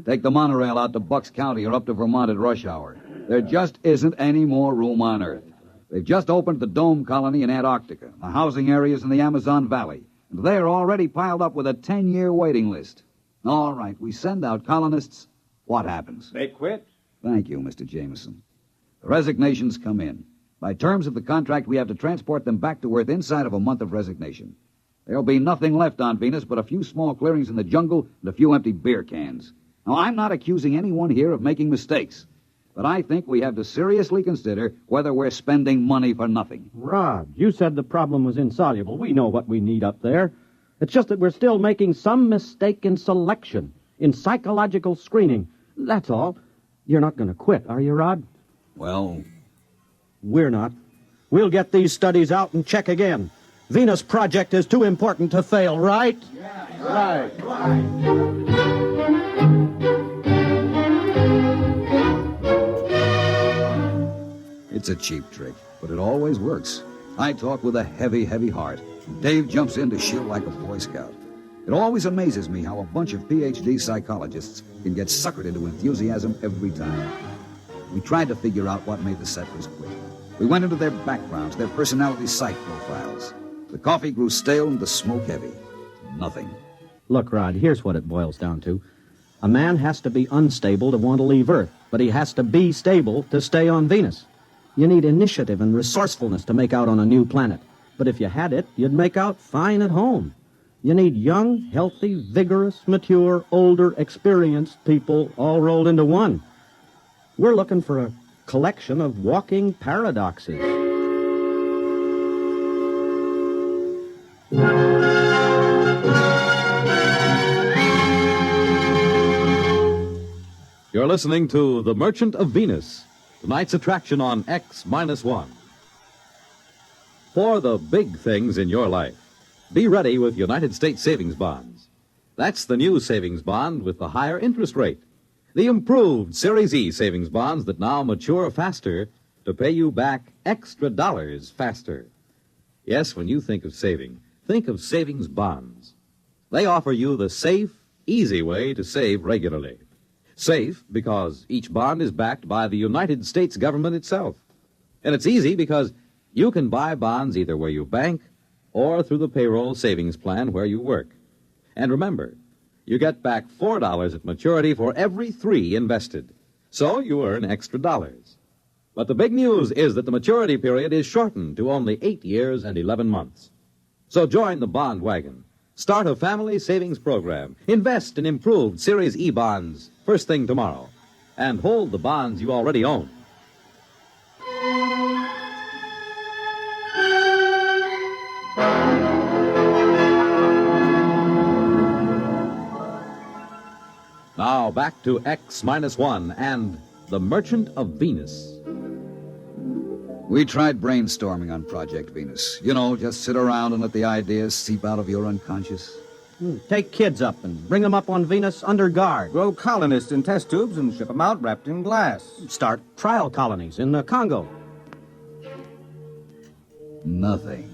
Take the monorail out to Bucks County or up to Vermont at rush hour. There just isn't any more room on Earth. They've just opened the Dome Colony in Antarctica, the housing areas in the Amazon Valley, and they're already piled up with a 10-year waiting list. All right, we send out colonists. What happens? They quit. Thank you, Mr. Jameson. The resignations come in. By terms of the contract, we have to transport them back to Earth inside of a month of resignation. There'll be nothing left on Venus but a few small clearings in the jungle and a few empty beer cans. Now, I'm not accusing anyone here of making mistakes, but I think we have to seriously consider whether we're spending money for nothing. Rod, you said the problem was insoluble. We know what we need up there. It's just that we're still making some mistake in selection, in psychological screening. That's all. You're not going to quit, are you, Rod? Well, we're not. We'll get these studies out and check again. Venus Project is too important to fail, right? Right. It's a cheap trick, but it always works. I talk with a heavy, heavy heart. Dave jumps in to shield like a Boy Scout. It always amazes me how a bunch of PhD psychologists can get suckered into enthusiasm every time. We tried to figure out what made the settlers quit. We went into their backgrounds, their personality psych profiles. The coffee grew stale and the smoke heavy. Nothing. Look, Rod, here's what it boils down to. A man has to be unstable to want to leave Earth, but he has to be stable to stay on Venus. You need initiative and resourcefulness to make out on a new planet. But if you had it, you'd make out fine at home. You need young, healthy, vigorous, mature, older, experienced people all rolled into one. We're looking for a collection of walking paradoxes. You're listening to The Merchant of Venus, tonight's attraction on X-1. For the big things in your life, be ready with United States savings bonds. That's the new savings bond with the higher interest rate. The improved Series E savings bonds that now mature faster to pay you back extra dollars faster. Yes, when you think of saving, think of savings bonds. They offer you the safe, easy way to save regularly. Safe because each bond is backed by the United States government itself. And it's easy because you can buy bonds either where you bank or through the payroll savings plan where you work. And remember, you get back $4 at maturity for every $3 invested. So you earn extra dollars. But the big news is that the maturity period is shortened to only 8 years and 11 months. So join the bond wagon. Start a family savings program. Invest in improved Series E bonds first thing tomorrow. And hold the bonds you already own. Now back to X-1 and The Merchant of Venus. We tried brainstorming on Project Venus. You know, just sit around and let the ideas seep out of your unconscious. Take kids up and bring them up on Venus under guard. Grow colonists in test tubes and ship them out wrapped in glass. Start trial colonies in the Congo. Nothing.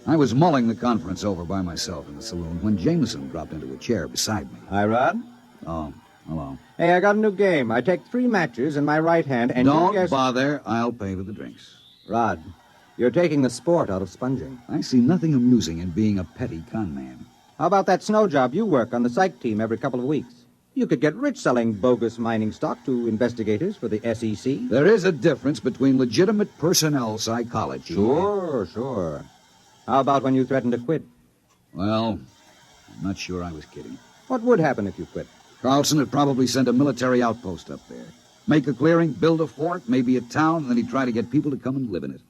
I was mulling the conference over by myself in the saloon when Jameson dropped into a chair beside me. Hi, Rod. Oh, hello. Hey, I got a new game. I take 3 matches in my right hand and Don't you guess... bother. I'll pay for the drinks. Rod, you're taking the sport out of sponging. I see nothing amusing in being a petty con man. How about that snow job you work on the psych team every couple of weeks? You could get rich selling bogus mining stock to investigators for the SEC. There is a difference between legitimate personnel psychology. Sure. How about when you threatened to quit? Well, I'm not sure I was kidding. What would happen if you quit? Carlson would probably send a military outpost up there. Make a clearing, build a fort, maybe a town, and then he'd try to get people to come and live in it.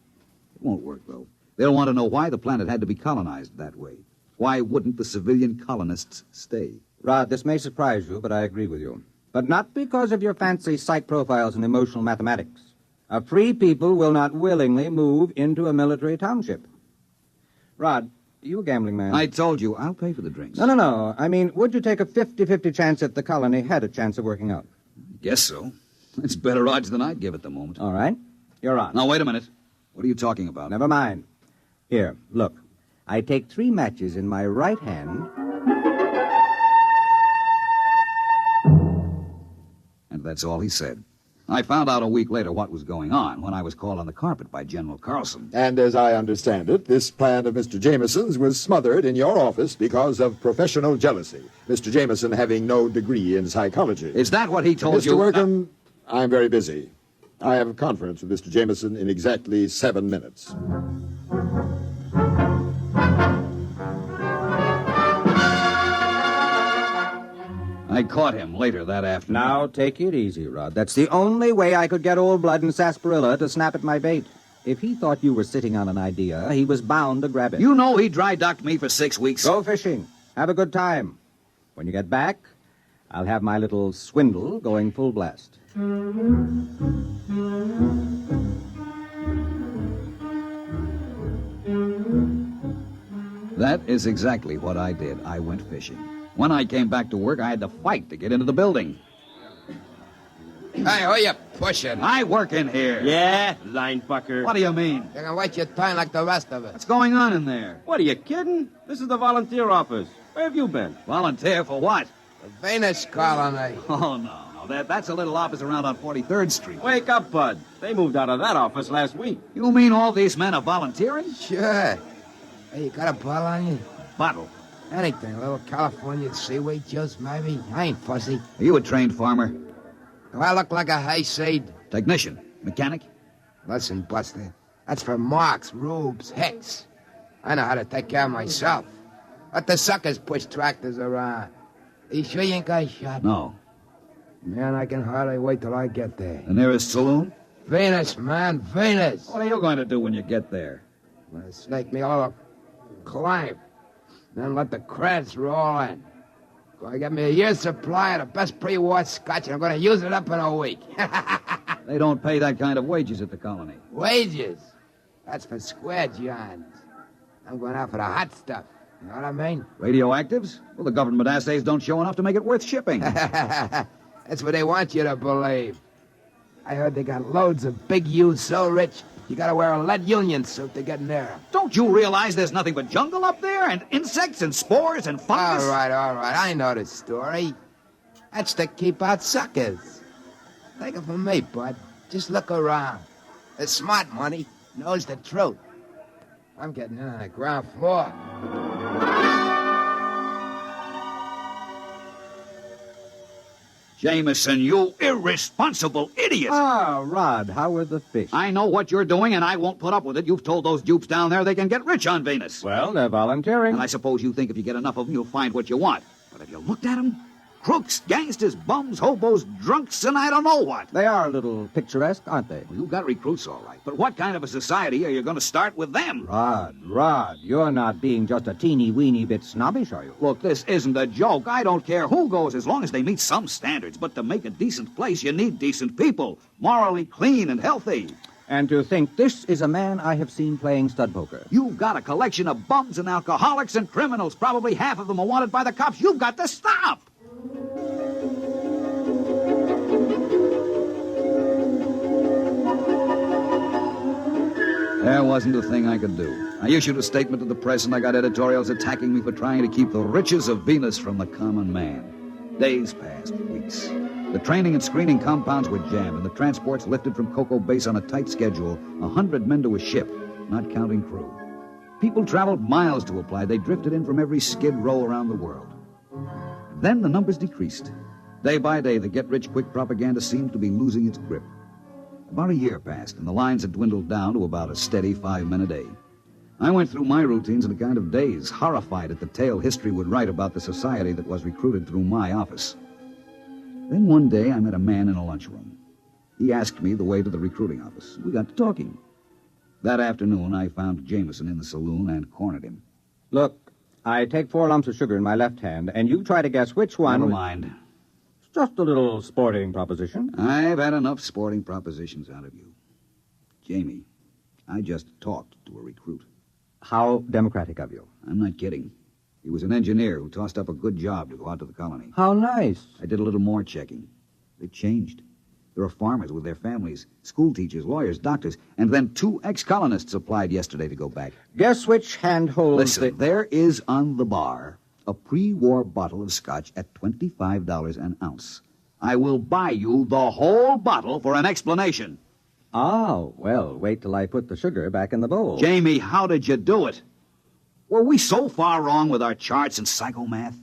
It won't work, though. They'll want to know why the planet had to be colonized that way. Why wouldn't the civilian colonists stay? Rod, this may surprise you, but I agree with you. But not because of your fancy psych profiles and emotional mathematics. A free people will not willingly move into a military township. Rod, you a gambling man? I told you, I'll pay for the drinks. No. I mean, would you take a 50-50 chance if the colony had a chance of working out? Guess so. It's better odds than I'd give at the moment. All right. You're on. Now, wait a minute. What are you talking about? Never mind. Here, look. I take 3 matches in my right hand. And that's all he said. I found out a week later what was going on when I was called on the carpet by General Carlson. And as I understand it, this plan of Mr. Jameson's was smothered in your office because of professional jealousy. Mr. Jameson having no degree in psychology. Is that what he told Mr. you? Mr. Workham, I'm very busy. I have a conference with Mr. Jameson in exactly 7 minutes. I caught him later that afternoon. Now, take it easy, Rod. That's the only way I could get Old Blood and Sarsaparilla to snap at my bait. If he thought you were sitting on an idea, he was bound to grab it. You know he dry-docked me for 6 weeks. Go fishing. Have a good time. When you get back, I'll have my little swindle going full blast. That is exactly what I did. I went fishing. When I came back to work, I had to fight to get into the building. Hey, who you pushing? I work in here. Yeah, line fucker. What do you mean? You're gonna wait your time like the rest of us. What's going on in there? What, are you kidding? This is the volunteer office. Where have you been? Volunteer for what? The Venus colony. Oh, no. That's a little office around on 43rd Street. Wake up, Bud. They moved out of that office last week. You mean all these men are volunteering? Sure. Hey, you got a bottle on you? Bottle? Anything. A little California seaweed juice, maybe. I ain't fussy. Are you a trained farmer? Do I look like a hayseed? Technician? Mechanic? Listen, Buster. That's for Marks, Rubes, Hicks. I know how to take care of myself. Let the suckers push tractors around. Are you sure you ain't got a shot? No. Man, I can hardly wait till I get there. The nearest saloon? Venus, man, Venus. What are you going to do when you get there? I'm gonna snake me all up, climb, then let the creds roll in. Gonna get me a year's supply of the best pre-war scotch, and I'm gonna use it up in a week. They don't pay that kind of wages at the colony. Wages? That's for square johns. I'm going out for the hot stuff. You know what I mean? Radioactives? Well, the government assays don't show enough to make it worth shipping. That's what they want you to believe. I heard they got loads of big U's so rich, you gotta wear a lead union suit to get near them. Don't you realize there's nothing but jungle up there? And insects and spores and fungus? All right. I know the story. That's to keep out suckers. Take it from me, bud. Just look around. The smart money knows the truth. I'm getting in on the ground floor. Jameson, you irresponsible idiot! Ah, Rod, how were the fish? I know what you're doing, and I won't put up with it. You've told those dupes down there they can get rich on Venus. Well, they're volunteering. And I suppose you think if you get enough of them, you'll find what you want. But have you looked at them? Crooks, gangsters, bums, hobos, drunks, and I don't know what. They are a little picturesque, aren't they? Well, you've got recruits, all right. But what kind of a society are you going to start with them? Rod, you're not being just a teeny-weeny bit snobbish, are you? Look, this isn't a joke. I don't care who goes as long as they meet some standards. But to make a decent place, you need decent people, morally clean and healthy. And to think this is a man I have seen playing stud poker. You've got a collection of bums and alcoholics and criminals. Probably half of them are wanted by the cops. You've got to stop. There wasn't a thing I could do. I issued a statement to the press, and I got editorials attacking me for trying to keep the riches of Venus from the common man. Days passed, weeks. The training and screening compounds were jammed, and the transports lifted from Cocoa Base on a tight schedule, 100 men to a ship, not counting crew. People traveled miles to apply. They drifted in from every skid row around the world. Then the numbers decreased. Day by day, the get-rich-quick propaganda seemed to be losing its grip. About a year passed, and the lines had dwindled down to about a steady 5 men a day. I went through my routines in a kind of daze, horrified at the tale history would write about the society that was recruited through my office. Then one day I met a man in a lunchroom. He asked me the way to the recruiting office. We got to talking. That afternoon, I found Jameson in the saloon and cornered him. Look, I take 4 lumps of sugar in my left hand, and you try to guess which one... Never mind. It's just a little sporting proposition. I've had enough sporting propositions out of you. Jamie, I just talked to a recruit. How democratic of you. I'm not kidding. He was an engineer who tossed up a good job to go out to the colony. How nice. I did a little more checking. They changed. There are farmers with their families, school teachers, lawyers, doctors, and then 2 ex-colonists applied yesterday to go back. Guess which hand holds Listen, there is on the bar a pre-war bottle of scotch at $25 an ounce. I will buy you the whole bottle for an explanation. Oh, well, wait till I put the sugar back in the bowl. Jamie, how did you do it? Were we so far wrong with our charts and psychomath?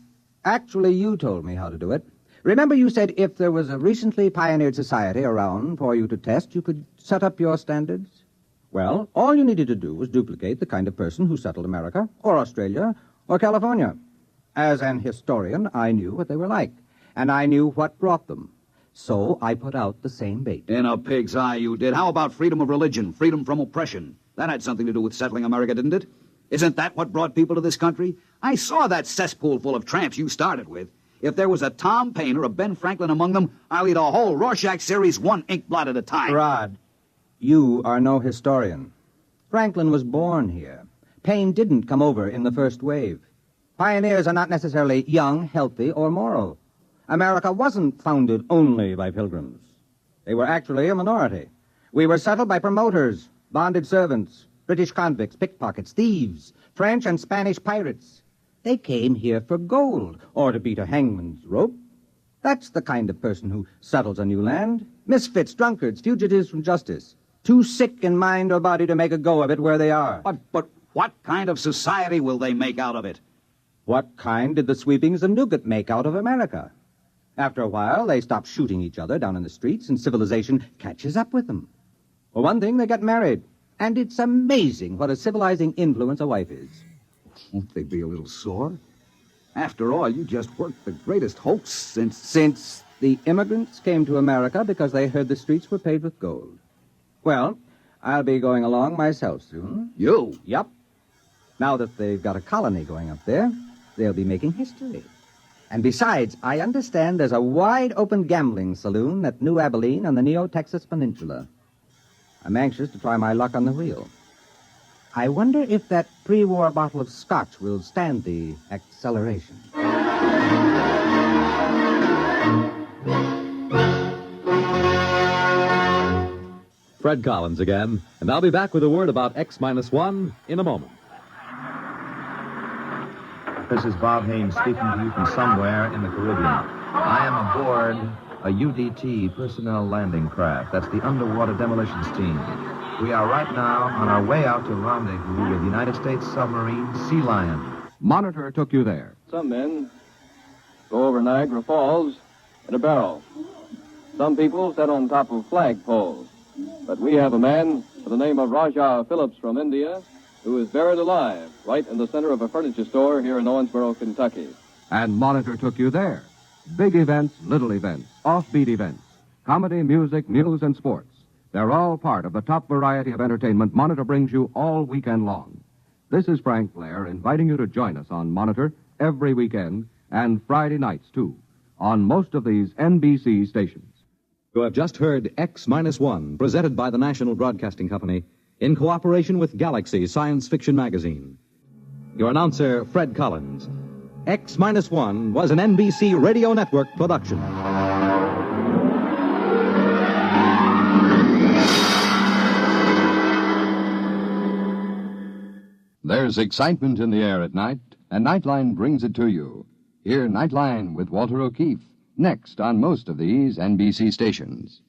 Actually, you told me how to do it. Remember you said if there was a recently pioneered society around for you to test, you could set up your standards? Well, all you needed to do was duplicate the kind of person who settled America, or Australia, or California. As an historian, I knew what they were like, and I knew what brought them. So I put out the same bait. In a pig's eye you did. How about freedom of religion, freedom from oppression? That had something to do with settling America, didn't it? Isn't that what brought people to this country? I saw that cesspool full of tramps you started with. If there was a Tom Paine or a Ben Franklin among them, I'll eat a whole Rorschach series 1 ink blot at a time. Rod, you are no historian. Franklin was born here. Paine didn't come over in the first wave. Pioneers are not necessarily young, healthy, or moral. America wasn't founded only by pilgrims. They were actually a minority. We were settled by promoters, bonded servants, British convicts, pickpockets, thieves, French and Spanish pirates. They came here for gold, or to beat a hangman's rope. That's the kind of person who settles a new land. Misfits, drunkards, fugitives from justice. Too sick in mind or body to make a go of it where they are. But what kind of society will they make out of it? What kind did the sweepings of Newgate make out of America? After a while, they stop shooting each other down in the streets, and civilization catches up with them. For one thing, they got married. And it's amazing what a civilizing influence a wife is. Won't they be a little sore? After all, you just worked the greatest hoax since... Since the immigrants came to America because they heard the streets were paved with gold. Well, I'll be going along myself soon. You? Yep. Now that they've got a colony going up there, they'll be making history. And besides, I understand there's a wide-open gambling saloon at New Abilene on the Neo-Texas Peninsula. I'm anxious to try my luck on the wheel. I wonder if that pre-war bottle of scotch will stand the acceleration. Fred Collins again, and I'll be back with a word about X-1 in a moment. This is Bob Haynes speaking to you from somewhere in the Caribbean. I am aboard a UDT personnel landing craft. That's the Underwater Demolitions Team. We are right now on our way out to rendezvous with United States submarine Sea Lion. Monitor took you there. Some men go over Niagara Falls in a barrel. Some people sit on top of flagpoles. But we have a man by the name of Raja Phillips from India who is buried alive right in the center of a furniture store here in Owensboro, Kentucky. And Monitor took you there. Big events, little events, offbeat events, comedy, music, news, and sports. They're all part of the top variety of entertainment Monitor brings you all weekend long. This is Frank Blair inviting you to join us on Monitor every weekend and Friday nights, too, on most of these NBC stations. You have just heard X-1, presented by the National Broadcasting Company in cooperation with Galaxy Science Fiction Magazine. Your announcer, Fred Collins. X-1 was an NBC Radio Network production. There's excitement in the air at night, and Nightline brings it to you. Hear Nightline with Walter O'Keefe, next on most of these NBC stations.